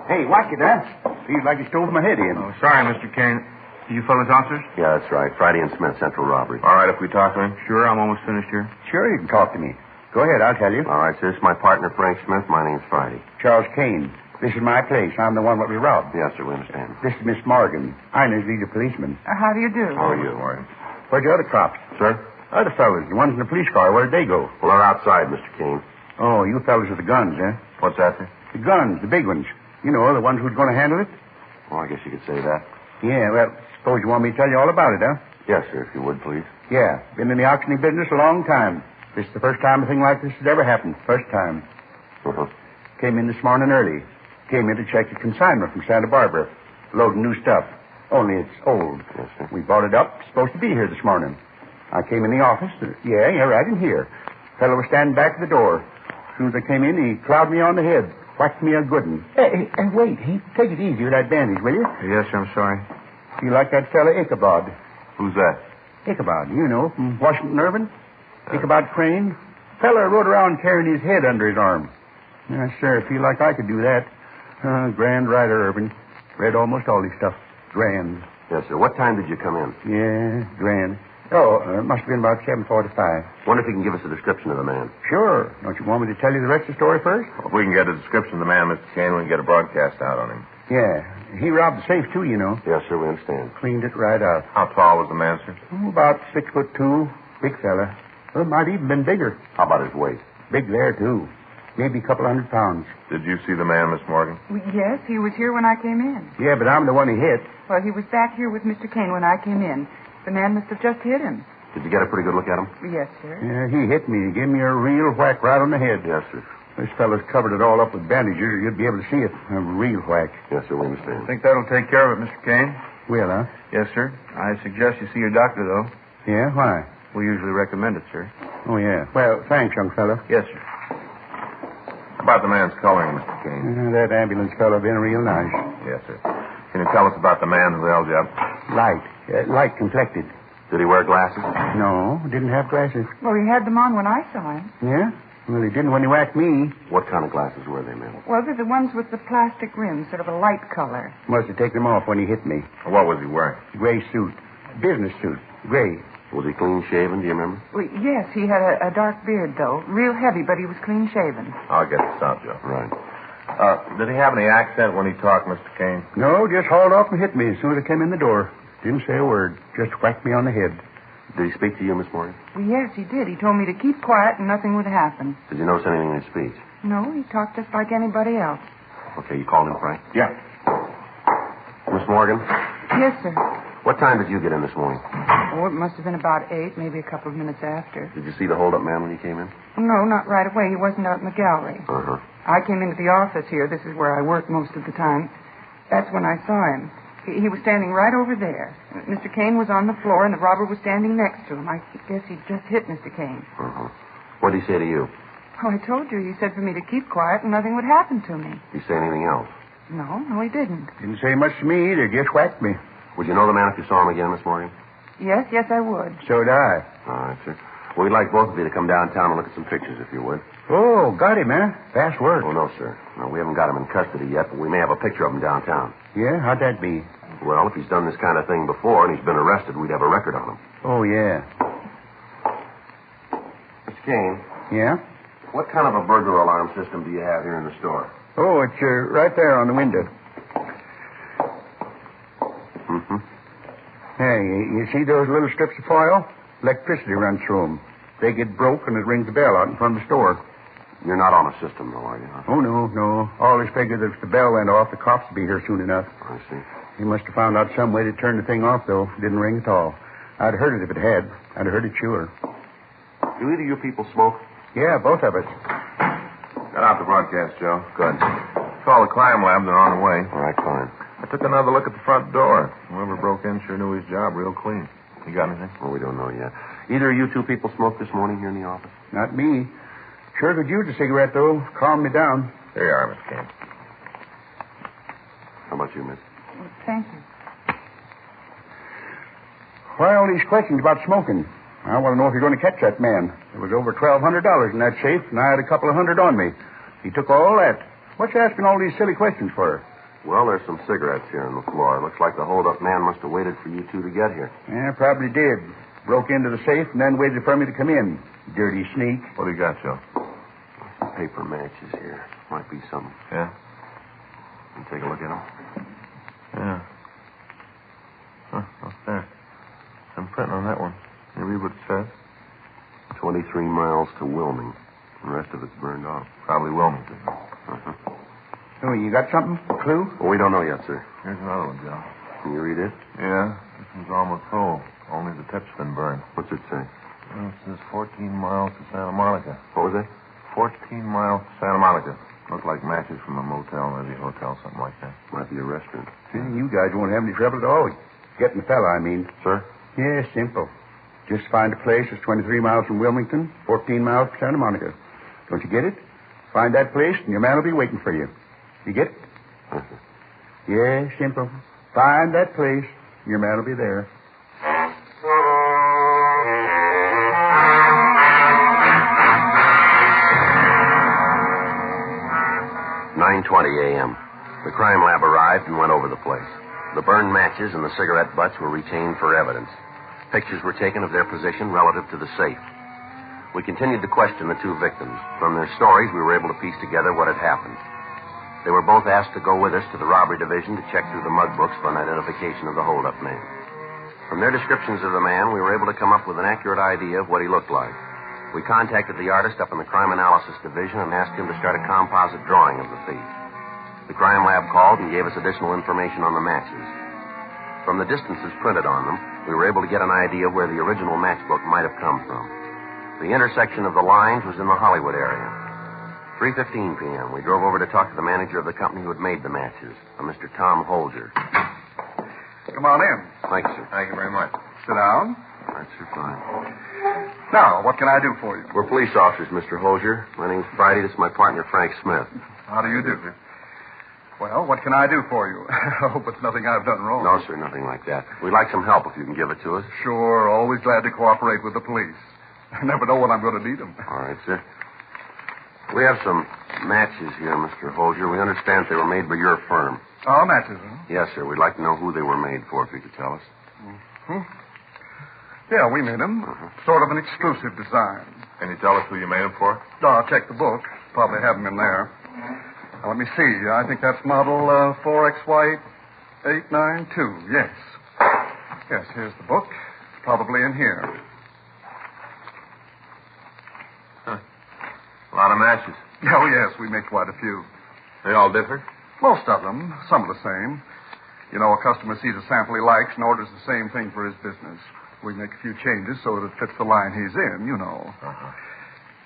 Hey, watch it, huh? Feels like you stole my head in. Oh, sorry, Mr. Kane. You fellas officers? Yeah, that's right. Friday and Smith, Central Robbery. All right, if we talk to him? Sure, I'm almost finished here. Sure, you can talk to me. Go ahead, I'll tell you. All right, sir. This is my partner, Frank Smith. My name's Friday. Charles Kane. This is my place. I'm the one that we robbed. Yes, sir, we understand. This is Miss Morgan. I'm his leader policeman. How do you do? How are you? Where's the other cops? Sir? Other fellas, the ones in the police car. Where'd they go? Well, they're outside, Mr. Kane. Oh, you fellas with the guns, huh? What's that, sir? The guns, the big ones. You know, the ones who's going to handle it? Well, I guess you could say that. Yeah, well, suppose you want me to tell you all about it, huh? Yes, sir, if you would, please. Yeah, been in the auctioning business a long time. This is the first time a thing like this has ever happened. First time. Uh-huh. Came in this morning early. Came in to check the consignment from Santa Barbara. Loading new stuff. Only it's old. Yes, sir. We bought it up. Supposed to be here this morning. I came in the office. Yeah, right in here. Fellow was standing back at the door. As soon as I came in, he clouded me on the head. Whacked me a good one. Hey, wait. Take it easy with that bandage, will you? Yes, sir, I'm sorry. You like that fella Ichabod? Who's that? Ichabod, you know, from Washington Irving. Ichabod Crane. Fella rode around carrying his head under his arm. Yes, sir, I feel like I could do that. Grand writer, Irving. Read almost all his stuff. Grand. Yes, sir. What time did you come in? Yeah, grand. Oh, it must have been about 7:45. Wonder if you can give us a description of the man. Sure. Don't you want me to tell you the rest of the story first? Well, if we can get a description of the man, Mr. Kane, we can get a broadcast out on him. Yeah. He robbed the safe, too, you know. Yes, sir, we understand. Cleaned it right out. How tall was the man, sir? About 6'2". Big fella. Well, might even been bigger. How about his weight? Big there, too. Maybe a couple 100 pounds. Did you see the man, Miss Morgan? Yes, he was here when I came in. Yeah, but I'm the one he hit. Well, he was back here with Mr. Kane when I came in. The man must have just hit him. Did you get a pretty good look at him? Yes, sir. Yeah, he hit me. He gave me a real whack right on the head. Yes, sir. This fellow's covered it all up with bandages. You'd be able to see it. A real whack. Yes, sir, we understand. I think that'll take care of it, Mr. Kane. Will, huh? Yes, sir. I suggest you see your doctor, though. Yeah, why? We usually recommend it, sir. Oh, yeah. Well, thanks, young fellow. Yes, sir. About the man's coloring, Mr. Kane. That ambulance fellow been real nice. Yes, sir. Can you tell us about the man who held you up? Light complected. Did he wear glasses? No, didn't have glasses. Well, he had them on when I saw him. Yeah? Well, he didn't when he whacked me. What kind of glasses were they, ma'am? Well, they're the ones with the plastic rims, sort of a light color. Must have taken them off when he hit me. What was he wearing? Gray suit. Business suit. Gray. Was he clean shaven, do you remember? Well, yes, he had a dark beard, though. Real heavy, but he was clean shaven. I'll get this out, Joe. Right. Did he have any accent when he talked, Mr. Kane? No, just hauled off and hit me as soon as I came in the door. Didn't say a word. Just whacked me on the head. Did he speak to you, Miss Morgan? Well, yes, he did. He told me to keep quiet and nothing would happen. Did you notice anything in his speech? No, he talked just like anybody else. Okay, you called him, Frank? Yeah. Miss Morgan, Yes, sir. what time did you get in this morning? Oh, it must have been about 8, maybe a couple of minutes after. Did you see the hold-up man when you came in? No, not right away. He wasn't out in the gallery. Uh-huh. I came into the office here. This is where I work most of the time. That's when I saw him. He was standing right over there. Mr. Kane was on the floor, and the robber was standing next to him. I guess he'd just hit Mr. Kane. Uh-huh. What did he say to you? Oh, I told you. He said for me to keep quiet and nothing would happen to me. Did he say anything else? No, he didn't. Didn't say much to me either. Just whacked me. Would you know the man if you saw him again, Miss Morgan? Yes, I would. So'd I. All right, sir. Well, we'd like both of you to come downtown and look at some pictures, if you would. Oh, got him, huh? Fast work. Oh, no, sir. No, we haven't got him in custody yet, but we may have a picture of him downtown. Yeah? How'd that be? Well, if he's done this kind of thing before and he's been arrested, we'd have a record on him. Oh, yeah. Mr. Kane, Yeah? what kind of a burglar alarm system do you have here in the store? Oh, it's right there on the window. Mm-hmm. Hey, you see those little strips of foil? Electricity runs through them. They get broke and it rings the bell out in front of the store. You're not on a system, though, are you? Huh? Oh, no. Always figured that if the bell went off, the cops would be here soon enough. I see. He must have found out some way to turn the thing off, though. Didn't ring at all. I'd heard it if it had. I'd heard it sure. Do either of you people smoke? Yeah, both of us. Got out the broadcast, Joe. Good. Call the crime lab. They're on the way. All right, fine. I took another look at the front door. Whoever broke in sure knew his job real clean. You got anything? Well, we don't know yet. Either of you two people smoked this morning here in the office? Not me. Sure could use a cigarette, though. Calm me down. There you are, Miss Kane. How about you, miss? Thank you. Why all these questions about smoking? I want to know if you're going to catch that man. There was over $1,200 in that safe, and I had a couple of hundred on me. He took all that. What's you asking all these silly questions for? Well, there's some cigarettes here on the floor. Looks like the hold-up man must have waited for you two to get here. Yeah, probably did. Broke into the safe and then waited for me to come in. Dirty sneak. What do you got, Joe? Some paper matches here. Might be some. Yeah? You take a look at them. Yeah. Huh, what's that? Some printing on that one. You read what it says? 23 miles to Wilming. The rest of it's burned off. Probably Wilmington. Uh-huh. Oh, you got something? A clue? Well, we don't know yet, sir. Here's another one, Joe. Can you read it? Yeah, this one's almost full. Only the tip's been burned. What's it say? Well, it says 14 miles to Santa Monica. What was that? 14 miles to Santa Monica. Look like matches from a motel, maybe a hotel, something like that. Might be a restaurant. Yeah, you guys won't have any trouble at all. Getting the fella, I mean. Sir? Yeah, simple. Just find a place that's 23 miles from Wilmington, 14 miles from Santa Monica. Don't you get it? Find that place, and your man will be waiting for you. You get it? Yeah, simple. Find that place, and your man will be there. 9:20 a.m. The crime lab arrived and went over the place. The burned matches and the cigarette butts were retained for evidence. Pictures were taken of their position relative to the safe. We continued to question the two victims. From their stories, we were able to piece together what had happened. They were both asked to go with us to the robbery division to check through the mug books for an identification of the holdup man. From their descriptions of the man, we were able to come up with an accurate idea of what he looked like. We contacted the artist up in the crime analysis division and asked him to start a composite drawing of the thief. The crime lab called and gave us additional information on the matches. From the distances printed on them, we were able to get an idea of where the original matchbook might have come from. The intersection of the lines was in the Hollywood area. 3:15 p.m., we drove over to talk to the manager of the company who had made the matches, a Mr. Tom Holger. Come on in. Thank you, sir. Thank you very much. Sit down. That's sir, fine. Now, what can I do for you? We're police officers, Mr. Holger. My name's Friday. This is my partner, Frank Smith. How do you do? Well, what can I do for you? I hope it's nothing I've done wrong. No, sir, nothing like that. We'd like some help if you can give it to us. Sure, always glad to cooperate with the police. I never know when I'm going to need them. All right, sir. We have some matches here, Mr. Holger. We understand they were made by your firm. Oh, matches, huh? Yes, sir. We'd like to know who they were made for, if you could tell us. Mm-hmm. Yeah, we made them. Sort of an exclusive design. Can you tell us who you made them for? I'll check the book. Probably have them in there. Now, let me see. I think that's model 4XY892. Yes. Yes, here's the book. Probably in here. Huh. A lot of matches. Oh, yes, we make quite a few. They all differ? Most of them. Some are the same. You know, a customer sees a sample he likes and orders the same thing for his business. We make a few changes so that it fits the line he's in, you know. Uh-huh.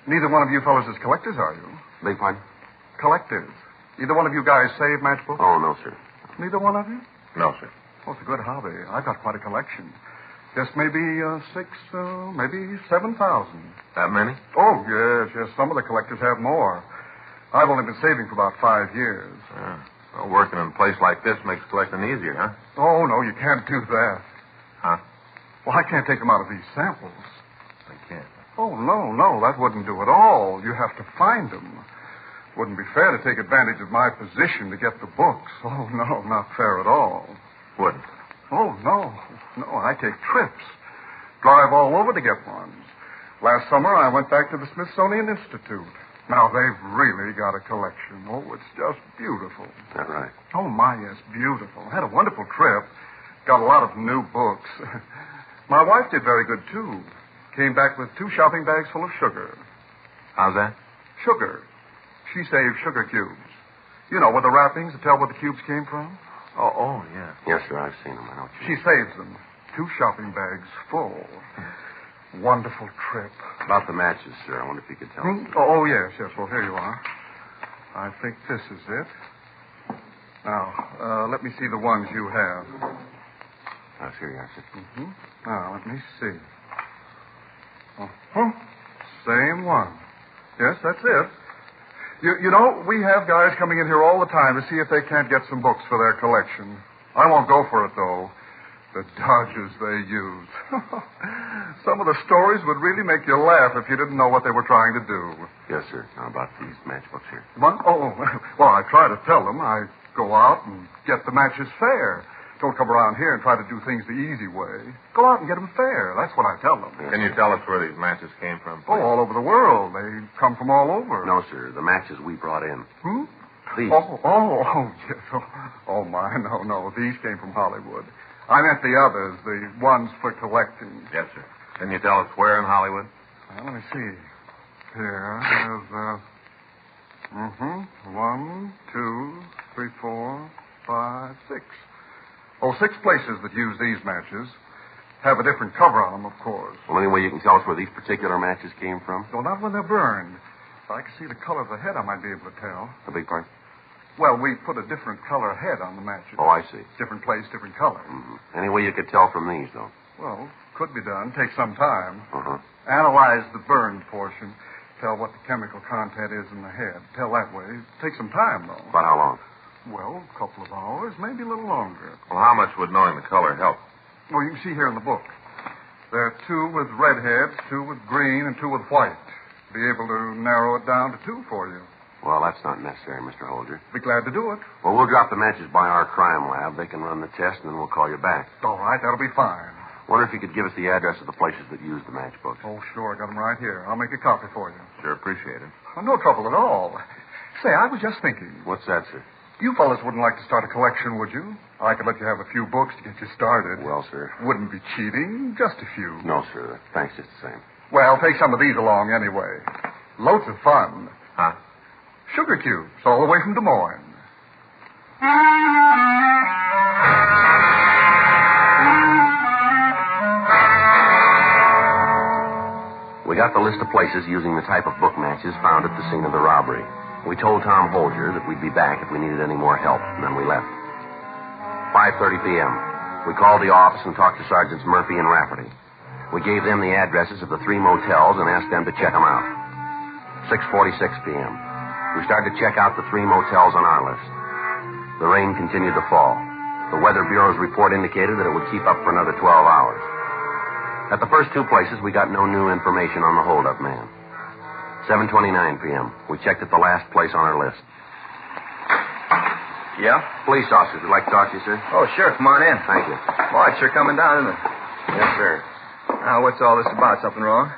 Neither one of you fellows is collectors, are you? Beg pardon? Collectors. Either one of you guys save matchbooks? Oh, no, sir. Neither one of you? No, sir. Oh, it's a good hobby. I've got quite a collection. Just maybe maybe 7,000. That many? Oh, yes. Some of the collectors have more. I've only been saving for about 5 years. Well, working in a place like this makes collecting easier, huh? Oh, no, you can't do that. Huh? Well, I can't take them out of these samples. I can't. Oh, no, that wouldn't do at all. You have to find them. Wouldn't be fair to take advantage of my position to get the books. Oh, no, not fair at all. Wouldn't? Oh, no, I take trips. Drive all over to get ones. Last summer, I went back to the Smithsonian Institute. Now, they've really got a collection. Oh, it's just beautiful. Is that right? Oh, my, yes, beautiful. Had a wonderful trip. Got a lot of new books. My wife did very good, too. Came back with 2 shopping bags full of sugar. How's that? Sugar. She saved sugar cubes. You know, with the wrappings to tell where the cubes came from? Oh, yeah. Yes, sir, I've seen them. I know what you She saves them. 2 shopping bags full. Wonderful trip. About the matches, sir. I wonder if you could tell us. Oh, yes. Well, here you are. I think this is it. Now, let me see the ones you have. Here you are, sir. Mm-hmm. Now, let me see. Uh-huh. Same one. Yes, that's it. You know, we have guys coming in here all the time to see if they can't get some books for their collection. I won't go for it, though. The dodges they use. Some of the stories would really make you laugh if you didn't know what they were trying to do. Yes, sir. Now, about these matchbooks here. What? Oh, well, I try to tell them. I go out and get the matches fair. Don't come around here and try to do things the easy way. Go out and get them fair. That's what I tell them. Can you tell us where these matches came from, please? Oh, all over the world. They come from all over. No, sir. The matches we brought in. These. Oh, yes. Oh, my. No. These came from Hollywood. I meant the others, the ones for collecting. Yes, sir. Can you tell us where in Hollywood? Well, let me see. Here, there's, 1, 2, 3, 4, 5, 6. Oh, 6 places that use these matches. Have a different cover on them, of course. Well, any way you can tell us where these particular matches came from? Well, not when they're burned. If I could see the color of the head, I might be able to tell. A big part? Well, we put a different color head on the matches. Oh, I see. Different place, different color. Mm-hmm. Any way you could tell from these, though? Well, could be done. Take some time. Uh-huh. Analyze the burned portion. tell what the chemical content is in the head. Tell that way. It takes some time, though. About how long? Well, a couple of hours, maybe a little longer. Well, how much would knowing the color help? Well, you can see here in the book. There are 2 with red heads, 2 with green, and 2 with white. Be able to narrow it down to 2 for you. Well, that's not necessary, Mr. Holger. Be glad to do it. Well, we'll drop the matches by our crime lab. They can run the test, and then we'll call you back. All right, that'll be fine. Wonder if you could give us the address of the places that used the matchbooks. Oh, sure. I got them right here. I'll make a copy for you. Sure, appreciate it. Oh, no trouble at all. Say, I was just thinking. What's that, sir? You fellas wouldn't like to start a collection, would you? I could let you have a few books to get you started. Well, sir. Wouldn't be cheating. Just a few. No, sir. Thanks just the same. Well, take some of these along anyway. Loads of fun. Huh? Sugar cubes, all the way from Des Moines. We got the list of places using the type of book matches found at the scene of the robbery. We told Tom Holger that we'd be back if we needed any more help, and then we left. 5:30 p.m. We called the office and talked to Sergeants Murphy and Rafferty. We gave them the addresses of the 3 motels and asked them to check them out. 6:46 p.m. We started to check out the 3 motels on our list. The rain continued to fall. The Weather Bureau's report indicated that it would keep up for another 12 hours. At the first 2 places, we got no new information on the holdup man. 7:29 p.m. We checked at the last place on our list. Yeah? Police officers would like to talk to you, sir. Oh, sure. Come on in. Thank you. Boy, it's sure coming down, isn't it? Yes, sir. Now, what's all this about? Something wrong?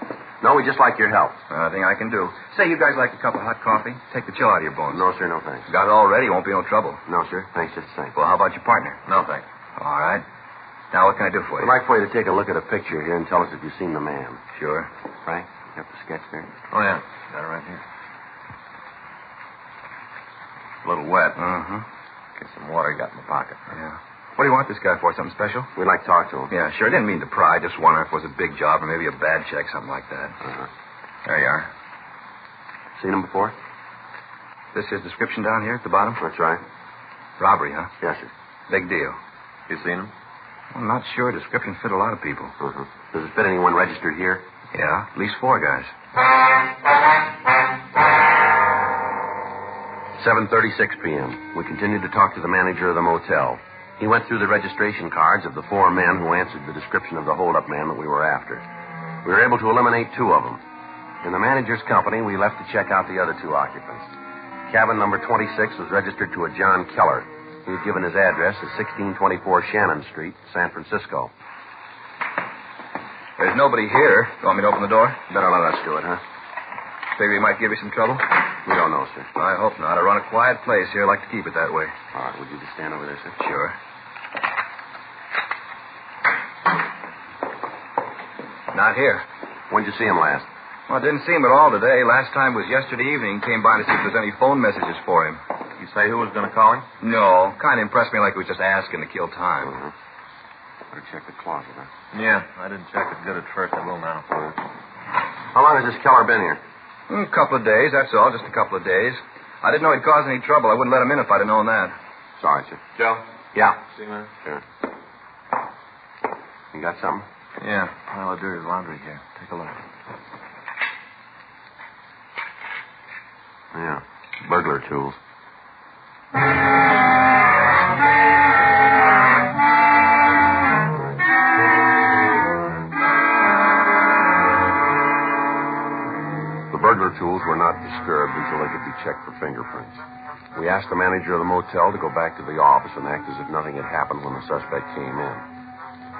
No, we just like your help. Nothing I can do. Say, you guys like a cup of hot coffee? Take the chill out of your bones. No, sir, no thanks. Got it all ready. Won't be no trouble. No, sir. Thanks just the same. Well, how about your partner? No, thanks. All right. Now, what can I do for you? We'd like for you to take a look at a picture here and tell us if you've seen the man. Sure. Frank, you got the sketch there? Oh, yeah. Got it right here. A little wet. Uh-huh. Get some water you got in the pocket. Yeah. What do you want this guy for? Something special? We'd like to talk to him. Yeah, sure. Didn't mean to pry. Just wondering if it was a big job or maybe a bad check, something like that. Uh-huh. There you are. Seen him before? This his description down here at the bottom? That's right. Robbery, huh? Yes, sir. Big deal. You seen him? I'm not sure. Description fit a lot of people. Uh-huh. Does it fit anyone registered here? Yeah, at least 4 guys. 7:36 p.m. We continued to talk to the manager of the motel. He went through the registration cards of the 4 men who answered the description of the holdup man that we were after. We were able to eliminate 2 of them. In the manager's company, we left to check out the other 2 occupants. Cabin number 26 was registered to a John Keller. He had given his address as 1624 Shannon Street, San Francisco. There's nobody here. You want me to open the door? Better let us do it, huh? Figure he might give you some trouble? We don't know, sir. I hope not. I run a quiet place here. I like to keep it that way. All right, would you just stand over there, sir? Sure. Not here. When'd you see him last? Well, I didn't see him at all today. Last time was yesterday evening. Came by to see if there's any phone messages for him. You say who was going to call him? No. Kind of impressed me like he was just asking to kill time. Uh-huh. Better check the closet, huh? Yeah, I didn't check it good at first. I will now. How long has this Keller been here? A couple of days, that's all. Just a couple of days. I didn't know he'd cause any trouble. I wouldn't let him in if I'd have known that. Sorry, sir. Joe? Yeah. See, man? Sure. You got something? Yeah. Pile of dirty laundry here. Take a look. Yeah. Burglar tools. The burglar tools were not disturbed until they could be checked for fingerprints. We asked the manager of the motel to go back to the office and act as if nothing had happened when the suspect came in.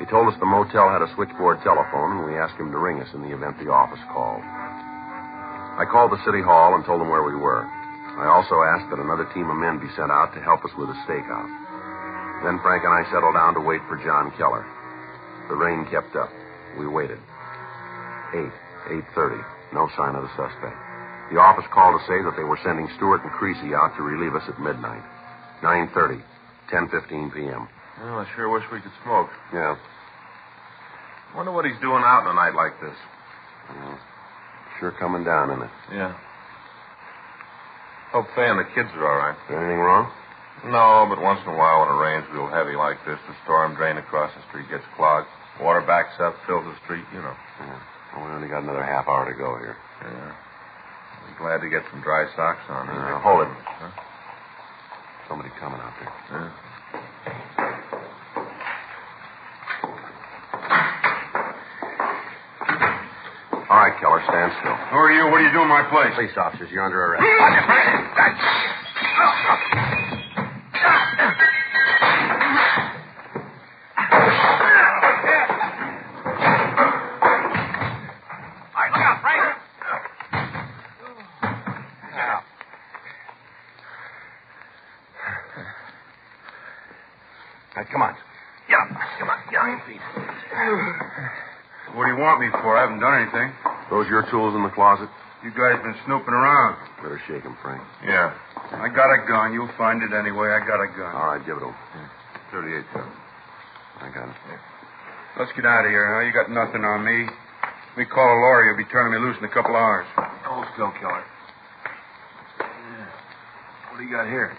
He told us the motel had a switchboard telephone, and we asked him to ring us in the event the office called. I called the city hall and told them where we were. I also asked that another team of men be sent out to help us with a stakeout. Then Frank and I settled down to wait for John Keller. The rain kept up. We waited. 8:30. No sign of the suspect. The office called to say that they were sending Stewart and Creasy out to relieve us at midnight. 9:30. 10:15 p.m. Well, I sure wish we could smoke. Yeah. Wonder what he's doing out on a night like this. Yeah. Sure coming down, isn't it? Yeah. Hope Faye and the kids are all right. Is there anything wrong? No, but once in a while when it rains real heavy like this, the storm drain across the street gets clogged. Water backs up, fills the street, you know. Yeah. Well, we only got another half hour to go here. Yeah. Glad to get some dry socks on. Hold it. Huh? Somebody coming out there. All right, Keller, stand still. Who are you? What do you do in my place? Police officers, you're under arrest. Come on. Get up. Come on. Get on your feet. What do you want me for? I haven't done anything. Those your tools in the closet? You guys been snooping around. Better shake him, Frank. Yeah. I got a gun. You'll find it anyway. I got a gun. All right, give it over. 38, sir. I got it. Let's get out of here, huh? You got nothing on me. We call a lawyer. You'll be turning me loose in a couple hours. Hold still, Keller. What do you got here?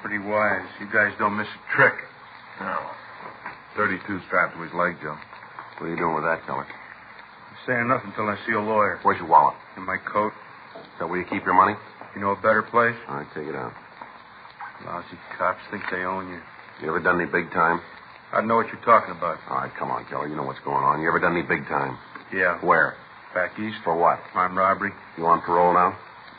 Pretty wise. You guys don't miss a trick. No. 32 strapped to his leg, Joe. What are you doing with that, Keller? I'm saying nothing until I see a lawyer. Where's your wallet? In my coat. Is that where you keep your money? You know a better place? All right, take it out. Lousy cops think they own you. You ever done any big time? I know what you're talking about. All right, come on, Keller. You know what's going on. You ever done any big time? Yeah. Where? Back east. For what? Armed robbery. You on parole now?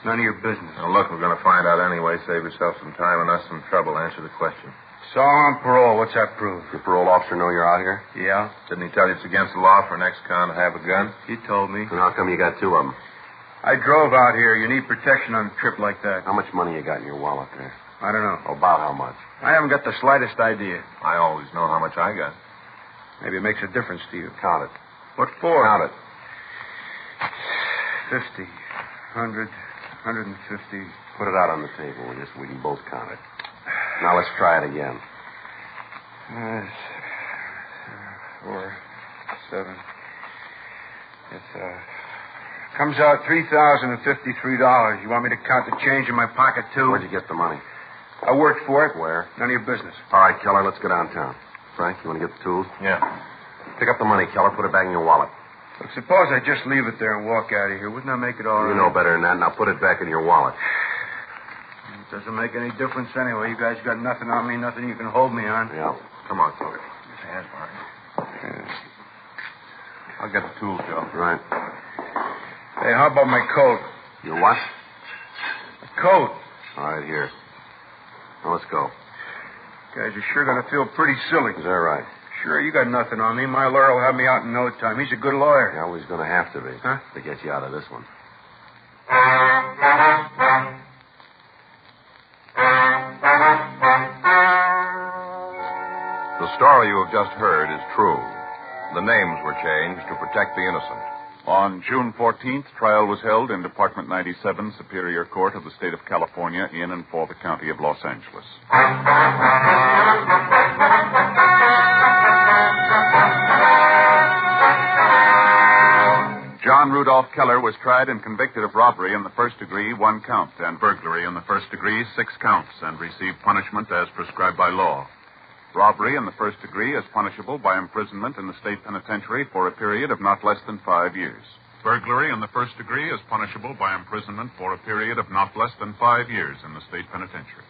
None of your business. Now, look, we're going to find out anyway. Save yourself some time and us some trouble. Answer the question. So on parole. What's that prove? Your parole officer know you're out here? Yeah. Didn't he tell you it's against the law for an ex-con to have a gun? He told me. And how come you got two of them? I drove out here. You need protection on a trip like that. How much money you got in your wallet there? I don't know. About how much? I haven't got the slightest idea. I always know how much I got. Maybe it makes a difference to you. Count it. What for? Count it. 50, 100, 150. Put it out on the table, will you, so we can both count it. Now let's try it again. 4, 7. Comes out $3,053. You want me to count the change in my pocket, too? Where'd you get the money? I worked for it. Where? None of your business. All right, Keller, let's go downtown. Frank, you want to get the tools? Yeah. Pick up the money, Keller. Put it back in your wallet. Look, suppose I just leave it there and walk out of here. Wouldn't that make it all right? You know better than that. Now put it back in your wallet. It doesn't make any difference anyway. You guys got nothing on me, nothing you can hold me on. Yeah. Come on, Keller. His hands, Mark. I'll get the tools, Joe. Right. Hey, how about my coat? Your what? A coat. All right, here. Now let's go. Guys are sure going to feel pretty silly. Is that right? Sure, you got nothing on me. My lawyer will have me out in no time. He's a good lawyer. Yeah, well, he's going to have to be. Huh? To get you out of this one. The story you have just heard is true. The names were changed to protect the innocent. On June 14th, trial was held in Department 97, Superior Court of the State of California, in and for the County of Los Angeles. John Rudolph Keller was tried and convicted of robbery in the first degree, 1 count, and burglary in the first degree, 6 counts, and received punishment as prescribed by law. Robbery in the first degree is punishable by imprisonment in the state penitentiary for a period of not less than 5 years. Burglary in the first degree is punishable by imprisonment for a period of not less than 5 years in the state penitentiary.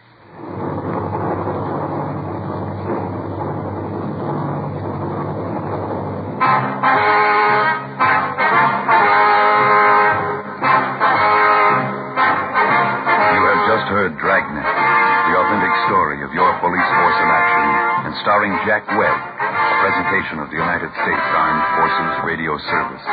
You have just heard Dragnet, the authentic story of your police force in action, and starring Jack Webb, a presentation of the United States Armed Forces Radio Service.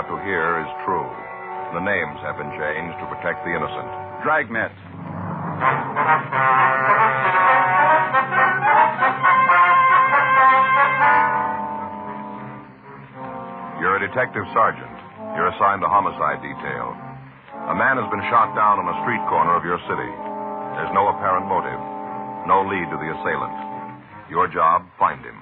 about to hear is true. The names have been changed to protect the innocent. Dragnet. You're a detective sergeant. You're assigned to homicide detail. A man has been shot down on a street corner of your city. There's no apparent motive, no lead to the assailant. Your job, find him.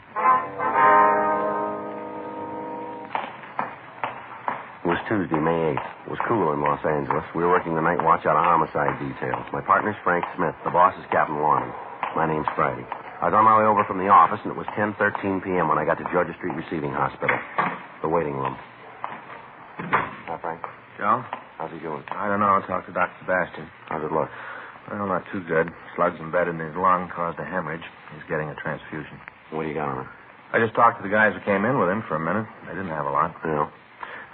It was Tuesday, May 8th. It was cool in Los Angeles. We were working the night watch out of homicide details. My partner's Frank Smith. The boss is Captain Warren. My name's Friday. I was on my way over from the office, and it was 10:13 p.m. when I got to Georgia Street Receiving Hospital. The waiting room. Hi, Frank. Joe? How's he doing? I don't know. I'll talk to Dr. Sebastian. How's it look? Well, not too good. Slugs embedded in his lung caused a hemorrhage. He's getting a transfusion. What do you got on it? I just talked to the guys who came in with him for a minute. They didn't have a lot. Yeah.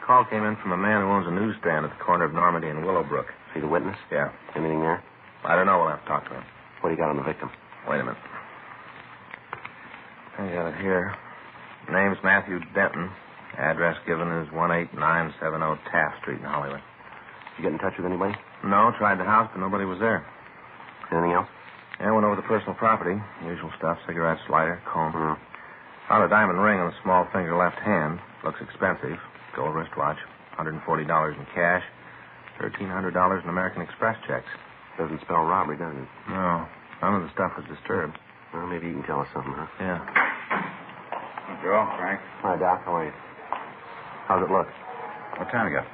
Call came in from a man who owns a newsstand at the corner of Normandy and Willowbrook. See the witness? Yeah. Anything there? I don't know. We'll have to talk to him. What do you got on the victim? Wait a minute. I got it here. Name's Matthew Denton. Address given is 18970 Taft Street in Hollywood. You get in touch with anybody? No, tried the house, but nobody was there. Anything else? Yeah, went over the personal property. Usual stuff. Cigarettes, lighter, comb. Mm. Found a diamond ring on the small finger left hand. Looks expensive. Gold wristwatch. $140 in cash. $1,300 in American Express checks. Doesn't spell robbery, does it? No. None of the stuff was disturbed. Well, maybe you can tell us something, huh? Yeah. Joe, Frank. Hi, Doc. How are you? How's it look? What time you got?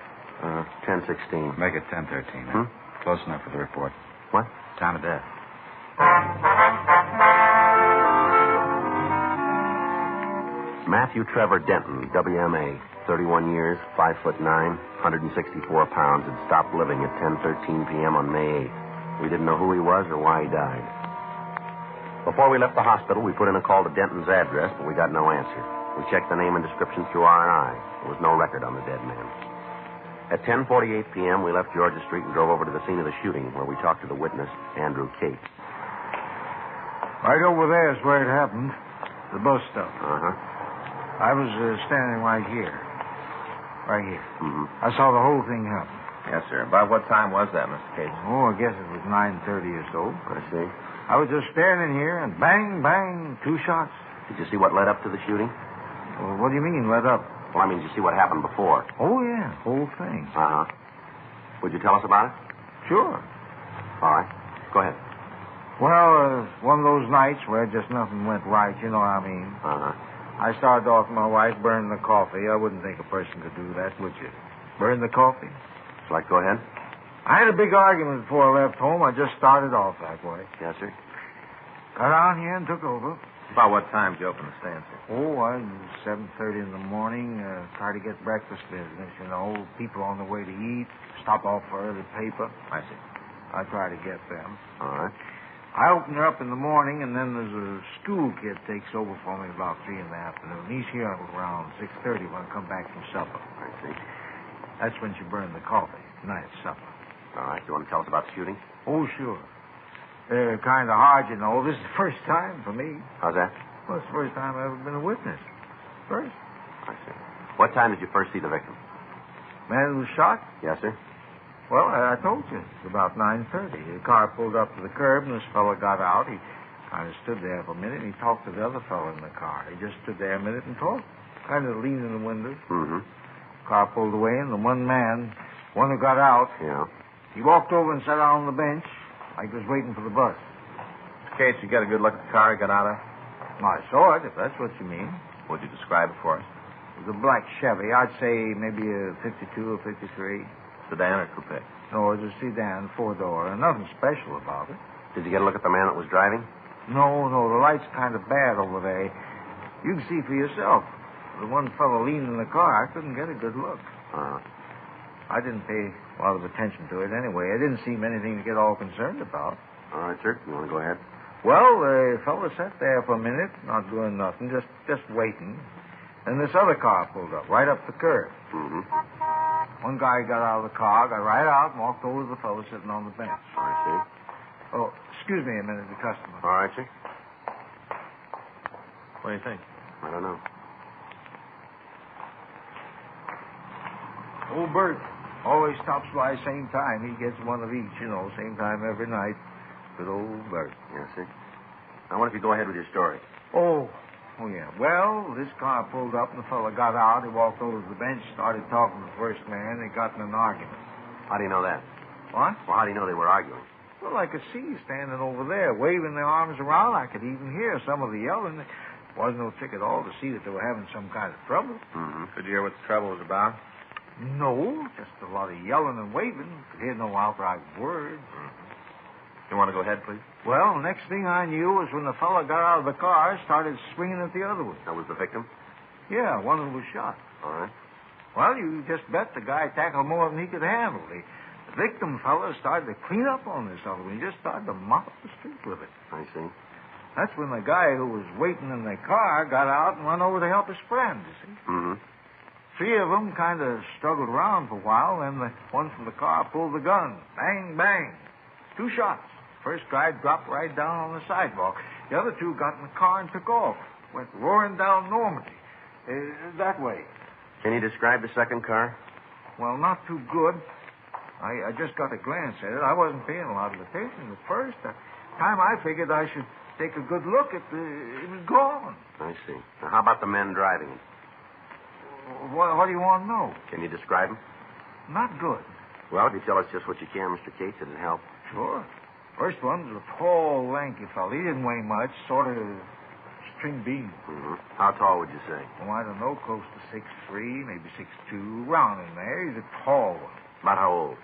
10:16. Make it 10:13. Huh? Close enough for the report. What? Time of death. Matthew Trevor Denton, WMA, 31 years, 5'9", 164 pounds, had stopped living at 10:13 p.m. on May 8th. We didn't know who he was or why he died. Before we left the hospital, we put in a call to Denton's address, but we got no answer. We checked the name and description through R&I. There was no record on the dead man. At 10:48 p.m., we left Georgia Street and drove over to the scene of the shooting, where we talked to the witness, Andrew Cape. Right over there is where it happened. The bus stop. Uh-huh. I was standing right here. Right here. Mm-hmm. I saw the whole thing happen. Yes, sir. About what time was that, Mr. Case? Oh, I guess it was 9:30 or so. I see. I was just standing here, and bang, bang, 2 shots. Did you see what led up to the shooting? Well, what do you mean, let up? Well, I mean, did you see what happened before? Oh, yeah, whole thing. Uh-huh. Would you tell us about it? Sure. All right. Go ahead. Well, one of those nights where just nothing went right, you know what I mean. Uh-huh. I started off with my wife burning the coffee. I wouldn't think a person could do that, would you? Burn the coffee? Shall I go ahead? I had a big argument before I left home. I just started off that way. Yes, sir. Got out here and took over. About what time did you open the stand, sir? Oh, I was 7:30 in the morning. Tried to get breakfast business, you know. People on the way to eat. Stop off for early paper. I see. I try to get them. All right. I open her up in the morning, and then there's a school kid takes over for me about 3 in the afternoon. He's here around 6:30 when I come back from supper. I see. That's when she burned the coffee. Night supper. All right. You want to tell us about the shooting? Oh, sure. Kind of hard, you know. This is the first time for me. How's that? Well, it's the first time I've ever been a witness. First. I see. What time did you first see the victim? Man who was shot? Yes, sir. Well, I told you. It's about 9:30. The car pulled up to the curb, and this fellow got out. He kind of stood there for a minute, and he talked to the other fellow in the car. He just stood there a minute and talked, kind of leaning in the window. Mm-hmm. Car pulled away, and the one who got out, yeah, he walked over and sat down on the bench like he was waiting for the bus. Mr. Cates, you got a good look at the car he got out of? I saw it, if that's what you mean. Would you describe it for us? It was a black Chevy. I'd say maybe a 52 or 53. Sedan or coupe? No, it was a sedan, 4-door. Nothing special about it. Did you get a look at the man that was driving? No, the light's kind of bad over there. You can see for yourself. The one fellow leaned in the car, I couldn't get a good look. I didn't pay a lot of attention to it anyway. It didn't seem anything to get all concerned about. All right, sir. You want to go ahead? Well, the fellow sat there for a minute, not doing nothing, just waiting. And this other car pulled up, right up the curb. Mm-hmm. One guy got out of the car, got right out, and walked over to the fellow sitting on the bench. I see. Oh, excuse me a minute, the customer. All right, sir. What do you think? I don't know. Old Bert always stops by same time. He gets one of each, same time every night. Good old Bert. Yes, sir. Now, what if you go ahead with your story? Oh, yeah. Well, this car pulled up and the fella got out. He walked over to the bench, started talking to the first man. They got in an argument. How do you know that? What? Well, how do you know they were arguing? Well, I could see you standing over there, waving their arms around. I could even hear some of the yelling. It wasn't no trick at all to see that they were having some kind of trouble. Mm-hmm. Could you hear what the trouble was about? No, just a lot of yelling and waving. Could hear no outright words. You want to go ahead, please? Well, next thing I knew was when the fella got out of the car, started swinging at the other one. That was the victim? Yeah, one of them was shot. All right. Well, you just bet the guy tackled more than he could handle. The victim fella started to clean up on this other one. He just started to mop up the street with it. I see. That's when the guy who was waiting in the car got out and went over to help his friend, you see. Mm-hmm. Three of them kind of struggled around for a while, then the one from the car pulled the gun. Bang, bang. 2 shots. First guy dropped right down on the sidewalk. The other 2 got in the car and took off. Went roaring down Normandy. That way. Can you describe the second car? Well, not too good. I just got a glance at it. I wasn't paying a lot of attention at first. The time I figured I should take a good look at it was gone. I see. Now, how about the men driving it? What do you want to know? Can you describe them? Not good. Well, if you tell us just what you can, Mr. Cates, it'd help. Sure. First one was a tall, lanky fellow. He didn't weigh much, sort of string bean. Mm-hmm. How tall would you say? Oh, I don't know, close to 6'3", maybe 6'2", round in there. He's a tall one. About how old?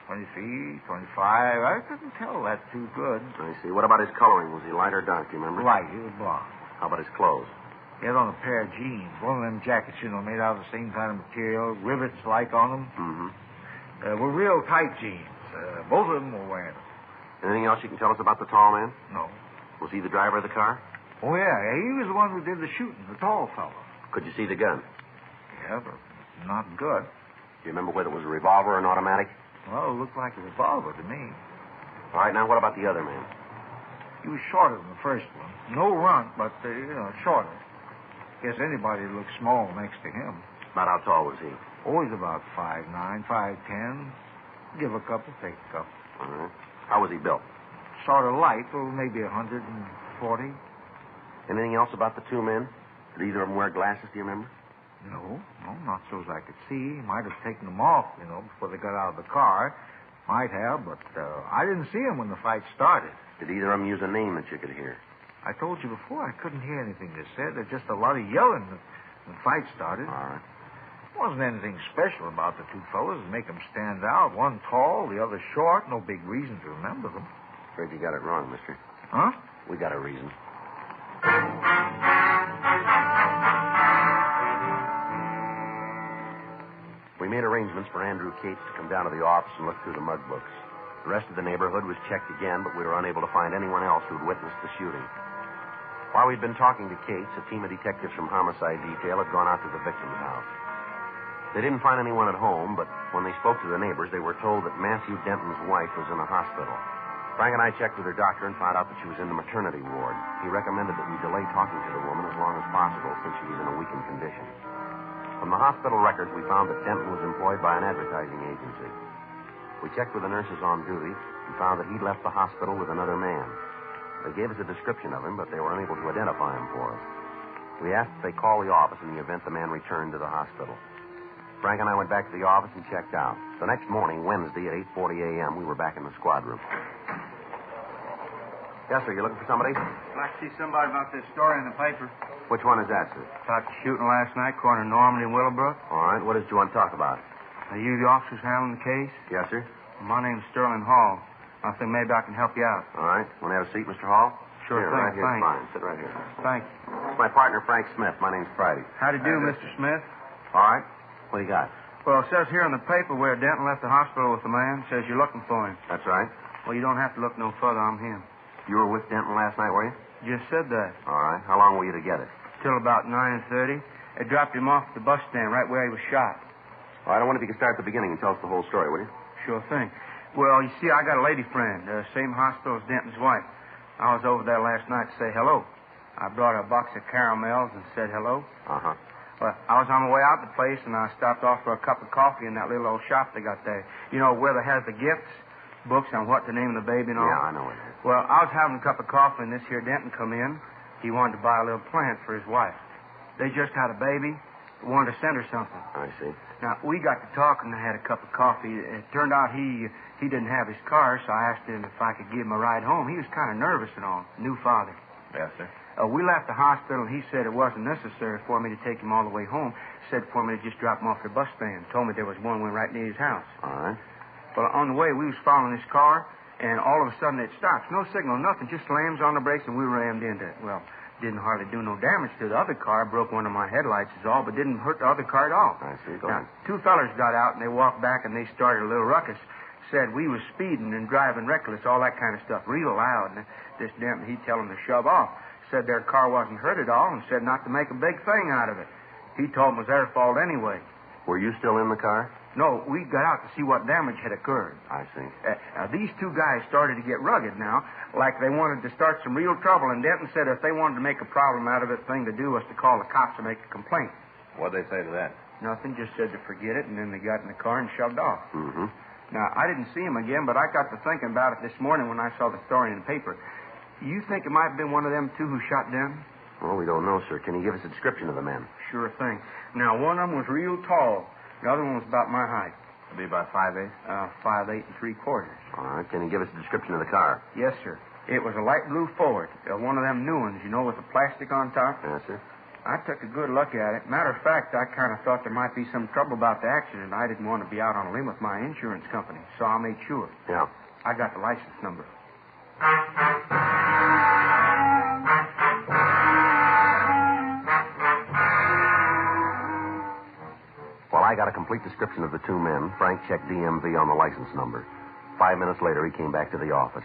23, 25. I couldn't tell that too good. I see. What about his coloring? Was he light or dark, do you remember? Light. He was blonde. How about his clothes? He had on a pair of jeans. One of them jackets, made out of the same kind of material, rivets like on them. Mm-hmm. Were real tight jeans. Both of them were wearing them. Anything else you can tell us about the tall man? No. Was he the driver of the car? Oh, yeah. He was the one who did the shooting, the tall fellow. Could you see the gun? Yeah, but not good. Do you remember whether it was a revolver or an automatic? Well, it looked like a revolver to me. All right, now what about the other man? He was shorter than the first one. No runt, but, shorter. Guess anybody would look small next to him. About how tall was he? Always about 5'9", 5'10". Give a couple, take a couple. All right. How was he built? Sort of light, maybe 140. Anything else about the 2 men? Did either of them wear glasses, do you remember? No, not so as I could see. He might have taken them off, before they got out of the car. Might have, but I didn't see him when the fight started. Did either of them use a name that you could hear? I told you before I couldn't hear anything they said. There's just a lot of yelling when the fight started. All right. Wasn't anything special about the 2 fellas to make them stand out. One tall, the other short. No big reason to remember them. Afraid you got it wrong, mister. Huh? We got a reason. We made arrangements for Andrew Cates to come down to the office and look through the mug books. The rest of the neighborhood was checked again, but we were unable to find anyone else who'd witnessed the shooting. While we'd been talking to Cates, a team of detectives from Homicide Detail had gone out to the victim's house. They didn't find anyone at home, but when they spoke to the neighbors, they were told that Matthew Denton's wife was in a hospital. Frank and I checked with her doctor and found out that she was in the maternity ward. He recommended that we delay talking to the woman as long as possible since she was in a weakened condition. From the hospital records, we found that Denton was employed by an advertising agency. We checked with the nurses on duty and found that he'd left the hospital with another man. They gave us a description of him, but they were unable to identify him for us. We asked if they call the office in the event the man returned to the hospital. Frank and I went back to the office and checked out. The next morning, Wednesday, at 8:40 a.m., we were back in the squad room. Yes, sir. You looking for somebody? I'd like to see somebody about this story in the paper. Which one is that, sir? About the shooting last night, corner Normandy and Willowbrook. All right. What did you want to talk about? Are you the officers handling the case? Yes, sir. My name's Sterling Hall. I think maybe I can help you out. All right. Want to have a seat, Mr. Hall? Sure here, thing. Right here. Thanks. Fine. Sit right here. Thank you. It's my partner, Frank Smith. My name's Friday. How do you do, Mr. Smith? All right. What do you got? Well, it says here in the paper where Denton left the hospital with the man. It says you're looking for him. That's right. Well, you don't have to look no further. I'm him. You were with Denton last night, were you? Just said that. All right. How long were you together? Till about 9:30. They dropped him off at the bus stand right where he was shot. All right. I wonder if you could start at the beginning and tell us the whole story, will you? Sure thing. Well, you see, I got a lady friend, same hospital as Denton's wife. I was over there last night to say hello. I brought her a box of caramels and said hello. Uh-huh. Well, I was on my way out the place, and I stopped off for a cup of coffee in that little old shop they got there. You know, where they has the gifts, books on what to name the baby and all? Yeah, I know it. Well, I was having a cup of coffee, and this here Denton come in. He wanted to buy a little plant for his wife. They just had a baby, wanted to send her something. I see. Now, we got to talking and had a cup of coffee. It turned out he didn't have his car, so I asked him if I could give him a ride home. He was kind of nervous and all. New father. Yes, sir. We left the hospital, and he said it wasn't necessary for me to take him all the way home. Said for me to just drop him off at the bus stand. Told me there was one went right near his house. All right. Well, on the way, we was following his car, and all of a sudden it stops. No signal, nothing. Just slams on the brakes, and we rammed into it. Well, didn't hardly do no damage to the other car. Broke one of my headlights is all, but didn't hurt the other car at all. I see. Go Now, ahead. two fellers got out, and they walked back, and they started a little ruckus. Said we was speeding and driving reckless, all that kind of stuff, real loud. And this Denton, he'd tell them to shove off. Said their car wasn't hurt at all, and said not to make a big thing out of it. He told them it was their fault anyway. Were you still in the car? No, we got out to see what damage had occurred. I see. These two guys started to get rugged now, like they wanted to start some real trouble, and Denton said if they wanted to make a problem out of it, the thing to do was to call the cops and make a complaint. What'd they say to that? Nothing, just said to forget it, and then they got in the car and shoved off. Mm-hmm. Now, I didn't see him again, but I got to thinking about it this morning when I saw the story in the paper. You think it might have been one of them two who shot Denton? Well, we don't know, sir. Can you give us a description of the men? Sure thing. Now, one of them was real tall. The other one was about my height. It'd be about 5'8"? 5'8" and 3/4. All right. Can you give us a description of the car? Yes, sir. It was a light blue Ford. One of them new ones, you know, with the plastic on top. Yes, sir. I took a good look at it. Matter of fact, I kind of thought there might be some trouble about the accident. I didn't want to be out on a limb with my insurance company, so I made sure. Yeah. I got the license number. Well, I got a complete description of the two men. Frank checked DMV on the license number. 5 minutes later, he came back to the office.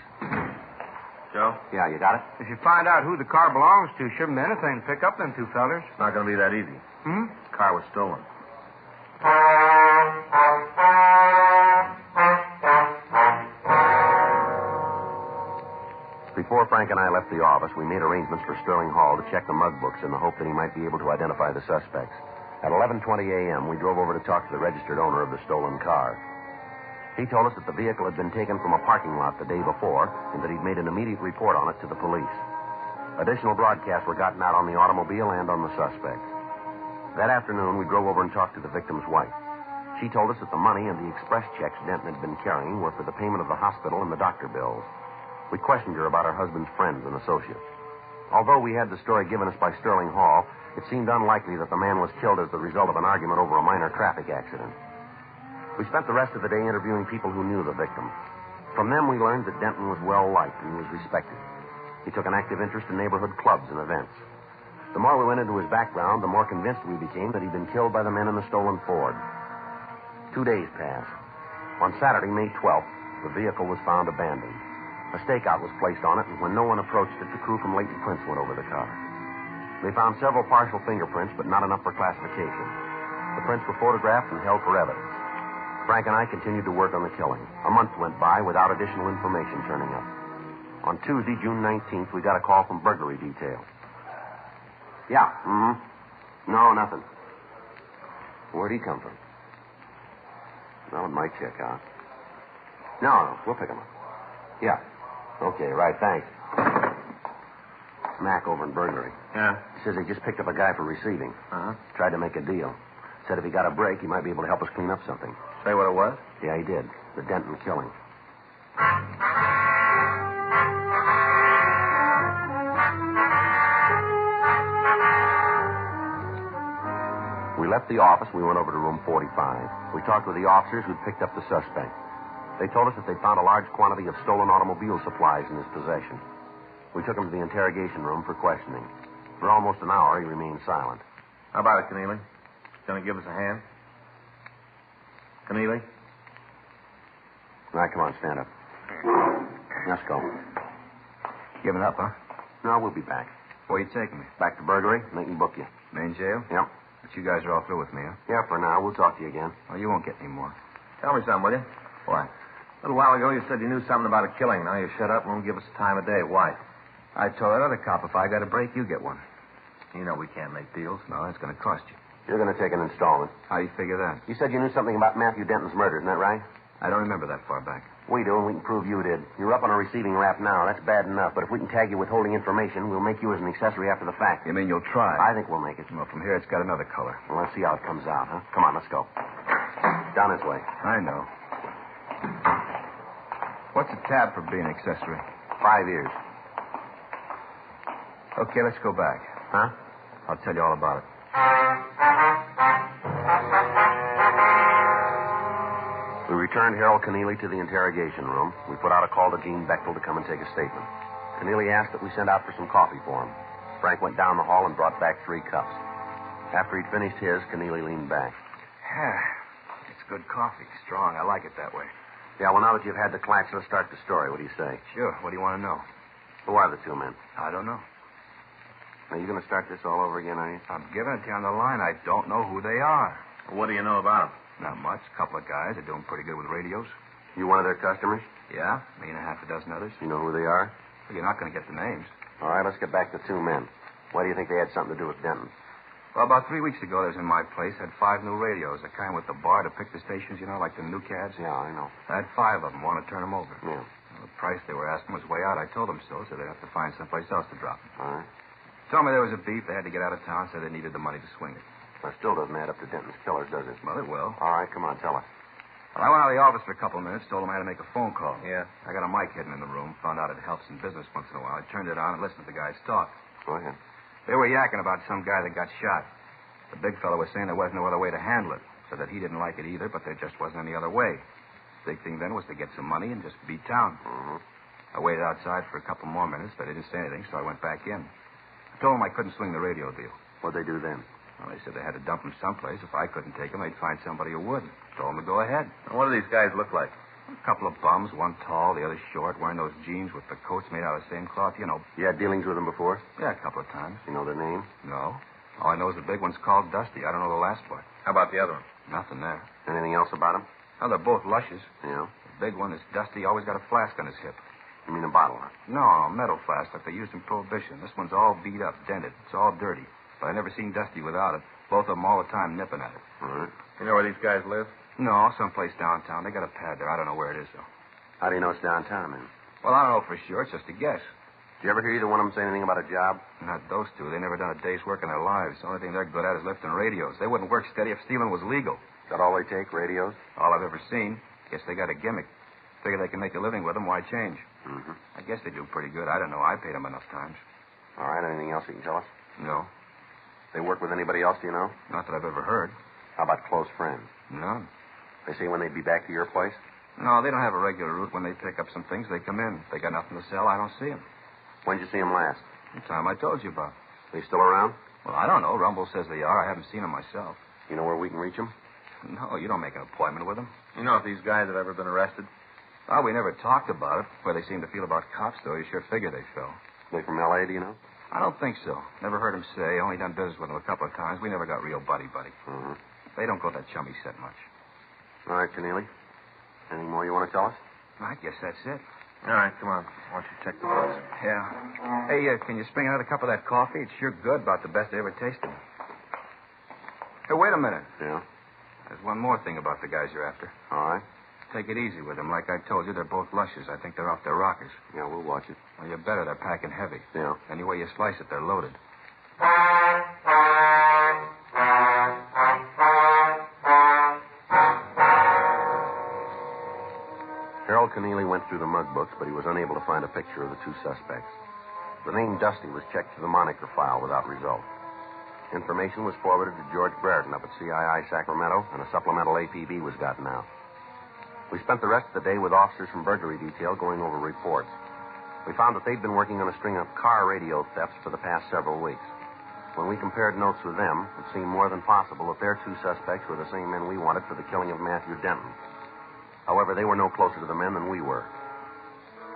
Joe? Yeah, you got it? If you find out who the car belongs to, shouldn't be anything to pick up them two fellers. It's not going to be that easy. The car was stolen. Before Frank and I left the office, we made arrangements for Sterling Hall to check the mug books in the hope that he might be able to identify the suspects. At 11:20 a.m., we drove over to talk to the registered owner of the stolen car. He told us that the vehicle had been taken from a parking lot the day before and that he'd made an immediate report on it to the police. Additional broadcasts were gotten out on the automobile and on the suspects. That afternoon, we drove over and talked to the victim's wife. She told us that the money and the express checks Denton had been carrying were for the payment of the hospital and the doctor bills. We questioned her about her husband's friends and associates. Although we had the story given us by Sterling Hall, it seemed unlikely that the man was killed as the result of an argument over a minor traffic accident. We spent the rest of the day interviewing people who knew the victim. From them, we learned that Denton was well-liked and was respected. He took an active interest in neighborhood clubs and events. The more we went into his background, the more convinced we became that he'd been killed by the men in the stolen Ford. 2 days passed. On Saturday, May 12th, the vehicle was found abandoned. A stakeout was placed on it, and when no one approached it, the crew from Leighton Prince went over the car. They found several partial fingerprints, but not enough for classification. The prints were photographed and held for evidence. Frank and I continued to work on the killing. A month went by without additional information turning up. On Tuesday, June 19th, we got a call from burglary detail. Yeah. No, nothing. Where'd he come from? Well, it might check out. No, we'll pick him up. Yeah. Okay, right, thanks. Mac over in burglary. Yeah? He says he just picked up a guy for receiving. Uh-huh. Tried to make a deal. Said if he got a break, he might be able to help us clean up something. Say what it was? Yeah, he did. The Denton killing. We left the office. We went over to room 45. We talked with the officers who'd picked up the suspect. They told us that they'd found a large quantity of stolen automobile supplies in his possession. We took him to the interrogation room for questioning. For almost an hour, he remained silent. How about it, Keneally? Going to give us a hand? Keneally? All right, come on, stand up. Let's go. Giving up, huh? No, we'll be back. Where you taking me? Back to burglary, and they can book you. Main jail? Yep. But you guys are all through with me, huh? Yeah, for now. We'll talk to you again. Oh, you won't get any more. Tell me something, will you? Why? A little while ago, you said you knew something about a killing. Now you shut up and won't give us the time of day. Why? I told that other cop if I got a break, you get one. You know we can't make deals. No, it's going to cost you. You're going to take an installment. How do you figure that? You said you knew something about Matthew Denton's murder, isn't that right? I don't remember that far back. We do, and we can prove you did. You're up on a receiving rap now. That's bad enough. But if we can tag you with holding information, we'll make you as an accessory after the fact. You mean you'll try? I think we'll make it. Well, from here it's got another color. Well, let's see how it comes out, huh? Come on, let's go. Down this way. I know. What's the tab for being accessory? 5 years. Okay, let's go back. Huh? I'll tell you all about it. We returned Harold Keneally to the interrogation room. We put out a call to Gene Bechtel to come and take a statement. Keneally asked that we send out for some coffee for him. Frank went down the hall and brought back 3 cups. After he'd finished his, Keneally leaned back. It's good coffee. Strong. I like it that way. Yeah, well, now that you've had the clacks, let's start the story. What do you say? Sure. What do you want to know? Who are the 2 men? I don't know. Are you going to start this all over again, are you? I'm giving it to you on the line. I don't know who they are. Well, what do you know about them? Not much. A couple of guys are doing pretty good with radios. You one of their customers? Yeah, me and a half a dozen others. You know who they are? Well, you're not going to get the names. All right, let's get back to 2 men. Why do you think they had something to do with Denton? Well, about 3 weeks ago, they was in my place, had 5 new radios, the kind with the bar to pick the stations, you know, like the new cabs. Yeah, I know. I had 5 of them, wanted to turn them over. Yeah. Well, the price they were asking was way out. I told them so they'd have to find someplace else to drop them. All right. Told me there was a beef, they had to get out of town, so they needed the money to swing it. That still doesn't add up to Denton's killers, does it? Well, it will. All right, come on, tell us. Well, I went out of the office for a couple of minutes, told them I had to make a phone call. Yeah. I got a mic hidden in the room, found out it helps in business once in a while. I turned it on and listened to the guys talk. Go ahead. They were yakking about some guy that got shot. The big fellow was saying there wasn't no other way to handle it. Said that he didn't like it either, but there just wasn't any other way. Big thing then was to get some money and just beat town. Mm-hmm. I waited outside for a couple more minutes, but they didn't say anything, so I went back in. I told them I couldn't swing the radio deal. What'd they do then? Well, they said they had to dump him someplace. If I couldn't take him, they'd find somebody who would. Told them to go ahead. And what do these guys look like? A couple of bums, one tall, the other short, wearing those jeans with the coats made out of the same cloth, you know. You had dealings with them before? Yeah, a couple of times. You know their name? No. All I know is the big one's called Dusty. I don't know the last part. How about the other one? Nothing there. Anything else about them? Oh, they're both lushes. Yeah. The big one is Dusty, always got a flask on his hip. You mean a bottle, huh? No, a metal flask like they used in Prohibition. This one's all beat up, dented. It's all dirty. But I never seen Dusty without it. Both of them all the time nipping at it. All right. You know where these guys live? No, someplace downtown. They got a pad there. I don't know where it is, though. How do you know it's downtown, then? Well, I don't know for sure. It's just a guess. Did you ever hear either one of them say anything about a job? Not those 2. They never done a day's work in their lives. The only thing they're good at is lifting radios. They wouldn't work steady if stealing was legal. Is that all they take, radios? All I've ever seen. Guess they got a gimmick. Figure they can make a living with them. Why change? Mm-hmm. I guess they do pretty good. I don't know. I paid them enough times. All right. Anything else you can tell us? No. They work with anybody else, do you know? Not that I've ever heard. How about close friends? None. They say when they'd be back to your place? No, they don't have a regular route. When they pick up some things, they come in. If they got nothing to sell, I don't see them. When'd you see them last? The time I told you about. They still around? Well, I don't know. Rumble says they are. I haven't seen them myself. You know where we can reach them? No, you don't make an appointment with them. You know if these guys have ever been arrested? Oh, we never talked about it. Where they seem to feel about cops, though, you sure figure they fell. They from L.A., do you know? I don't think so. Never heard them say. Only done business with them a couple of times. We never got real buddy-buddy. Mm-hmm. They don't go that chummy set much. All right, Keneally. Anything more you want to tell us? I guess that's it. All right, come on. Why don't you check the books? Yeah. Hey, can you spring another cup of that coffee? It's sure good. About the best I ever tasted. Hey, wait a minute. Yeah? There's one more thing about the guys you're after. All right. Take it easy with them. Like I told you, they're both lushes. I think they're off their rockers. Yeah, we'll watch it. Well, you better. They're packing heavy. Yeah. Any way you slice it, they're loaded. Harold Keneally went through the mug books, but he was unable to find a picture of the 2 suspects. The name Dusty was checked to the moniker file without result. Information was forwarded to George Brereton up at CII Sacramento, and a supplemental APB was gotten out. We spent the rest of the day with officers from burglary detail going over reports. We found that they'd been working on a string of car radio thefts for the past several weeks. When we compared notes with them, it seemed more than possible that their 2 suspects were the same men we wanted for the killing of Matthew Denton. However, they were no closer to the men than we were.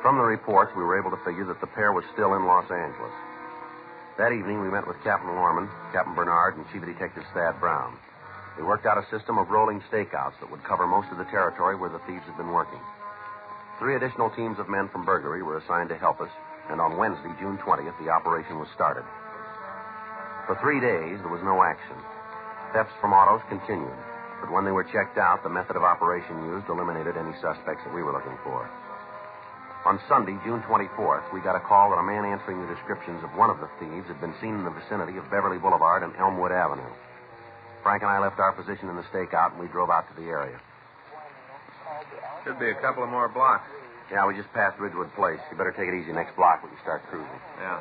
From the reports, we were able to figure that the pair was still in Los Angeles. That evening, we met with Captain Lorman, Captain Bernard, and Chief Detective Thad Brown. We worked out a system of rolling stakeouts that would cover most of the territory where the thieves had been working. 3 additional teams of men from burglary were assigned to help us, and on Wednesday, June 20th, the operation was started. For 3 days, there was no action. thefts from autos continued. But when they were checked out, the method of operation used eliminated any suspects that we were looking for. On Sunday, June 24th, we got a call that a man answering the descriptions of one of the thieves had been seen in the vicinity of Beverly Boulevard and Elmwood Avenue. Frank and I left our position in the stakeout, and we drove out to the area. Should be a couple of more blocks. Yeah, we just passed Ridgewood Place. You better take it easy next block when you start cruising. Yeah.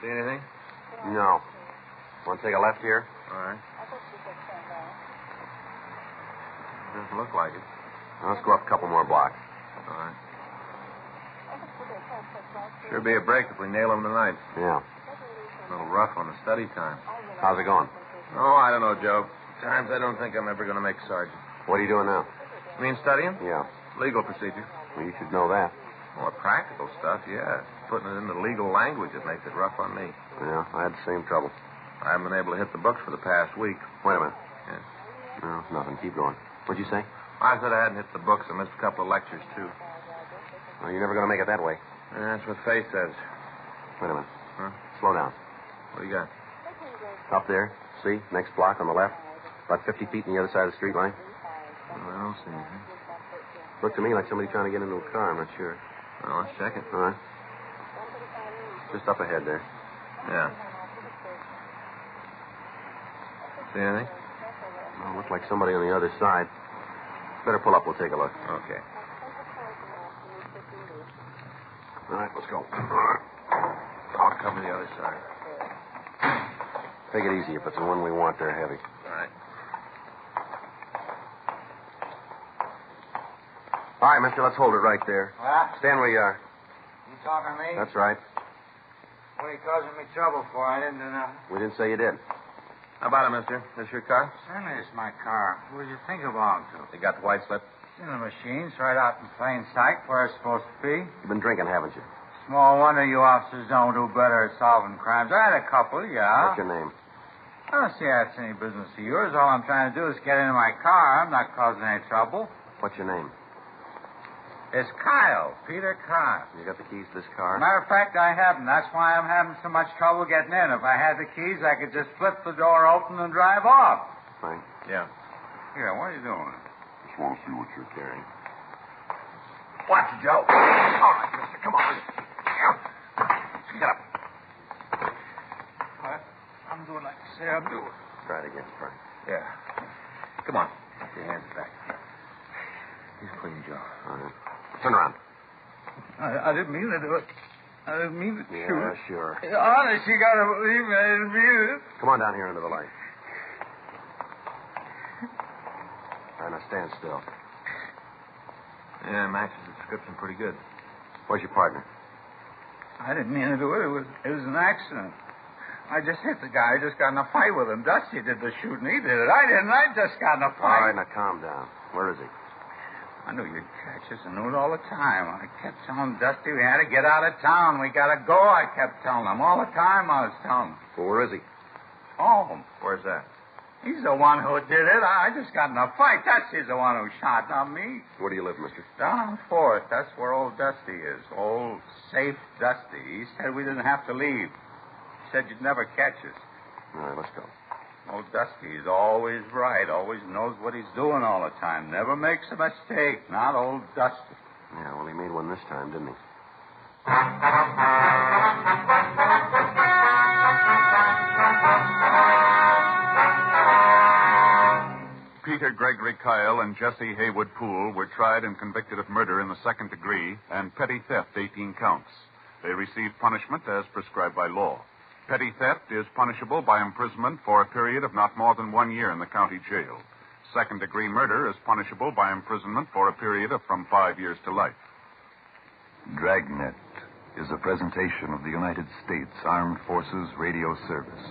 See anything? No. Want to take a left here? All right. Doesn't look like it. Well, let's go up a couple more blocks. All right. Sure be a break if we nail him tonight. Yeah. A little rough on the study time. How's it going? Oh, I don't know, Joe. Times I don't think I'm ever going to make sergeant. What are you doing now? You mean studying? Yeah. Legal procedure. Well, you should know that. More practical stuff, yeah. Putting it into legal language, it makes it rough on me. Yeah, I had the same trouble. I haven't been able to hit the books for the past week. Wait a minute. Yeah. No, nothing. Keep going. What'd you say? I said I hadn't hit the books. I missed a couple of lectures, too. Well, you're never going to make it that way. That's what Faye says. Wait a minute. Huh? Slow down. What do you got? Up there. See? Next block on the left. About 50 feet on the other side of the street line. Oh, I don't see anything. Looked to me like somebody trying to get into a car. I'm not sure. Well, let's check it. All right. Just up ahead there. Yeah. See anything? Well, looked like somebody on the other side. Better pull up. We'll take a look. Okay. All right, let's go. I'll cover the other side. Take it easy. If it's the one we want, they're heavy. All right. All right, mister, let's hold it right there. What? Stand where you are. You talking to me? That's right. What are you causing me trouble for? I didn't do nothing. We didn't say you did. How about it, mister? This your car? Certainly it's my car. Who do you think it belonged to? You got the white slip? It's in the machines, right out in plain sight where it's supposed to be. You've been drinking, haven't you? Small wonder you officers don't do better at solving crimes. I had a couple, yeah. What's your name? I don't see that's any business of yours. All I'm trying to do is get into my car. I'm not causing any trouble. What's your name? It's Kyle, Peter Kyle. You got the keys to this car? Matter of fact, I haven't. That's why I'm having so much trouble getting in. If I had the keys, I could just flip the door open and drive off. Frank? Yeah. Here, what are you doing? Just want to see what you're carrying. Watch it, Joe. All right, mister, come on. Get up. What? I'm doing like you say I'm doing. Try it again, Frank. Yeah. Come on. Put your hands back. He's clean, Joe. All right. Turn around. I didn't mean to do it. I didn't mean to shoot. Yeah, sure. Honest, you gotta believe me. I didn't mean it. Come on down here under the light. All right, now stand still. Yeah, matches the description pretty good. Where's your partner? I didn't mean to do it. It was an accident. I just hit the guy. I just got in a fight with him. Dusty did the shooting. He did it. I didn't. I just got in a fight. All right, now calm down. Where is he? I knew you'd catch us. I knew it all the time. I kept telling Dusty we had to get out of town. We got to go. I kept telling him. All the time I was telling him. Well, where is he? Home. Where's that? He's the one who did it. I just got in a fight. Dusty's the one who shot, not me. Where do you live, mister? Down on 4th. That's where old Dusty is. Old, safe Dusty. He said we didn't have to leave. He said you'd never catch us. All right, let's go. Old Dusty is always right. Always knows what he's doing all the time. Never makes a mistake. Not old Dusty. Yeah, well, he made one this time, didn't he? Peter Gregory Kyle and Jesse Haywood Poole were tried and convicted of murder in the second degree and petty theft, 18 counts. They received punishment as prescribed by law. Petty theft is punishable by imprisonment for a period of not more than 1 year in the county jail. Second-degree murder is punishable by imprisonment for a period of from 5 years to life. Dragnet is a presentation of the United States Armed Forces Radio Service.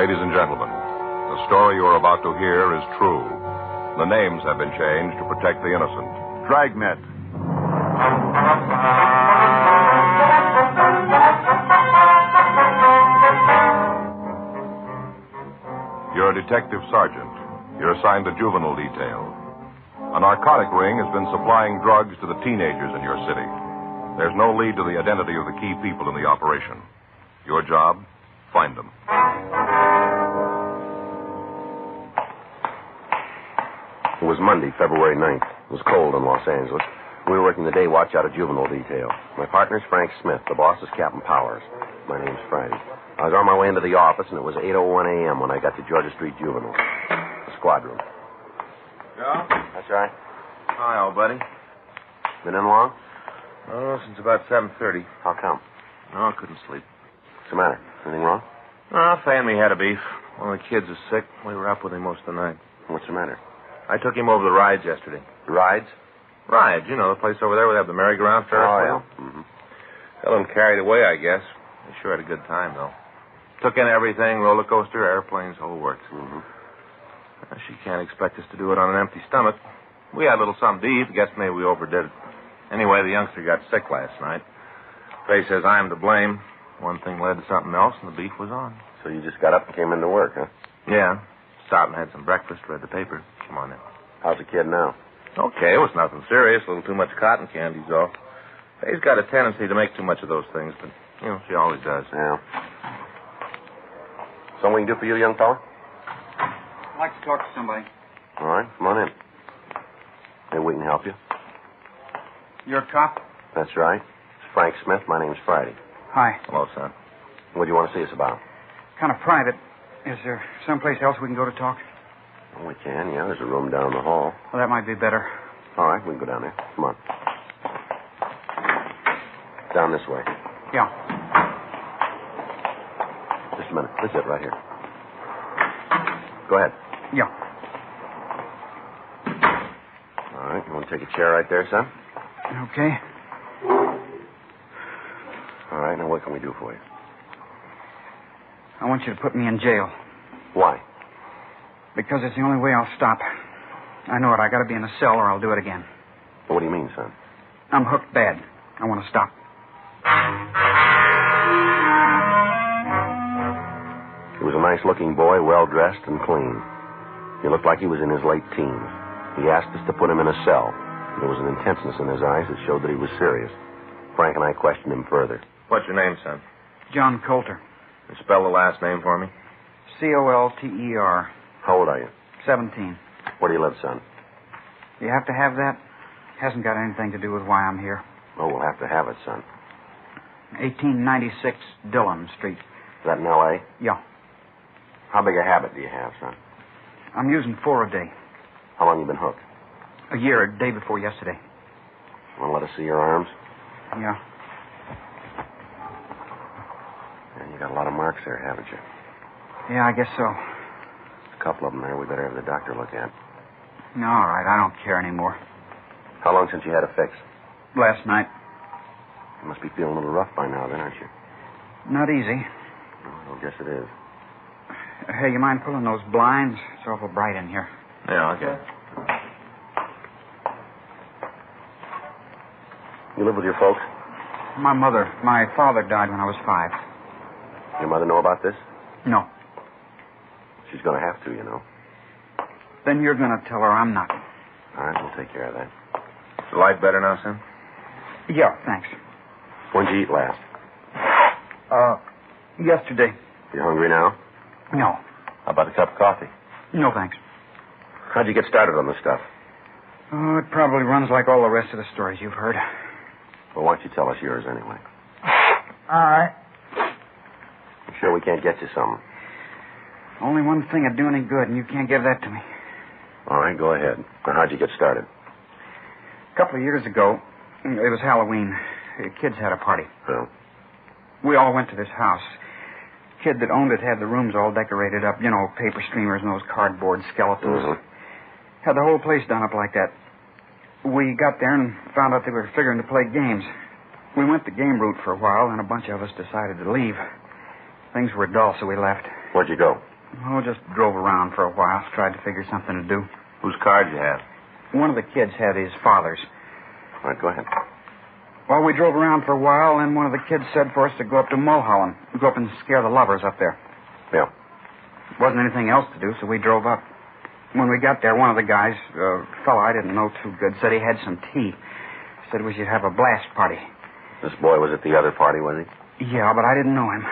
Ladies and gentlemen, the story you are about to hear is true. The names have been changed to protect the innocent. Dragnet. You're a detective sergeant. You're assigned to juvenile detail. A narcotic ring has been supplying drugs to the teenagers in your city. There's no lead to the identity of the key people in the operation. Your job? Find them. It was Monday, February 9th. It was cold in Los Angeles. We were working the day watch out of juvenile detail. My partner's Frank Smith. The boss is Captain Powers. My name's Friday. I was on my way into the office, and it was 8:01 a.m. when I got to Georgia Street Juvenile. The squad room. Yeah? That's right. Hi, old buddy. Been in long? Oh, since about 7:30. How come? Oh, I couldn't sleep. What's the matter? Anything wrong? Oh, Fay and me had a beef. One of the kids is sick. We were up with him most of the night. What's the matter? I took him over the rides yesterday. The rides? Rides, you know, the place over there where they have the merry-go-round Ferris wheel. Yeah. Mm-hmm. Got them carried away, I guess. They sure had a good time, though. Took in everything, roller coaster, airplanes, whole works. Mm-hmm. She can't expect us to do it on an empty stomach. We had a little something to eat. Guess maybe we overdid it. Anyway, the youngster got sick last night. Faye says I'm to blame. One thing led to something else, and the beef was on. So you just got up and came into work, huh? Yeah. Stopped and had some breakfast, read the paper. Come on in. How's the kid now? Okay, it was nothing serious. A little too much cotton candy's off. Faye's got a tendency to make too much of those things, but, you know, she always does. Yeah. Something we can do for you, young fella? I'd like to talk to somebody. All right, come on in. Maybe we can help you. You're a cop? That's right. It's Frank Smith. My name's Friday. Hi. Hello, son. What do you want to see us about? Kind of private. Is there someplace else we can go to talk? Well, we can, yeah. There's a room down the hall. Well, that might be better. All right, we can go down there. Come on. Down this way. Yeah. Just a minute. This is it right here. Go ahead. Yeah. All right, you want to take a chair right there, son? Okay. All right, now what can we do for you? I want you to put me in jail. Why? Because it's the only way I'll stop. I know it. I got to be in a cell or I'll do it again. Well, what do you mean, son? I'm hooked bad. I want to stop. He was a nice-looking boy, well-dressed and clean. He looked like he was in his late teens. He asked us to put him in a cell. There was an intenseness in his eyes that showed that he was serious. Frank and I questioned him further. What's your name, son? John Coulter. You spell the last name for me? Colter. How old are you? 17. Where do you live, son? You have to have that? Hasn't got anything to do with why I'm here. Oh, we'll have to have it, son. 1896 Dillon Street. Is that in L.A.? Yeah. How big a habit do you have, son? I'm using 4 a day. How long you been hooked? A year, a day before yesterday. Want to let us see your arms? Yeah. Yeah, you got a lot of marks there, haven't you? Yeah, I guess so. A couple of them there we better have the doctor look at. All right, I don't care anymore. How long since you had a fix? Last night. You must be feeling a little rough by now, then, aren't you? Not easy. I guess it is. Hey, you mind pulling those blinds? It's awful bright in here. Yeah, okay. You live with your folks? My father died when I was 5. Your mother know about this? No. She's going to have to, you know. Then you're going to tell her I'm not. All right, we'll take care of that. Is the light better now, son? Yeah, thanks. When'd you eat last? Yesterday. You hungry now? No. How about a cup of coffee? No, thanks. How'd you get started on this stuff? Oh, it probably runs like all the rest of the stories you've heard. Well, why don't you tell us yours anyway? All right. You sure we can't get you some? Only one thing would do any good, and you can't give that to me. All right, go ahead. Now, how'd you get started? A couple of years ago, it was Halloween. The kids had a party. Well? We all went to this house. Kid that owned it had the rooms all decorated up, you know, paper streamers and those cardboard skeletons. Mm-hmm. Had the whole place done up like that. We got there and found out they were figuring to play games. We went the game route for a while, and a bunch of us decided to leave. Things were dull, so we left. Where'd you go? Oh, just drove around for a while. Tried to figure something to do. Whose car did you have? One of the kids had his father's. All right, go ahead. Well, we drove around for a while, and one of the kids said for us to go up to Mulholland. Go up and scare the lovers up there. Yeah. Wasn't anything else to do, so we drove up. When we got there, one of the guys, a fellow I didn't know too good, said he had some tea. Said we should have a blast party. This boy was at the other party, was he? Yeah, but I didn't know him.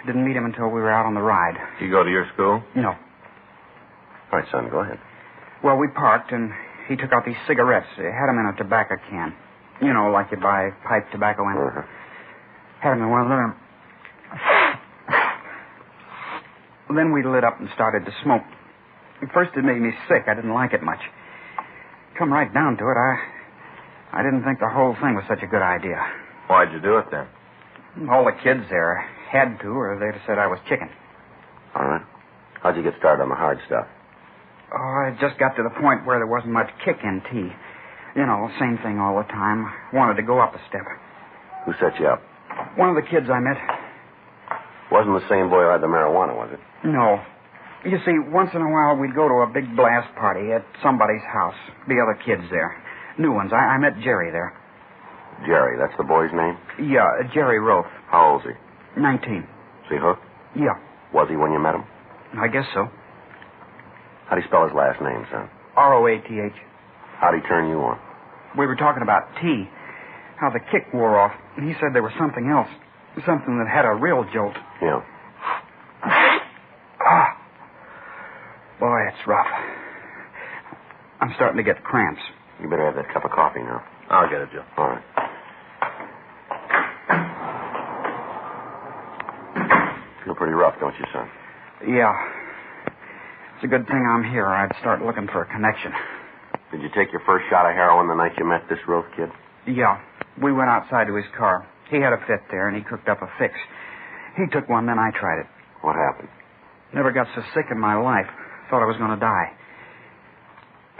Didn't meet him until we were out on the ride. Did you go to your school? No. All right, son, go ahead. Well, we parked, and he took out these cigarettes. He had them in a tobacco can. You know, like you buy pipe tobacco in. Uh-huh. Had them in one of them. Well, then we lit up and started to smoke. At first it made me sick. I didn't like it much. Come right down to it, I didn't think the whole thing was such a good idea. Why'd you do it then? All the kids there had to, or they'd have said I was chicken. All right. How'd you get started on the hard stuff? Oh, I just got to the point where there wasn't much kick in tea. You know, same thing all the time. Wanted to go up a step. Who set you up? One of the kids I met. Wasn't the same boy who had the marijuana, was it? No. You see, once in a while we'd go to a big blast party at somebody's house. Be other kids there. New ones. I met Jerry there. Jerry, that's the boy's name? Yeah, Jerry Roth. How old is he? 19. Is he hooked? Yeah. Was he when you met him? I guess so. How'd he spell his last name, son? Roath. How'd he turn you on? We were talking about tea. How the kick wore off. And he said there was something else. Something that had a real jolt. Yeah. Boy, it's rough. I'm starting to get cramps. You better have that cup of coffee now. I'll get it, Joe. All right. Feel pretty rough, don't you, son? Yeah. It's a good thing I'm here. I'd start looking for a connection. Did you take your first shot of heroin the night you met this Roth kid? Yeah. We went outside to his car. He had a fit there, and he cooked up a fix. He took one, then I tried it. What happened? Never got so sick in my life. Thought I was going to die.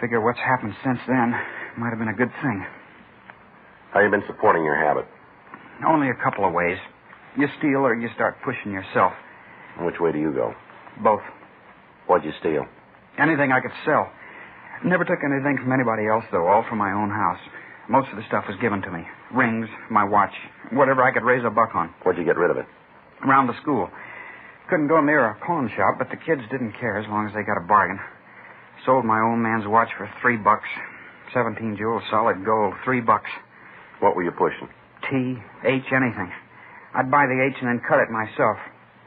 Figure what's happened since then might have been a good thing. How you been supporting your habit? Only a couple of ways. You steal or you start pushing yourself. Which way do you go? Both. What'd you steal? Anything I could sell. Never took anything from anybody else, though, all from my own house. Most of the stuff was given to me. Rings, my watch, whatever I could raise a buck on. What'd you get rid of it? Around the school. Couldn't go near a pawn shop, but the kids didn't care as long as they got a bargain. Sold my old man's watch for $3. 17 jewels, solid gold, $3. What were you pushing? T, H, anything. I'd buy the H and then cut it myself.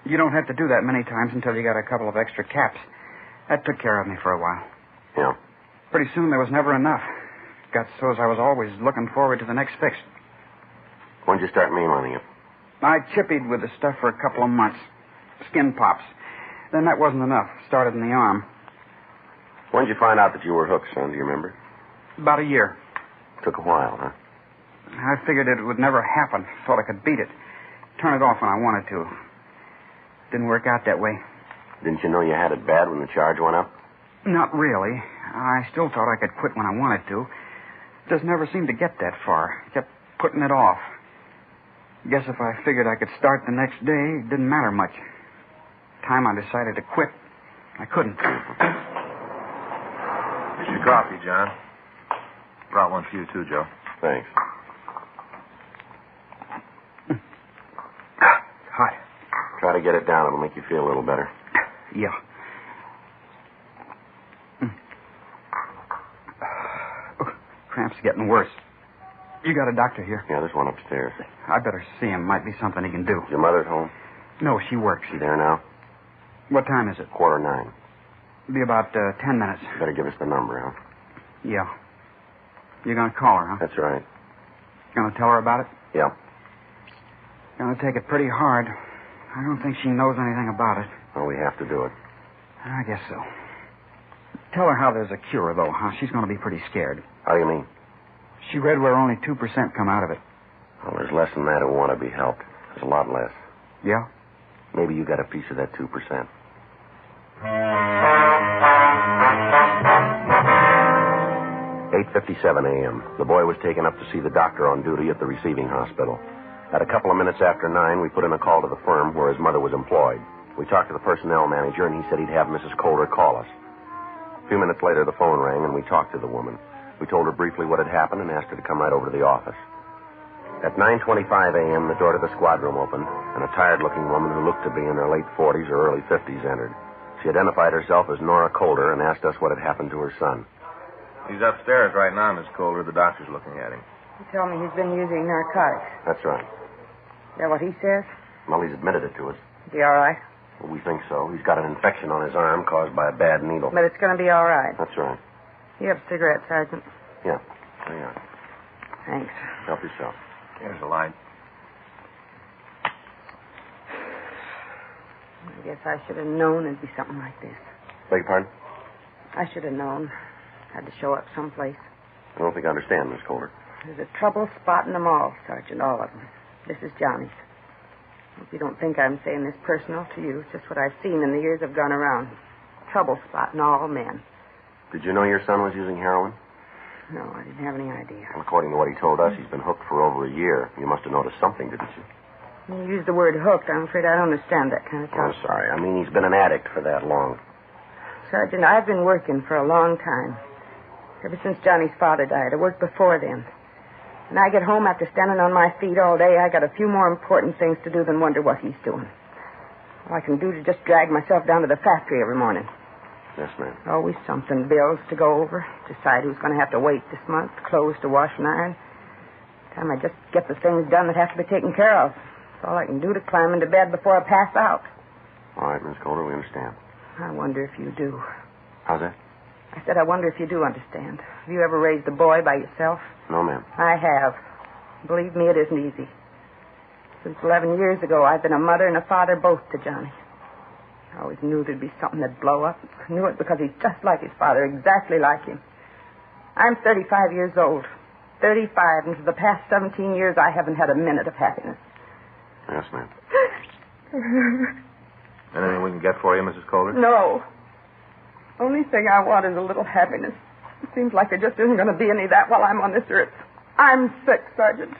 You don't have to do that many times until you got a couple of extra caps. That took care of me for a while. Yeah. Pretty soon there was never enough. Got so as I was always looking forward to the next fix. When'd you start mainlining it? I chippied with the stuff for a couple of months. Skin pops. Then that wasn't enough. Started in the arm. When'd you find out that you were hooked, son? Do you remember? About a year. Took a while, huh? I figured it would never happen. Thought I could beat it. Turn it off when I wanted to. Didn't work out that way. Didn't you know you had it bad when the charge went up? Not really. I still thought I could quit when I wanted to. Just never seemed to get that far. Kept putting it off. Guess if I figured I could start the next day, it didn't matter much. Time I decided to quit, I couldn't. Here's your coffee, John. Brought one for you, too, Joe. Thanks. Hot. Try to get it down. It'll make you feel a little better. Yeah. Cramps getting worse. You got a doctor here? Yeah, there's one upstairs. I better see him. Might be something he can do. Is your mother at home? No, she works. She there now? What time is it? 9:15. Be about 10 minutes. You better give us the number, huh? Yeah. You're going to call her, huh? That's right. Going to tell her about it? Yeah. Going to take it pretty hard. I don't think she knows anything about it. Well, we have to do it. I guess so. Tell her how there's a cure, though, huh? She's going to be pretty scared. How do you mean? She read where only 2% come out of it. Well, there's less than that who want to be helped. There's a lot less. Yeah? Maybe you got a piece of that 2%. 8:57 a.m. The boy was taken up to see the doctor on duty at the receiving hospital. At a couple of minutes after 9, we put in a call to the firm where his mother was employed. We talked to the personnel manager, and he said he'd have Mrs. Coulter call us. A few minutes later, the phone rang, and we talked to the woman. We told her briefly what had happened and asked her to come right over to the office. At 9:25 a.m., the door to the squad room opened, and a tired-looking woman who looked to be in her late 40s or early 50s entered. She identified herself as Nora Coulter and asked us what had happened to her son. He's upstairs right now, Miss Coulter. The doctor's looking at him. He told me he's been using narcotics. That's right. Is that what he says? Well, he's admitted it to us. Is he all right? Well, we think so. He's got an infection on his arm caused by a bad needle. But it's going to be all right. That's right. You have a cigarette, Sergeant? Yeah. There you are. Thanks. Help yourself. Here's the light. I guess I should have known it'd be something like this. Beg your pardon? I should have known. Had to show up someplace. I don't think I understand, Miss Coulter. There's a trouble spot in them all, Sergeant, all of them. This is Johnny's. Hope you don't think I'm saying this personal to you. It's just what I've seen in the years I've gone around. Trouble spot in all men. Did you know your son was using heroin? No, I didn't have any idea. Well, according to what he told us, he's been hooked for over a year. You must have noticed something, didn't you? When you use the word hooked, I'm afraid I don't understand that kind of Oh, talk. I'm sorry. I mean, he's been an addict for that long. Sergeant, I've been working for a long time. Ever since Johnny's father died. I worked before then. When I get home after standing on my feet all day, I got a few more important things to do than wonder what he's doing. All I can do is just drag myself down to the factory every morning. Yes, ma'am. Always something, bills to go over, decide who's going to have to wait this month, clothes to wash and iron. Time I just get the things done that have to be taken care of. That's all I can do to climb into bed before I pass out. All right, Miss Coulter, we understand. I wonder if you do. How's that? I said I wonder if you do understand. Have you ever raised a boy by yourself? No, ma'am. I have. Believe me, it isn't easy. Since 11 years ago, I've been a mother and a father both to Johnny. I always knew there'd be something that'd blow up. I knew it because he's just like his father, exactly like him. I'm 35 years old. 35, and for the past 17 years, I haven't had a minute of happiness. Yes, ma'am. Anything we can get for you, Mrs. Coulter? No. Only thing I want is a little happiness. It seems like there just isn't going to be any of that while I'm on this earth. I'm sick, Sergeant.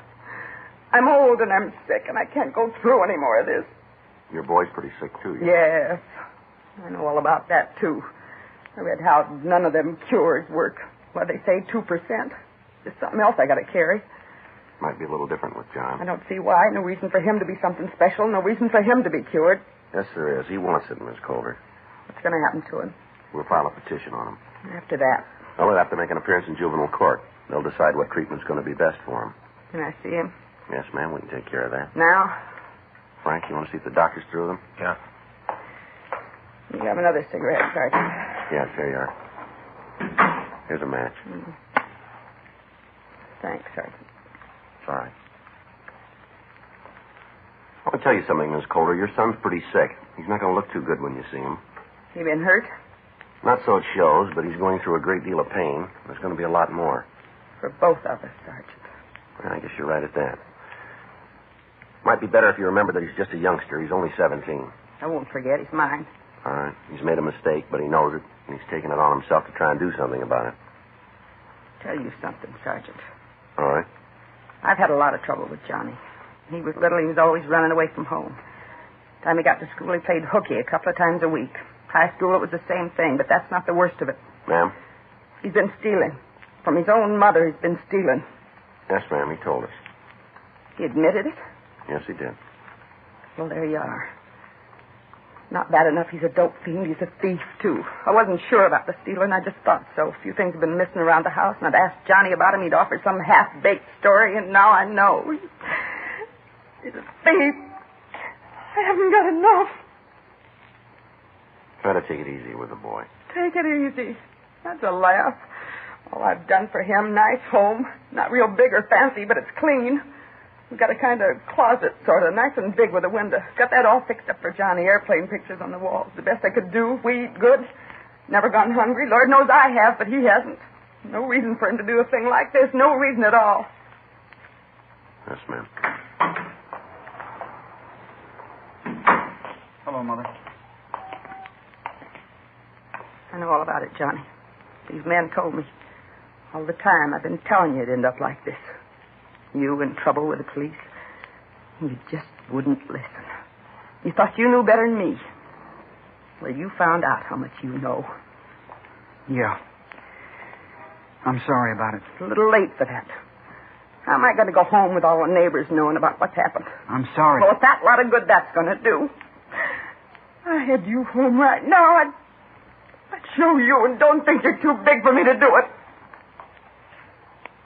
I'm old and I'm sick, and I can't go through any more of this. Your boy's pretty sick, too. Yes. I know all about that, too. I read how none of them cures work. Well, they say 2%. There's something else I got to carry. Might be a little different with John. I don't see why. No reason for him to be something special. No reason for him to be cured. Yes, there is. He wants it, Miss Coulter. What's going to happen to him? We'll file a petition on him. After that? Well, we'll have to make an appearance in juvenile court. They'll decide what treatment's going to be best for him. Can I see him? Yes, ma'am. We can take care of that. Now? Frank, you want to see if the doctor's through with them? Yeah. You have another cigarette, Sergeant. Yes, here you are. Here's a match. Thanks, Sergeant. It's all right. I want to tell you something, Miss Coulter. Your son's pretty sick. He's not going to look too good when you see him. You been hurt? Not so it shows, but he's going through a great deal of pain. There's going to be a lot more. For both of us, Sergeant. Well, I guess you're right at that. Might be better if you remember that he's just a youngster. He's only 17. I won't forget. He's mine. All right. He's made a mistake, but he knows it, and he's taken it on himself to try and do something about it. Tell you something, Sergeant. All right. I've had a lot of trouble with Johnny. When he was little, he was always running away from home. Time he got to school, he played hooky a couple of times a week. High school, it was the same thing, but that's not the worst of it. Ma'am? He's been stealing. From his own mother, he's been stealing. Yes, ma'am. He told us. He admitted it? Yes, he did. Well, there you are. Not bad enough he's a dope fiend. He's a thief, too. I wasn't sure about the stealing. I just thought so. A few things have been missing around the house, and I'd asked Johnny about him. He'd offered some half-baked story, and now I know. He's a thief. I haven't got enough. Try to take it easy with the boy. Take it easy. That's a laugh. All I've done for him, nice home. Not real big or fancy, but it's clean. We've got a kind of closet, sort of, nice and big with a window. Got that all fixed up for Johnny, airplane pictures on the walls. The best I could do. We eat good. Never gone hungry. Lord knows I have, but he hasn't. No reason for him to do a thing like this. No reason at all. Yes, ma'am. Hello, Mother. I know all about it, Johnny. These men told me. All the time I've been telling you it'd end up like this. You in trouble with the police. You just wouldn't listen. You thought you knew better than me. Well, you found out how much you know. Yeah. I'm sorry about it. It's a little late for that. How am I going to go home with all the neighbors knowing about what's happened? I'm sorry. Well, if that lot of good that's going to do. I had you home right now. I'd show you, and don't think you're too big for me to do it.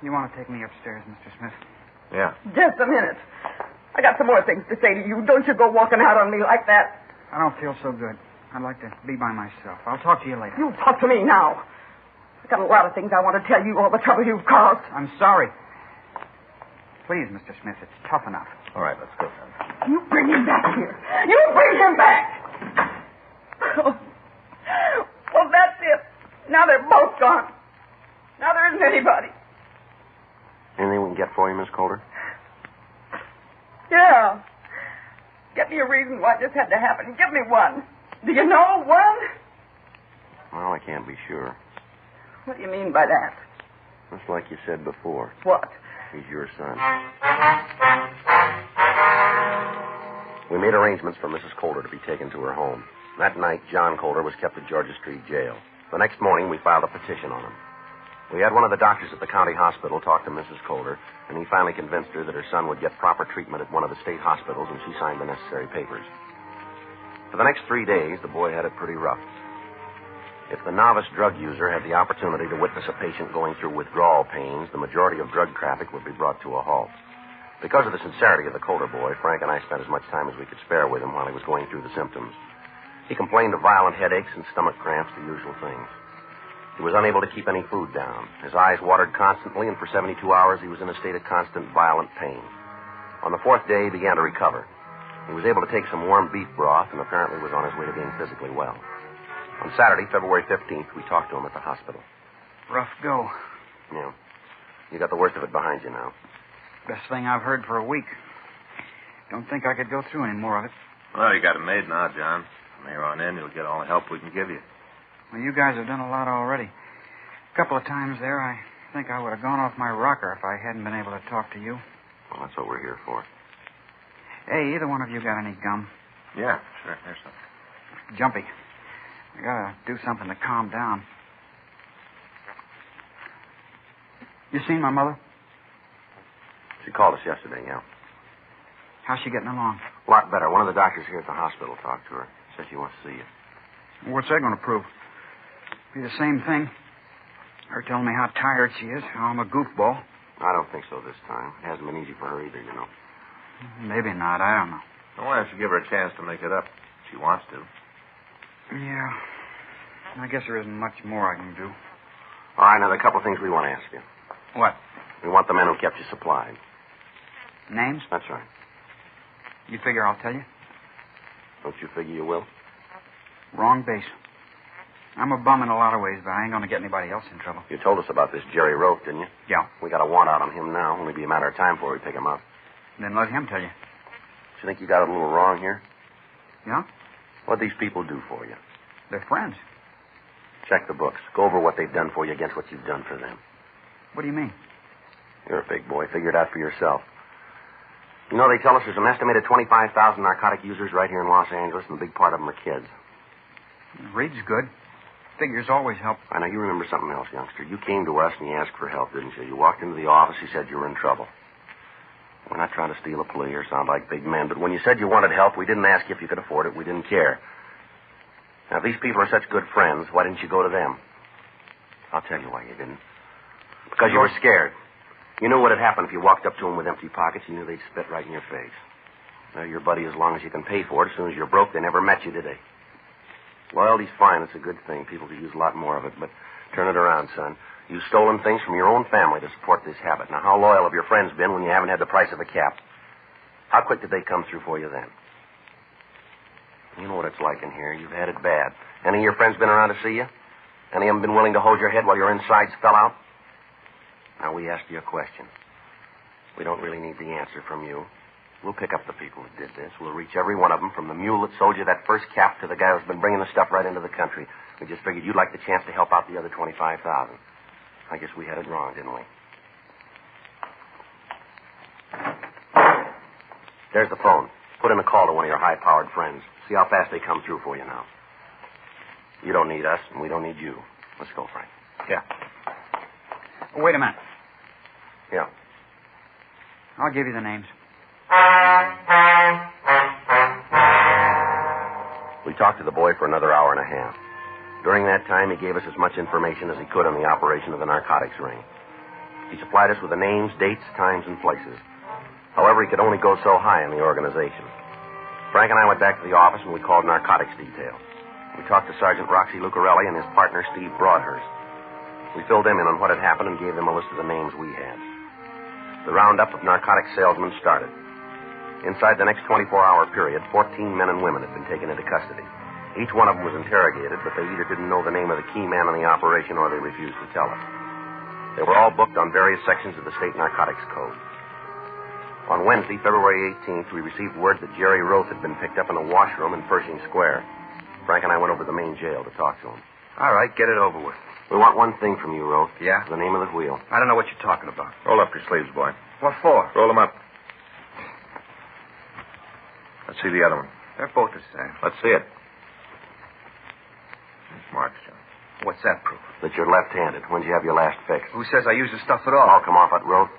You want to take me upstairs, Mr. Smith? Yeah. Just a minute. I got some more things to say to you. Don't you go walking out on me like that. I don't feel so good. I'd like to be by myself. I'll talk to you later. You talk to me now. I got a lot of things I want to tell you, all the trouble you've caused. I'm sorry. Please, Mr. Smith, it's tough enough. All right, let's go, son. You bring him back here. You bring him back. Well, that's it. Now they're both gone. Now there isn't anybody. Anything we can get for you, Miss Calder? Yeah. Get me a reason why this had to happen. Give me one. Do you know one? Well, I can't be sure. What do you mean by that? Just like you said before. What? He's your son. We made arrangements for Mrs. Calder to be taken to her home. That night, John Calder was kept at Georgia Street Jail. The next morning, we filed a petition on him. We had one of the doctors at the county hospital talk to Mrs. Calder, and he finally convinced her that her son would get proper treatment at one of the state hospitals, and she signed the necessary papers. For the next 3 days, the boy had it pretty rough. If the novice drug user had the opportunity to witness a patient going through withdrawal pains, the majority of drug traffic would be brought to a halt. Because of the sincerity of the Calder boy, Frank and I spent as much time as we could spare with him while he was going through the symptoms. He complained of violent headaches and stomach cramps, the usual things. He was unable to keep any food down. His eyes watered constantly, and for 72 hours he was in a state of constant violent pain. On the 4th day, he began to recover. He was able to take some warm beef broth and apparently was on his way to being physically well. On Saturday, February 15th, we talked to him at the hospital. Rough go. Yeah. You got the worst of it behind you now. Best thing I've heard for a week. Don't think I could go through any more of it. Well, you got it made now, John. From here on in, you'll get all the help we can give you. Well, you guys have done a lot already. A couple of times there, I think I would have gone off my rocker if I hadn't been able to talk to you. Well, that's what we're here for. Hey, either one of you got any gum? Yeah, sure. Here's some. Jumpy. I gotta do something to calm down. You seen my mother? She called us yesterday, yeah. How's she getting along? A lot better. One of the doctors here at the hospital talked to her. Says she wants to see you. What's that going to prove? Be the same thing. Her telling me how tired she is, how I'm a goofball. I don't think so this time. It hasn't been easy for her either, you know. Maybe not. I don't know. Well, why don't you give her a chance to make it up? She wants to. Yeah. I guess there isn't much more I can do. All right, now there are a couple of things we want to ask you. What? We want the men who kept you supplied. Names? That's right. You figure I'll tell you? Don't you figure you will? Wrong base. I'm a bum in a lot of ways, but I ain't going to get anybody else in trouble. You told us about this Jerry Rope, didn't you? Yeah. We got a warrant out on him now. Only be a matter of time before we pick him up. Then let him tell you. Do you think you got it a little wrong here? Yeah? What'd these people do for you? They're friends. Check the books. Go over what they've done for you against what you've done for them. What do you mean? You're a big boy. Figure it out for yourself. You know, they tell us there's an estimated 25,000 narcotic users right here in Los Angeles, and a big part of them are kids. Reed's good. Figures always help. I know you remember something else, youngster. You came to us and you asked for help, didn't you? You walked into the office, you said you were in trouble. We're not trying to steal a plea or sound like big men, but when you said you wanted help, we didn't ask you if you could afford it. We didn't care. Now, if these people are such good friends, why didn't you go to them? I'll tell you why you didn't. Because you were scared. You knew what had happened if you walked up to them with empty pockets. You knew they'd spit right in your face. They're your buddy as long as you can pay for it. As soon as you're broke, they never met you, did they? Loyalty's fine. It's a good thing. People could use a lot more of it. But turn it around, son. You've stolen things from your own family to support this habit. Now, how loyal have your friends been when you haven't had the price of a cap? How quick did they come through for you then? You know what it's like in here. You've had it bad. Any of your friends been around to see you? Any of them been willing to hold your head while your insides fell out? Now, we asked you a question. We don't really need the answer from you. We'll pick up the people who did this. We'll reach every one of them, from the mule that sold you that first cap to the guy who's been bringing the stuff right into the country. We just figured you'd like the chance to help out the other 25,000. I guess we had it wrong, didn't we? There's the phone. Put in a call to one of your high-powered friends. See how fast they come through for you now. You don't need us, and we don't need you. Let's go, Frank. Yeah. Wait a minute. Yeah. I'll give you the names. We talked to the boy for another hour and a half. During that time, he gave us as much information as he could on the operation of the narcotics ring. He supplied us with the names, dates, times, and places. However, he could only go so high in the organization. Frank and I went back to the office, and we called narcotics detail. We talked to Sergeant Roxy Lucarelli and his partner, Steve Broadhurst. We filled them in on what had happened and gave them a list of the names we had. The roundup of narcotics salesmen started. Inside the next 24-hour period, 14 men and women had been taken into custody. Each one of them was interrogated, but they either didn't know the name of the key man in the operation or they refused to tell it. They were all booked on various sections of the state narcotics code. On Wednesday, February 18th, we received word that Jerry Roth had been picked up in a washroom in Pershing Square. Frank and I went over to the main jail to talk to him. All right, get it over with. We want one thing from you, Roth. Yeah? The name of the wheel. I don't know what you're talking about. Roll up your sleeves, boy. What for? Roll them up. Let's see the other one. They're both the same. Let's see it. It's marks, John. What's that proof? That you're left-handed. When'd you have your last fix? Who says I use the stuff at all? Oh, come off it, Roth.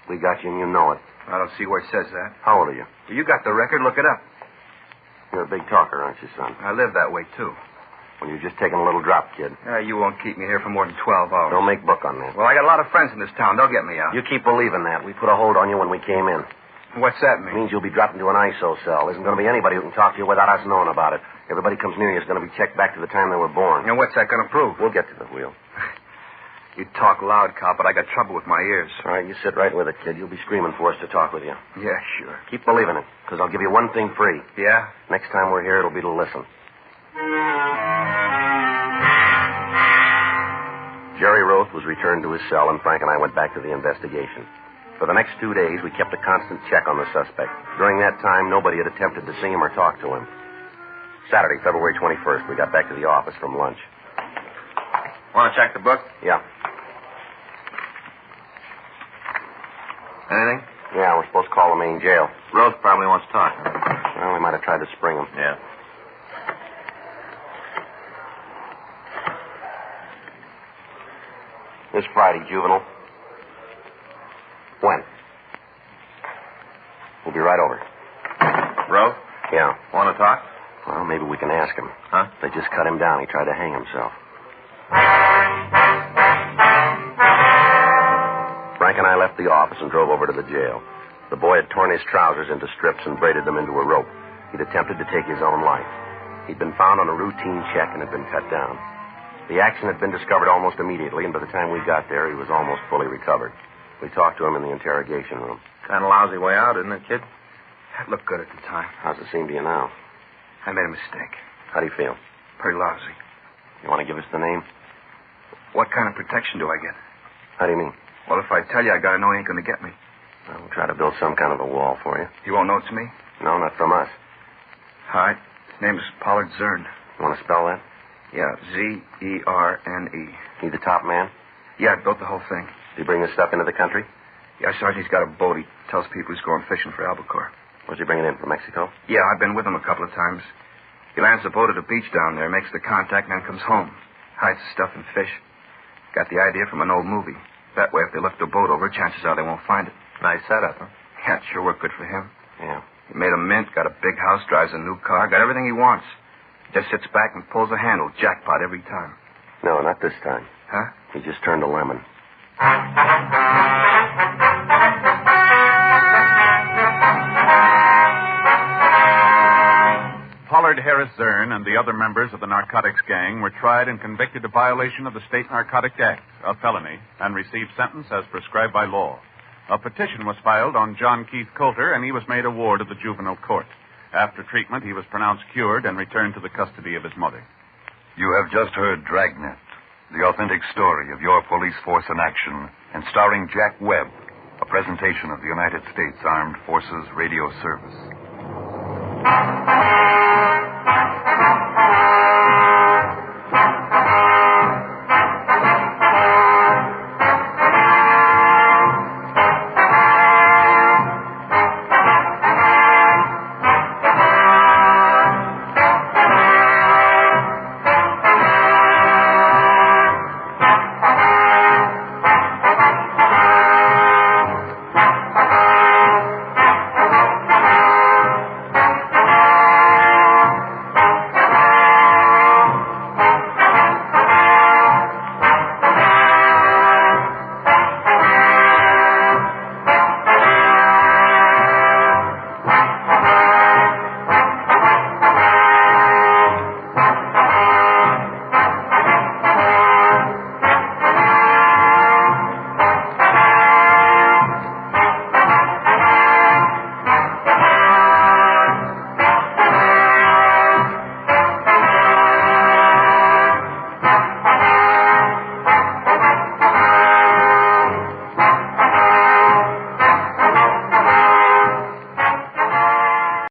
We got you and you know it. I don't see where it says that. How old are you? Well, you got the record. Look it up. You're a big talker, aren't you, son? I live that way, too. Well, you're just taking a little drop, kid. You won't keep me here for more than 12 hours. Don't make book on that. Well, I got a lot of friends in this town. They'll get me out. You keep believing that. We put a hold on you when we came in. What's that mean? It means you'll be dropped into an ISO cell. Isn't going to be anybody who can talk to you without us knowing about it. Everybody comes near you is going to be checked back to the time they were born. And what's that going to prove? We'll get to the wheel. You talk loud, cop, but I got trouble with my ears. All right, you sit right with it, kid. You'll be screaming for us to talk with you. Yeah, sure. Keep believing it, because I'll give you one thing free. Yeah? Next time we're here, it'll be to listen. Jerry Roth was returned to his cell, and Frank and I went back to the investigation. For the next 2 days, we kept a constant check on the suspect. During that time, nobody had attempted to see him or talk to him. Saturday, February 21st, we got back to the office from lunch. Want to check the book? Yeah. Anything? Yeah, we're supposed to call the main jail. Roth probably wants to talk. Well, we might have tried to spring him. Yeah. This Friday, juvenile. When? We'll be right over. Roth? Yeah. Want to talk? Well, maybe we can ask him. Huh? They just cut him down. He tried to hang himself. Frank and I left the office and drove over to the jail. The boy had torn his trousers into strips and braided them into a rope. He'd attempted to take his own life. He'd been found on a routine check and had been cut down. The action had been discovered almost immediately, and by the time we got there, he was almost fully recovered. We talked to him in the interrogation room. Kind of lousy way out, isn't it, kid? That looked good at the time. How's it seem to you now? I made a mistake. How do you feel? Pretty lousy. You want to give us the name? What kind of protection do I get? How do you mean? Well, if I tell you, I gotta know he ain't gonna get me. Well, we'll try to build some kind of a wall for you. You won't know it's me? No, not from us. All right. His name is Pollard Zern. You want to spell that? Yeah, Z-E-R-N-E. He the top man? Yeah, I built the whole thing. Did he bring this stuff into the country? Yeah, Sergeant, he's got a boat. He tells people he's going fishing for albacore. Was he bringing it in from Mexico? Yeah, I've been with him a couple of times. He lands the boat at a beach down there, makes the contact, and then comes home. Hides the stuff in fish. Got the idea from an old movie. That way, if they lift the boat over, chances are they won't find it. Nice setup, huh? Yeah, it sure worked good for him. Yeah. He made a mint, got a big house, drives a new car, got everything he wants. Just sits back and pulls a handle. Jackpot every time. No, not this time. Huh? He just turned a lemon. Pollard Harris Zern and the other members of the narcotics gang were tried and convicted of violation of the State Narcotic Act, a felony, and received sentence as prescribed by law. A petition was filed on John Keith Coulter, and he was made a ward of the juvenile court. After treatment, he was pronounced cured and returned to the custody of his mother. You have just heard Dragnet, the authentic story of your police force in action, and starring Jack Webb, a presentation of the United States Armed Forces Radio Service.